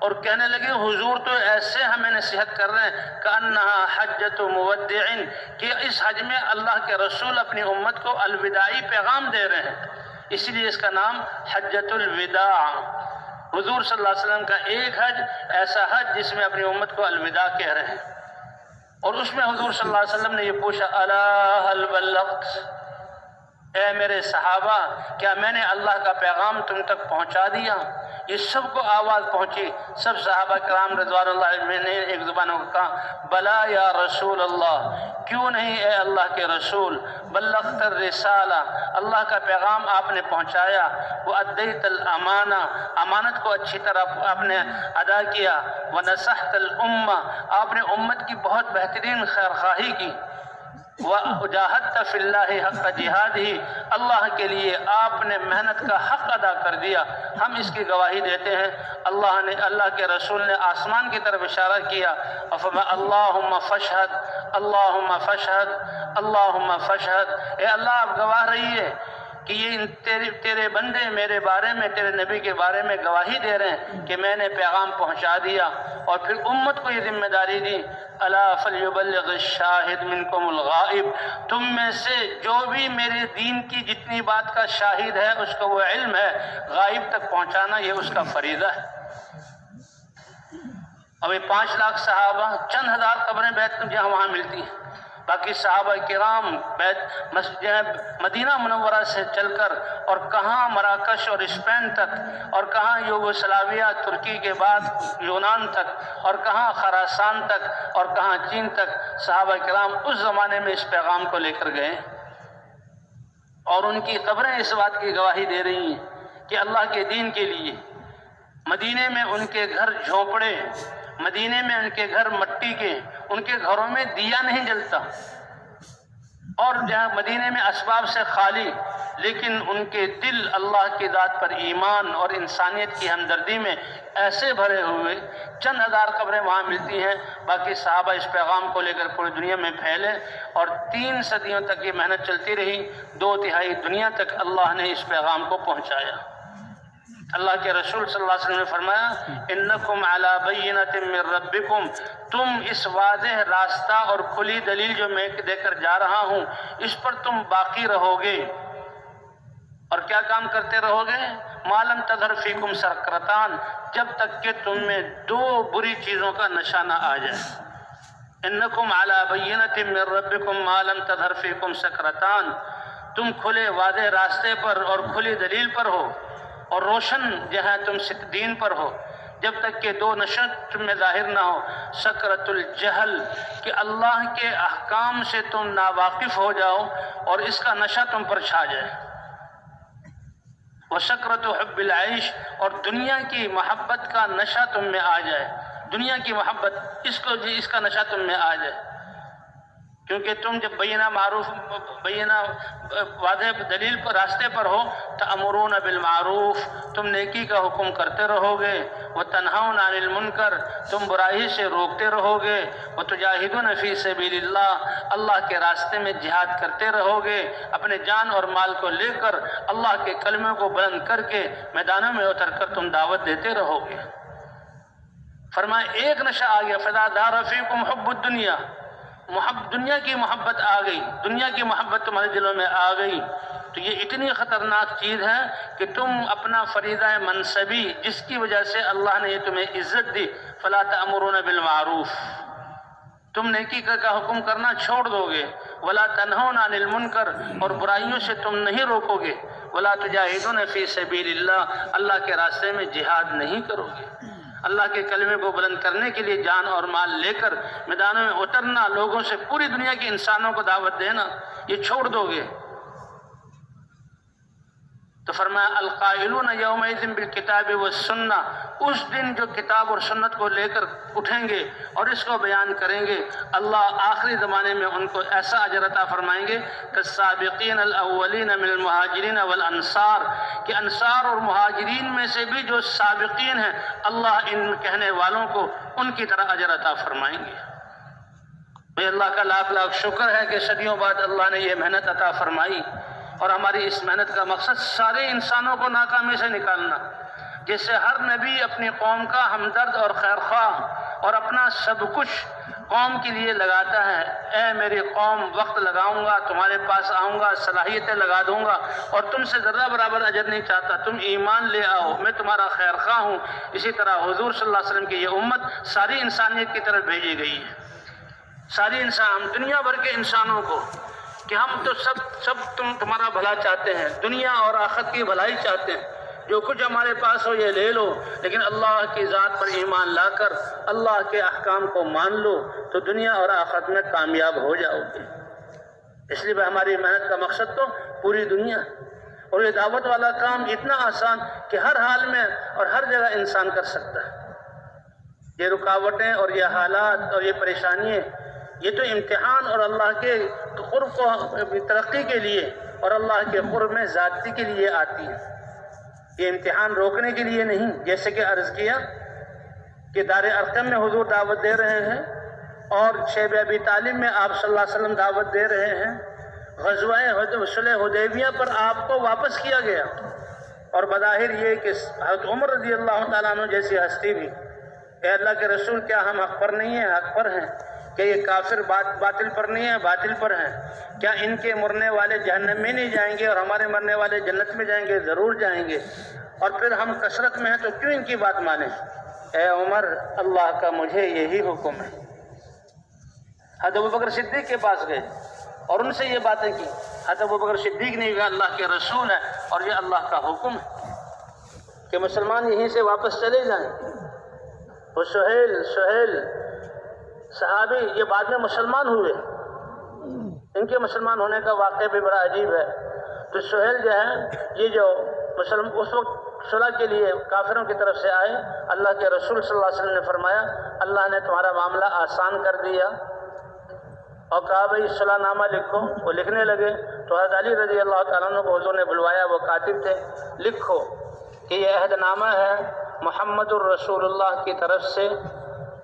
Speaker 1: اور کہنے لگے حضور تو ایسے ہمیں نصیحت کر رہے ہیں کأنہا حجۃ مودع، کہ اس حج میں اللہ کے رسول اپنی امت کو الوداعی پیغام دے رہے ہیں. اس لیے اس کا نام حجۃ الوداع. حضور صلی اللہ علیہ وسلم کا ایک حج ایسا حج جس میں اپنی امت کو الوداع کہہ رہے ہیں. اور اس میں حضور صلی اللہ علیہ وسلم نے یہ پوچھا الا هل بلغت، اے میرے صحابہ کیا میں نے اللہ کا پیغام تم تک پہنچا دیا؟ یہ سب کو آواز پہنچی. سب صحابہ کرام رضوان اللہ علیہم نے ایک زبانوں کو کہا بلا یا رسول اللہ، کیوں نہیں اے اللہ کے رسول، بلغت الرسالہ، اللہ کا پیغام آپ نے پہنچایا، وادیت الامانہ، امانت کو اچھی طرح آپ نے ادا کیا، ونصحت الامہ، آپ نے امت کی بہت بہترین خیرخواہی کی، وجاہدت فی اللہ حق جہادہ، اللہ کے لیے آپ نے محنت کا حق ادا کر دیا. ہم اس کی گواہی دیتے ہیں. اللہ کے رسول نے آسمان کی طرف اشارہ کیا، اللہم فشہد، اللہم فشہد، اللہم فشہد، اے اللہ آپ گواہ رہیے کہ یہ تیرے بندے میرے بارے میں، تیرے نبی کے بارے میں گواہی دے رہے ہیں کہ میں نے پیغام پہنچا دیا. اور پھر امت کو یہ ذمہ داری دی الا فلیبلغ الشاہد منکم الغائب، تم میں سے جو بھی میرے دین کی جتنی بات کا شاہد ہے اس کو وہ علم ہے، غائب تک پہنچانا یہ اس کا فریضہ ہے. اب یہ 5 لاکھ صحابہ، چند ہزار قبریں بیت جہاں وہاں ملتی ہیں، باقی صحابہ کرام مدینہ منورہ سے چل کر اور کہاں مراکش اور اسپین تک، اور کہاں یوگوسلاویہ ترکی کے بعد یونان تک، اور کہاں خراسان تک، اور کہاں چین تک، صحابہ کرام اس زمانے میں اس پیغام کو لے کر گئے. اور ان کی قبریں اس بات کی گواہی دے رہی ہیں کہ اللہ کے دین کے لیے مدینے میں ان کے گھر جھونپڑے، مدینے میں ان کے گھر مٹی کے، ان کے گھروں میں دیا نہیں جلتا، اور جہاں مدینے میں اسباب سے خالی، لیکن ان کے دل اللہ کی ذات پر ایمان اور انسانیت کی ہمدردی میں ایسے بھرے ہوئے. چند ہزار قبریں وہاں ملتی ہیں، باقی صحابہ اس پیغام کو لے کر پوری دنیا میں پھیلے، اور 3 صدیوں تک یہ محنت چلتی رہی. 2/3 دنیا تک اللہ نے اس پیغام کو پہنچایا. اللہ کے رسول صلی اللہ علیہ وسلم نے فرمایا انکم علی بینۃ من ربکم، تم اس واضح راستہ اور کھلی دلیل جو میں دے کر جا رہا ہوں اس پر تم باقی رہو گے. اور کیا کام کرتے رہو گے؟ ما لم تظہر فیکم سکرتان، جب تک کہ تم میں 2 بری چیزوں کا نشہ نہ آ جائے. انکم علی بینۃ من ربکم ما لم تظہر فیکم سکرتان، تم کھلے واضح راستے پر اور کھلی دلیل پر ہو، اور روشن جہاں تم دین پر ہو، جب تک کہ دو نشہ تم میں ظاہر نہ ہو، سکرت الجہل، کہ اللہ کے احکام سے تم ناواقف ہو جاؤ اور اس کا نشہ تم پر چھا جائے، وسکرت حب العیش، اور دنیا کی محبت کا نشہ تم میں آ جائے، دنیا کی محبت اس کا نشہ تم میں آ جائے، کیونکہ تم جب بینہ واضح دلیل پر راستے پر ہو، تأمرون بالمعروف، تم نیکی کا حکم کرتے رہو گے، وتنہون عن المنکر، تم برائی سے روکتے رہو گے، وتجاہدون فی سبیل اللہ، اللہ کے راستے میں جہاد کرتے رہو گے، اپنے جان اور مال کو لے کر اللہ کے کلمے کو بلند کر کے میدانوں میں اتر کر تم دعوت دیتے رہو گے۔ فرمایا ایک نشہ آ گیا، فَإِذَا دَارَ فِيكُمْ حُبُّ الدُّنْيَا، دنیا کی محبت آ گئی، دنیا کی محبت تمہارے دلوں میں آ گئی، تو یہ اتنی خطرناک چیز ہے کہ تم اپنا فریضہ منصبی جس کی وجہ سے اللہ نے یہ تمہیں عزت دی، فَلَا تَأْمُرُونَ بِالْمَعْرُوفِ، تم نیکی کا حکم کرنا چھوڑ دو گے، وَلَا تَنْهُونَ عَنِ الْمُنْكَرِ، اور برائیوں سے تم نہیں روکو گے، وَلَا تُجَاهِدُونَ فِي سَبِيلِ اللَّهِ، اللہ کے راستے میں جہاد نہیں کرو گے، اللہ کے کلمے کو بلند کرنے کے لیے جان اور مال لے کر میدانوں میں اترنا، لوگوں سے پوری دنیا کے انسانوں کو دعوت دینا، یہ چھوڑ دو گے۔ تو فرمایا القائلون یومئذ بالکتاب والسنہ، اس دن جو کتاب اور سنت کو لے کر اٹھیں گے اور اس کو بیان کریں گے، اللہ آخری زمانے میں ان کو ایسا اجر عطا فرمائیں گے کالسابقین الاولین من المہاجرین والانصار، کہ انصار اور مہاجرین میں سے بھی جو سابقین ہیں اللہ ان کہنے والوں کو ان کی طرح اجر عطا فرمائیں گے۔ بھئی اللہ کا لاکھ لاکھ شکر ہے کہ صدیوں بعد اللہ نے یہ محنت عطا فرمائی، اور ہماری اس محنت کا مقصد سارے انسانوں کو ناکامی سے نکالنا، جیسے ہر نبی اپنی قوم کا ہمدرد اور خیرخواہ اور اپنا سب کچھ قوم کے لیے لگاتا ہے، اے میری قوم وقت لگاؤں گا، تمہارے پاس آؤں گا، صلاحیتیں لگا دوں گا اور تم سے ذرہ برابر اجر نہیں چاہتا، تم ایمان لے آؤ، میں تمہارا خیرخواہ ہوں۔ اسی طرح حضور صلی اللہ علیہ وسلم کی یہ امت ساری انسانیت کی طرف بھیجی گئی ہے، ساری انسان، دنیا بھر کے انسانوں کو، کہ ہم تو سب تمہارا بھلا چاہتے ہیں، دنیا اور آخرت کی بھلائی چاہتے ہیں، جو کچھ ہمارے پاس ہو یہ لے لو، لیکن اللہ کی ذات پر ایمان لا کر اللہ کے احکام کو مان لو تو دنیا اور آخرت میں کامیاب ہو جاؤ گے۔ اس لیے ہماری محنت کا مقصد تو پوری دنیا ہے، اور یہ دعوت والا کام اتنا آسان کہ ہر حال میں اور ہر جگہ انسان کر سکتا ہے۔ یہ رکاوٹیں اور یہ حالات اور یہ پریشانیاں، یہ تو امتحان اور اللہ کے قرب کو ترقی کے لیے اور اللہ کے قرب میں زیادتی کے لیے آتی ہے، یہ امتحان روکنے کے لیے نہیں۔ جیسے کہ عرض کیا کہ دار ارقم میں حضور دعوت دے رہے ہیں، اور شیب ابی طالب میں آپ صلی اللہ علیہ وسلم دعوت دے رہے ہیں، غزوہ صلح حدیبیہ پر آپ کو واپس کیا گیا، اور بظاہر یہ کہ حضرت عمر رضی اللہ تعالیٰ عنہ جیسی ہستی بھی، کہ اللہ کے رسول کیا ہم حق پر نہیں ہیں؟ حق پر ہیں۔ کہ یہ کافر باطل پر نہیں ہیں؟ باطل پر ہیں۔ کیا ان کے مرنے والے جہنم میں نہیں جائیں گے اور ہمارے مرنے والے جنت میں جائیں گے؟ ضرور جائیں گے۔ اور پھر ہم کثرت میں ہیں تو کیوں ان کی بات مانیں؟ اے عمر، اللہ کا مجھے یہی حکم ہے۔ حضرت ابوبکر صدیق کے پاس گئے اور ان سے یہ باتیں کی۔ حضرت ابوبکر صدیق نے کہا اللہ کے رسول ہے اور یہ اللہ کا حکم ہے کہ مسلمان یہیں سے واپس چلے جائیں۔ وہ سہیل صحابی یہ بعد میں مسلمان ہوئے، ان کے مسلمان ہونے کا واقعہ بھی بڑا عجیب ہے۔ تو سہیل جو ہے یہ جو اس وقت صلح کے لیے کافروں کی طرف سے آئے، اللہ کے رسول صلی اللہ علیہ وسلم نے فرمایا اللہ نے تمہارا معاملہ آسان کر دیا، اور کہا بھئی صلح نامہ لکھو۔ وہ لکھنے لگے تو حضرت علی رضی اللہ تعالیٰ عنہ کو حضور نے بلوایا، وہ کاتب تھے، لکھو کہ یہ عہد نامہ ہے محمد الرسول اللہ کی طرف سے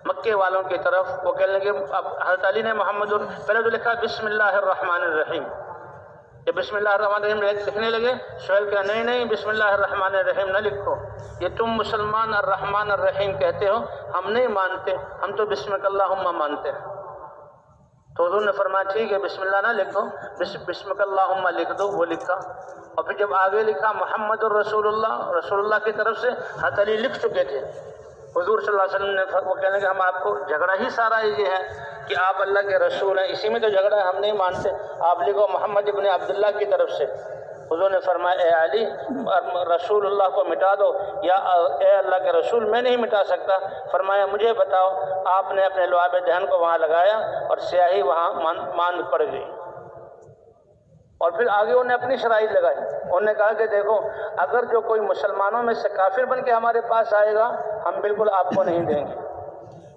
Speaker 1: مکے والوں کی طرف۔ وہ کہنے لگے، حضرت علی نے پہلے تو لکھا بسم اللہ الرحمن الرحیم، یہ بسم اللہ الرحمن الرحیم لکھنے لگے۔ سہیل کہا نہیں بسم اللہ الرحمن الرحیم نہ لکھو، یہ تم مسلمان الرحمن الرحیم کہتے ہو، ہم نہیں مانتے، ہم تو بسمک اللہم مانتے ہیں۔ تو حضور نے فرمایا ٹھیک ہے بسم اللہ نہ لکھو، بسمک اللہم لکھ دو۔ وہ لکھا، اور پھر جب آگے لکھا محمد الرسول اللہ، رسول اللہ کی طرف سے، حضرت علی لکھ چکے تھے۔ حضور صلی اللہ علیہ وسلم نے وہ کہنے کہ ہم آپ کو جھگڑا ہی سارا یہ ہے کہ آپ اللہ کے رسول ہیں، اسی میں تو جھگڑا ہے، ہم نہیں مانتے، آپ لکھو محمد ابن عبداللہ کی طرف سے۔ حضور نے فرمایا اے علی رسول اللہ کو مٹا دو، یا اے اللہ کے رسول میں نہیں مٹا سکتا۔ فرمایا مجھے بتاؤ۔ آپ نے اپنے لعاب دہن کو وہاں لگایا اور سیاہی وہاں ماند پڑ گئی، اور پھر آگے انہوں نے اپنی شرائط لگائی۔ انہوں نے کہا کہ دیکھو اگر جو کوئی مسلمانوں میں سے کافر بن کے ہمارے پاس آئے گا ہم بالکل آپ کو نہیں دیں گے،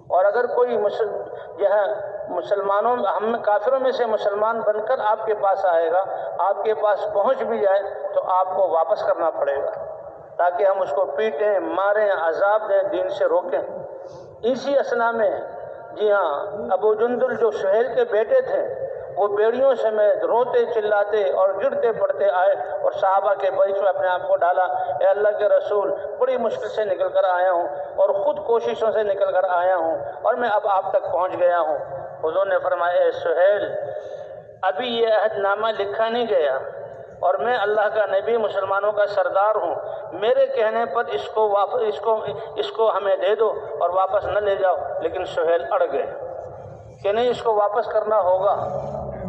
Speaker 1: اور اگر کوئی مسلمانوں ہم کافروں میں سے مسلمان بن کر آپ کے پاس آئے گا، آپ کے پاس پہنچ بھی جائے تو آپ کو واپس کرنا پڑے گا، تاکہ ہم اس کو پیٹیں، ماریں، عذاب دیں، دین سے روکیں۔ اسی اثنا میں جی ہاں ابو جندل جو سہیل کے بیٹے تھے وہ بیڑیوں سمیت روتے چلاتے اور گرتے پڑتے آئے اور صحابہ کے بیچ میں اپنے آپ کو ڈالا۔ اے اللہ کے رسول بڑی مشکل سے نکل کر آیا ہوں اور خود کوششوں سے نکل کر آیا ہوں اور میں اب آپ تک پہنچ گیا ہوں۔ حضور نے فرمایا اے سہیل ابھی یہ عہد نامہ لکھا نہیں گیا اور میں اللہ کا نبی مسلمانوں کا سردار ہوں، میرے کہنے پر اس کو ہمیں دے دو اور واپس نہ لے جاؤ۔ لیکن سہیل اڑ گئے کہ نہیں اس کو واپس کرنا ہوگا۔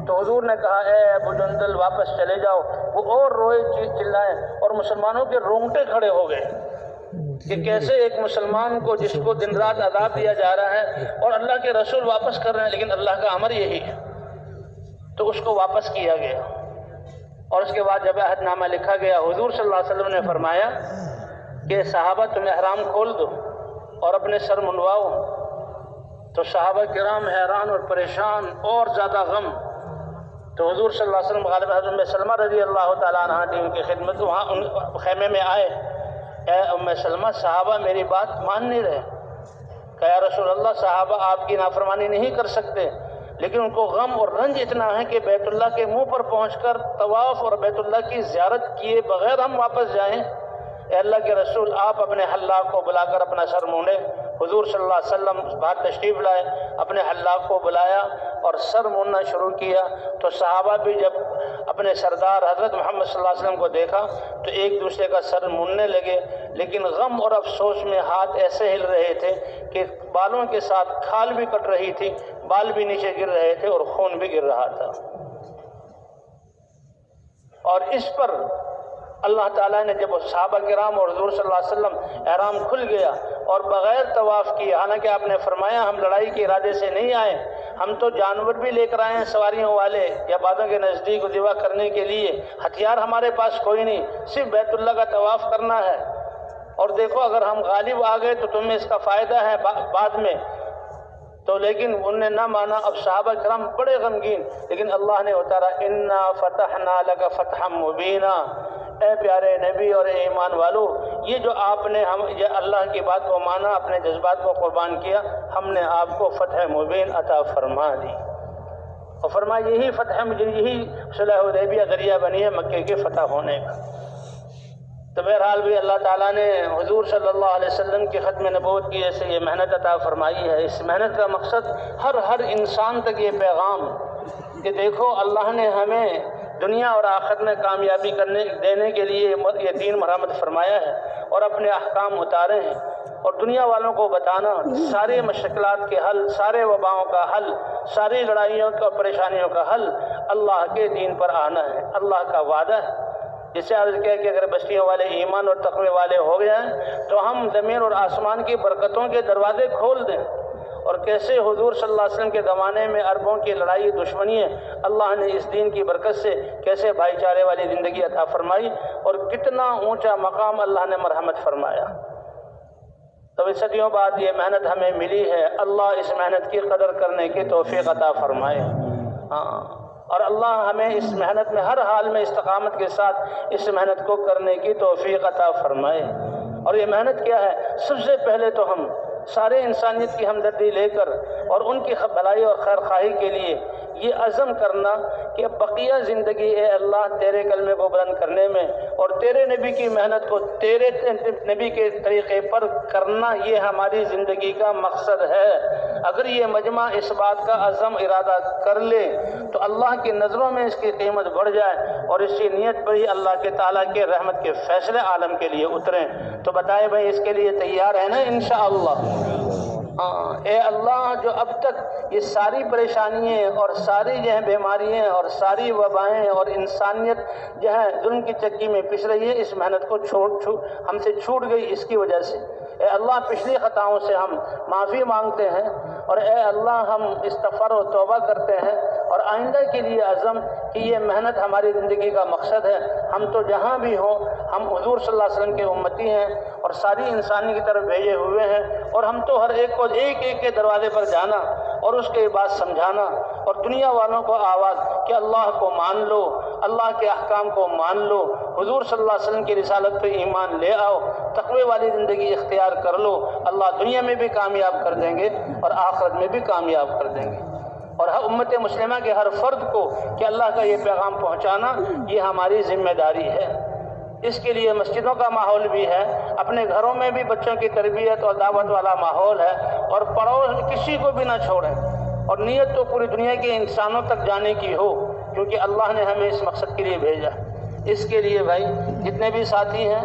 Speaker 1: تو حضور نے کہا اے ابو جندل واپس چلے جاؤ۔ وہ اور روئے چلائے اور مسلمانوں کے رونگٹے کھڑے ہو گئے کہ کیسے ایک مسلمان کو جس کو دن رات عذاب دیا جا رہا ہے اور اللہ کے رسول واپس کر رہے ہیں، لیکن اللہ کا امر یہی ہے۔ تو اس کو واپس کیا گیا، اور اس کے بعد جب عہد نامہ لکھا گیا حضور صلی اللہ علیہ وسلم نے فرمایا کہ صحابہ تم احرام کھول دو اور اپنے سر منڈواؤ۔ تو صحابہ کرام حیران اور پریشان اور زیادہ غم۔ تو حضور صلی اللہ علیہ وسلم غالب حضرت ام سلمہ رضی اللہ تعالیٰ عنہ تھی، ان کی خدمت وہاں ان خیمے میں آئے۔ اے ام سلمہ صحابہ میری بات مان نہیں رہے۔ کہ یا رسول اللہ صحابہ آپ کی نافرمانی نہیں کر سکتے، لیکن ان کو غم اور رنج اتنا ہے کہ بیت اللہ کے منہ پر پہنچ کر طواف اور بیت اللہ کی زیارت کیے بغیر ہم واپس جائیں۔ اے اللہ کے رسول آپ اپنے حلاق کو بلا کر اپنا سر مونڈے۔ حضور صلی اللہ علیہ وسلم باہر تشریف لائے، اپنے حلاق کو بلایا اور سر موننا شروع کیا۔ تو صحابہ بھی جب اپنے سردار حضرت محمد صلی اللہ علیہ وسلم کو دیکھا تو ایک دوسرے کا سر موننے لگے، لیکن غم اور افسوس میں ہاتھ ایسے ہل رہے تھے کہ بالوں کے ساتھ کھال بھی کٹ رہی تھی، بال بھی نیچے گر رہے تھے اور خون بھی گر رہا تھا۔ اور اس پر اللہ تعالیٰ نے جب صحابہ کرام اور حضور صلی اللہ علیہ وسلم احرام کھل گیا اور بغیر طواف کیے، حالانکہ آپ نے فرمایا ہم لڑائی کے ارادے سے نہیں آئے، ہم تو جانور بھی لے کر آئے ہیں سواریوں والے یا بادوں کے نزدیک ذبح کرنے کے لیے، ہتھیار ہمارے پاس کوئی نہیں، صرف بیت اللہ کا طواف کرنا ہے، اور دیکھو اگر ہم غالب آ گئے تو تمہیں اس کا فائدہ ہے بعد میں۔ تو لیکن انہوں نے نہ مانا۔ اب صحابہ کرام بڑے غمگین، لیکن اللہ نے اتارا انا فتحنا لک فتحا مبینا۔ اے پیارے نبی اور اے ایمان والو، یہ جو آپ نے یہ اللہ کی بات کو مانا، اپنے جذبات کو قربان کیا، ہم نے آپ کو فتح مبین عطا فرما دی۔ اور فرمایا یہی فتح یہی صلح حدیبیہ ذریعہ بنی ہے مکے کے فتح ہونے کا۔ تو بہرحال بھی اللہ تعالیٰ نے حضور صلی اللہ علیہ وسلم کی ختم نبوت کی جیسے یہ محنت عطا فرمائی ہے۔ اس محنت کا مقصد ہر انسان تک یہ پیغام کہ دیکھو اللہ نے ہمیں دنیا اور آخرت میں کامیابی دینے کے لیے یہ دین مرحمت فرمایا ہے اور اپنے احکام اتارے ہیں، اور دنیا والوں کو بتانا سارے مشکلات کے حل، سارے وباؤں کا حل، ساری لڑائیوں اور پریشانیوں کا حل اللہ کے دین پر آنا ہے۔ اللہ کا وعدہ ہے، جسے عرض کیا کہ اگر بستیوں والے ایمان اور تقوی والے ہو گئے ہیں تو ہم زمین اور آسمان کی برکتوں کے دروازے کھول دیں۔ اور کیسے حضور صلی اللہ علیہ وسلم کے زمانے میں عربوں کی لڑائی دشمنی ہے، اللہ نے اس دین کی برکت سے کیسے بھائی چارے والی زندگی عطا فرمائی، اور کتنا اونچا مقام اللہ نے مرحمت فرمایا۔ تو صدیوں بعد یہ محنت ہمیں ملی ہے، اللہ اس محنت کی قدر کرنے کی توفیق عطا فرمائے۔ اور اللہ ہمیں اس محنت میں ہر حال میں استقامت کے ساتھ اس محنت کو کرنے کی توفیق عطا فرمائے۔ اور یہ محنت کیا ہے؟ سب سے پہلے تو ہم سارے انسانیت کی ہمدردی لے کر اور ان کی بھلائی اور خیر خواہی کے لیے یہ عزم کرنا کہ بقیہ زندگی اے اللہ تیرے کلمے کو بلند کرنے میں اور تیرے نبی کی محنت کو تیرے نبی کے طریقے پر کرنا، یہ ہماری زندگی کا مقصد ہے۔ اگر یہ مجمع اس بات کا عزم ارادہ کر لے تو اللہ کی نظروں میں اس کی قیمت بڑھ جائے اور اسی نیت پر ہی اللہ کے تعالیٰ کے رحمت کے فیصلے عالم کے لیے اتریں۔ تو بتائے بھائی اس کے لیے تیار ہے نا انشاءاللہ؟ اے اللہ جو اب تک یہ ساری پریشانیاں اور ساری جو ہیں بیماریاں اور ساری وبائیں اور انسانیت جو ہے ظلم کی چکی میں پس رہی ہے، اس محنت کو ہم سے چھوٹ گئی اس کی وجہ سے۔ اے اللہ پچھلی خطاؤں سے ہم معافی مانگتے ہیں، اور اے اللہ ہم استغفار و توبہ کرتے ہیں، اور آئندہ کے لیے عزم کہ یہ محنت ہماری زندگی کا مقصد ہے۔ ہم تو جہاں بھی ہوں ہم حضور صلی اللہ علیہ وسلم کے امتی ہیں اور ساری انسانی کی طرف بھیجے ہوئے ہیں، اور ہم تو ہر ایک کو ایک ایک کے دروازے پر جانا اور اس کے بات سمجھانا اور دنیا والوں کو آواز کہ اللہ کو مان لو، اللہ کے احکام کو مان لو، حضور صلی اللہ علیہ وسلم کی رسالت پہ ایمان لے آؤ، تقوی والی زندگی اختیار کر لو، اللہ دنیا میں بھی کامیاب کر دیں گے اور آخرت میں بھی کامیاب کر دیں گے۔ اور امت مسلمہ کے ہر فرد کو کہ اللہ کا یہ پیغام پہنچانا یہ ہماری ذمہ داری ہے۔ اس کے لیے مسجدوں کا ماحول بھی ہے، اپنے گھروں میں بھی بچوں کی تربیت اور دعوت والا ماحول ہے، اور پڑوس کسی کو بھی نہ چھوڑیں، اور نیت تو پوری دنیا کے انسانوں تک جانے کی ہو، کیونکہ اللہ نے ہمیں اس مقصد کے لیے بھیجا۔ اس کے لیے بھائی جتنے بھی ساتھی ہیں،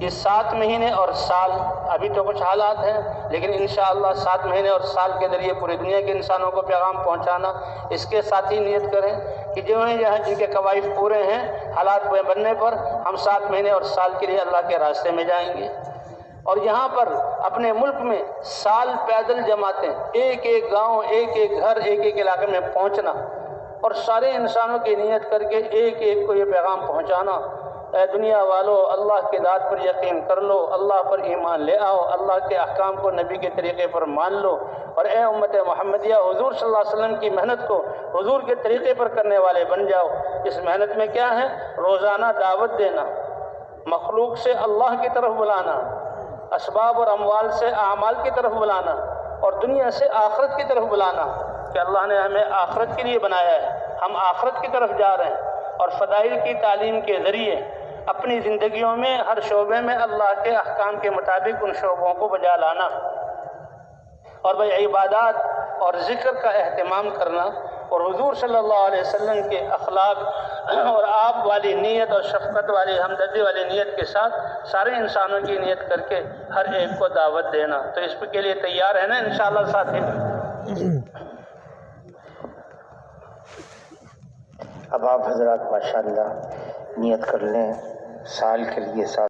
Speaker 1: یہ 7 مہینے اور سال، ابھی تو کچھ حالات ہیں لیکن انشاءاللہ 7 مہینے اور سال کے ذریعے پوری دنیا کے انسانوں کو پیغام پہنچانا، اس کے ساتھی نیت کریں کہ جو ہیں یہاں جن کے قوائف پورے ہیں حالات بننے پر ہم 7 مہینے اور سال کے لیے اللہ کے راستے میں جائیں گے۔ اور یہاں پر اپنے ملک میں سال پیدل جماعتیں، ایک ایک گاؤں، ایک ایک گھر، ایک ایک علاقے میں پہنچنا اور سارے انسانوں کی نیت کر کے ایک ایک کو یہ پیغام پہنچانا، اے دنیا والو اللہ کی ذات پر یقین کر لو، اللہ پر ایمان لے آؤ، اللہ کے احکام کو نبی کے طریقے پر مان لو، اور اے امت محمدیہ حضور صلی اللہ علیہ وسلم کی محنت کو حضور کے طریقے پر کرنے والے بن جاؤ۔ اس محنت میں کیا ہے؟ روزانہ دعوت دینا، مخلوق سے اللہ کی طرف بلانا، اسباب اور اموال سے اعمال کی طرف بلانا، اور دنیا سے آخرت کی طرف بلانا کہ اللہ نے ہمیں آخرت کے لیے بنایا ہے، ہم آخرت کی طرف جا رہے ہیں، اور فضائل کی تعلیم کے ذریعے اپنی زندگیوں میں ہر شعبے میں اللہ کے احکام کے مطابق ان شعبوں کو بجا لانا، اور بھائی عبادات اور ذکر کا اہتمام کرنا، اور حضور صلی اللہ علیہ وسلم کے اخلاق اور آپ والی نیت اور شفقت والی ہمدردی والی نیت کے ساتھ سارے انسانوں کی نیت کر کے ہر ایک کو دعوت دینا۔ تو اس کے لیے تیار ہے نا انشاءاللہ ساتھی؟
Speaker 2: اب آپ حضرات ماشاءاللہ نیت کر لیں سال کے لیے 7